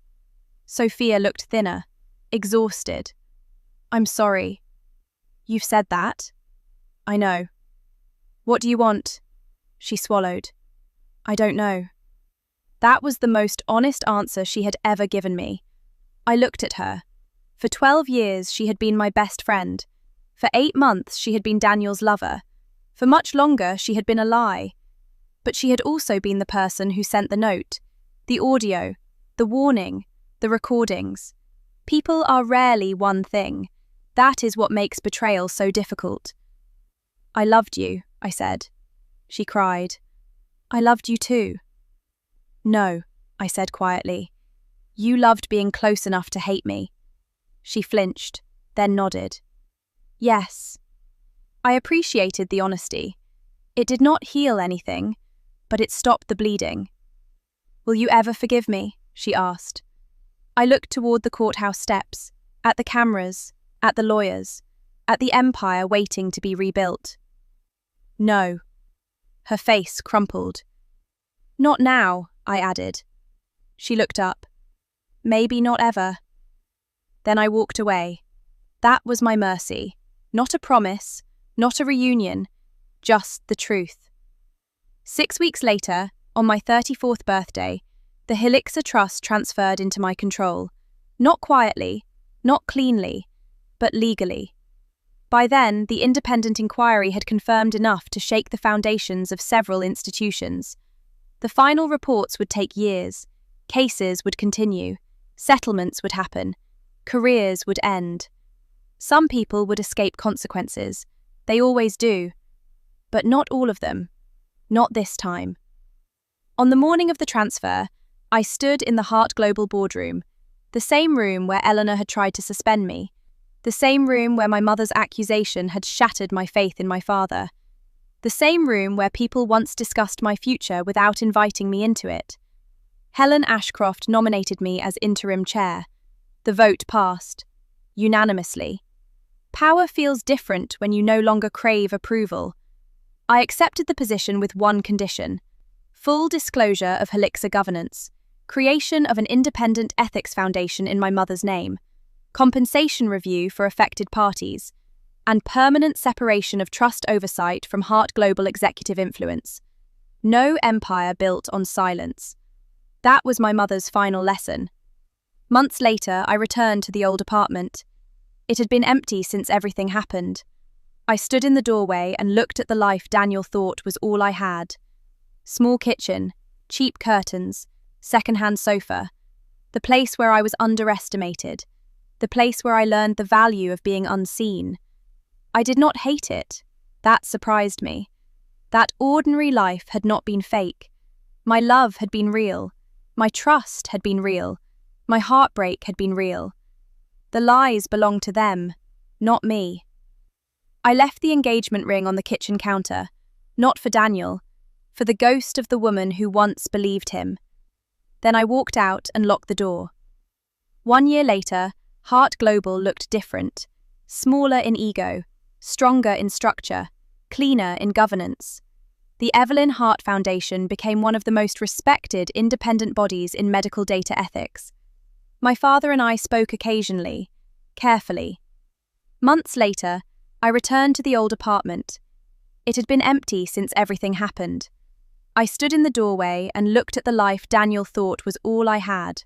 Sophia looked thinner, exhausted. "I'm sorry." "You've said that?" "I know." "What do you want?" She swallowed. "I don't know." That was the most honest answer she had ever given me. I looked at her. For 12 years she had been my best friend. For 8 months she had been Daniel's lover. For much longer she had been a lie. But she had also been the person who sent the note, the audio, the warning, the recordings. People are rarely one thing. That is what makes betrayal so difficult. "I loved you," I said. She cried. "I loved you too." "No," I said quietly. "You loved being close enough to hate me." She flinched, then nodded. "Yes." I appreciated the honesty. It did not heal anything, but it stopped the bleeding. "Will you ever forgive me?" she asked. I looked toward the courthouse steps, at the cameras, at the lawyers, at the empire waiting to be rebuilt. "No." Her face crumpled. "Not now," I added. She looked up. "Maybe not ever." Then I walked away. That was my mercy. Not a promise, not a reunion, just the truth. 6 weeks later, on my 34th birthday, the Heiress Trust transferred into my control. Not quietly, not cleanly, but legally. By then, the independent inquiry had confirmed enough to shake the foundations of several institutions. The final reports would take years. Cases would continue. Settlements would happen. Careers would end. Some people would escape consequences. They always do. But not all of them. Not this time. On the morning of the transfer, I stood in the Hart Global boardroom, the same room where Eleanor had tried to suspend me, the same room where my mother's accusation had shattered my faith in my father, the same room where people once discussed my future without inviting me into it. Helen Ashcroft nominated me as interim chair. The vote passed. Unanimously. Power feels different when you no longer crave approval. I accepted the position with one condition: full disclosure of Heiress governance, creation of an independent ethics foundation in my mother's name, compensation review for affected parties, and permanent separation of trust oversight from Hart Global executive influence. No empire built on silence. That was my mother's final lesson. Months later, I returned to the old apartment. It had been empty since everything happened. I stood in the doorway and looked at the life Daniel thought was all I had. Small kitchen, cheap curtains, second-hand sofa. The place where I was underestimated. The place where I learned the value of being unseen. I did not hate it. That surprised me. That ordinary life had not been fake. My love had been real. My trust had been real. My heartbreak had been real. The lies belonged to them, not me. I left the engagement ring on the kitchen counter, not for Daniel, for the ghost of the woman who once believed him. Then I walked out and locked the door. 1 year later, Hart Global looked different, smaller in ego, stronger in structure, cleaner in governance. The Evelyn Hart Foundation became one of the most respected independent bodies in medical data ethics. My father and I spoke occasionally, carefully. Months later, I returned to the old apartment. It had been empty since everything happened. I stood in the doorway and looked at the life Daniel thought was all I had.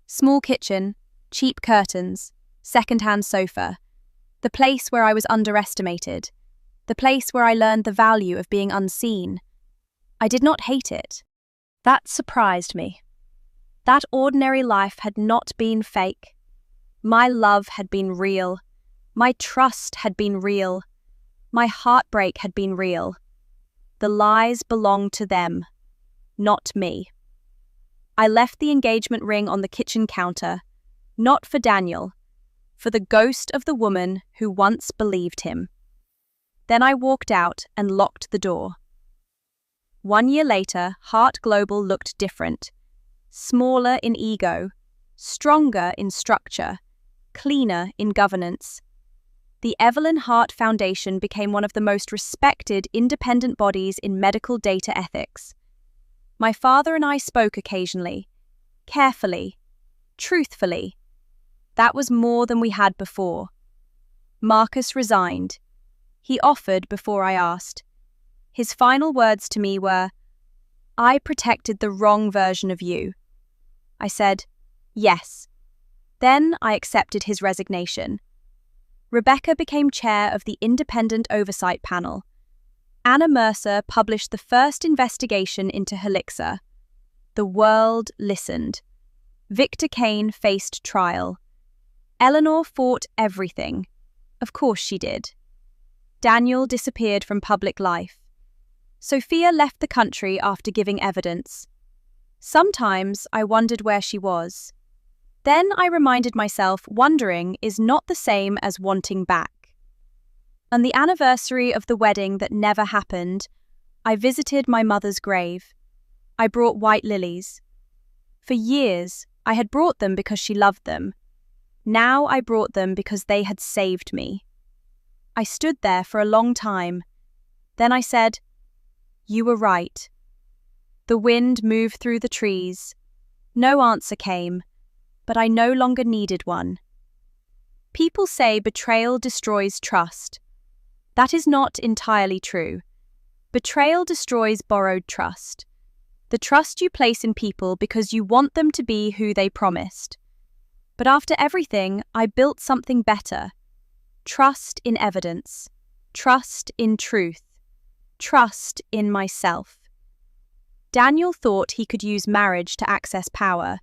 Small kitchen, cheap curtains, second-hand sofa. The place where I was underestimated. The place where I learned the value of being unseen. I did not hate it. That surprised me. That ordinary life had not been fake. My love had been real. My trust had been real. My heartbreak had been real. The lies belonged to them, not me. I left the engagement ring on the kitchen counter, not for Daniel, for the ghost of the woman who once believed him. Then I walked out and locked the door. 1 year later, Hart Global looked different. Smaller in ego, stronger in structure, cleaner in governance. The Evelyn Hart Foundation became one of the most respected independent bodies in medical data ethics. My father and I spoke occasionally, carefully, truthfully. That was more than we had before. Marcus resigned. He offered before I asked. His final words to me were, "I protected the wrong version of you." I said, "Yes." Then I accepted his resignation. Rebecca became chair of the Independent Oversight Panel. Anna Mercer published the first investigation into Heiress. The world listened. Victor Kane faced trial. Eleanor fought everything. Of course she did. Daniel disappeared from public life. Sophia left the country after giving evidence. Sometimes I wondered where she was. Then I reminded myself wondering is not the same as wanting back. On the anniversary of the wedding that never happened, I visited my mother's grave. I brought white lilies. For years, I had brought them because she loved them. Now I brought them because they had saved me. I stood there for a long time. Then I said, "You were right." The wind moved through the trees. No answer came, but I no longer needed one. People say betrayal destroys trust. That is not entirely true. Betrayal destroys borrowed trust. The trust you place in people because you want them to be who they promised. But after everything, I built something better. Trust in evidence. Trust in truth. Trust in myself. Daniel thought he could use marriage to access power.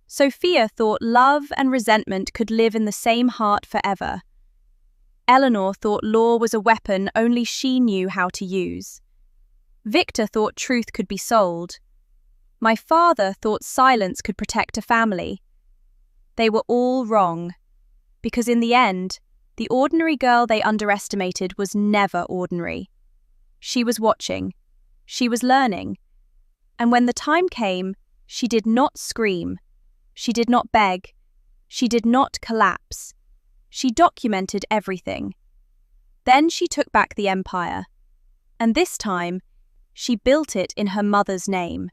Sophia thought love and resentment could live in the same heart forever. Eleanor thought law was a weapon only she knew how to use. Victor thought truth could be sold. My father thought silence could protect a family. They were all wrong, because in the end, the ordinary girl they underestimated was never ordinary. She was watching. She was learning. And when the time came, she did not scream. She did not beg. She did not collapse. She documented everything. Then she took back the empire. And this time, she built it in her mother's name.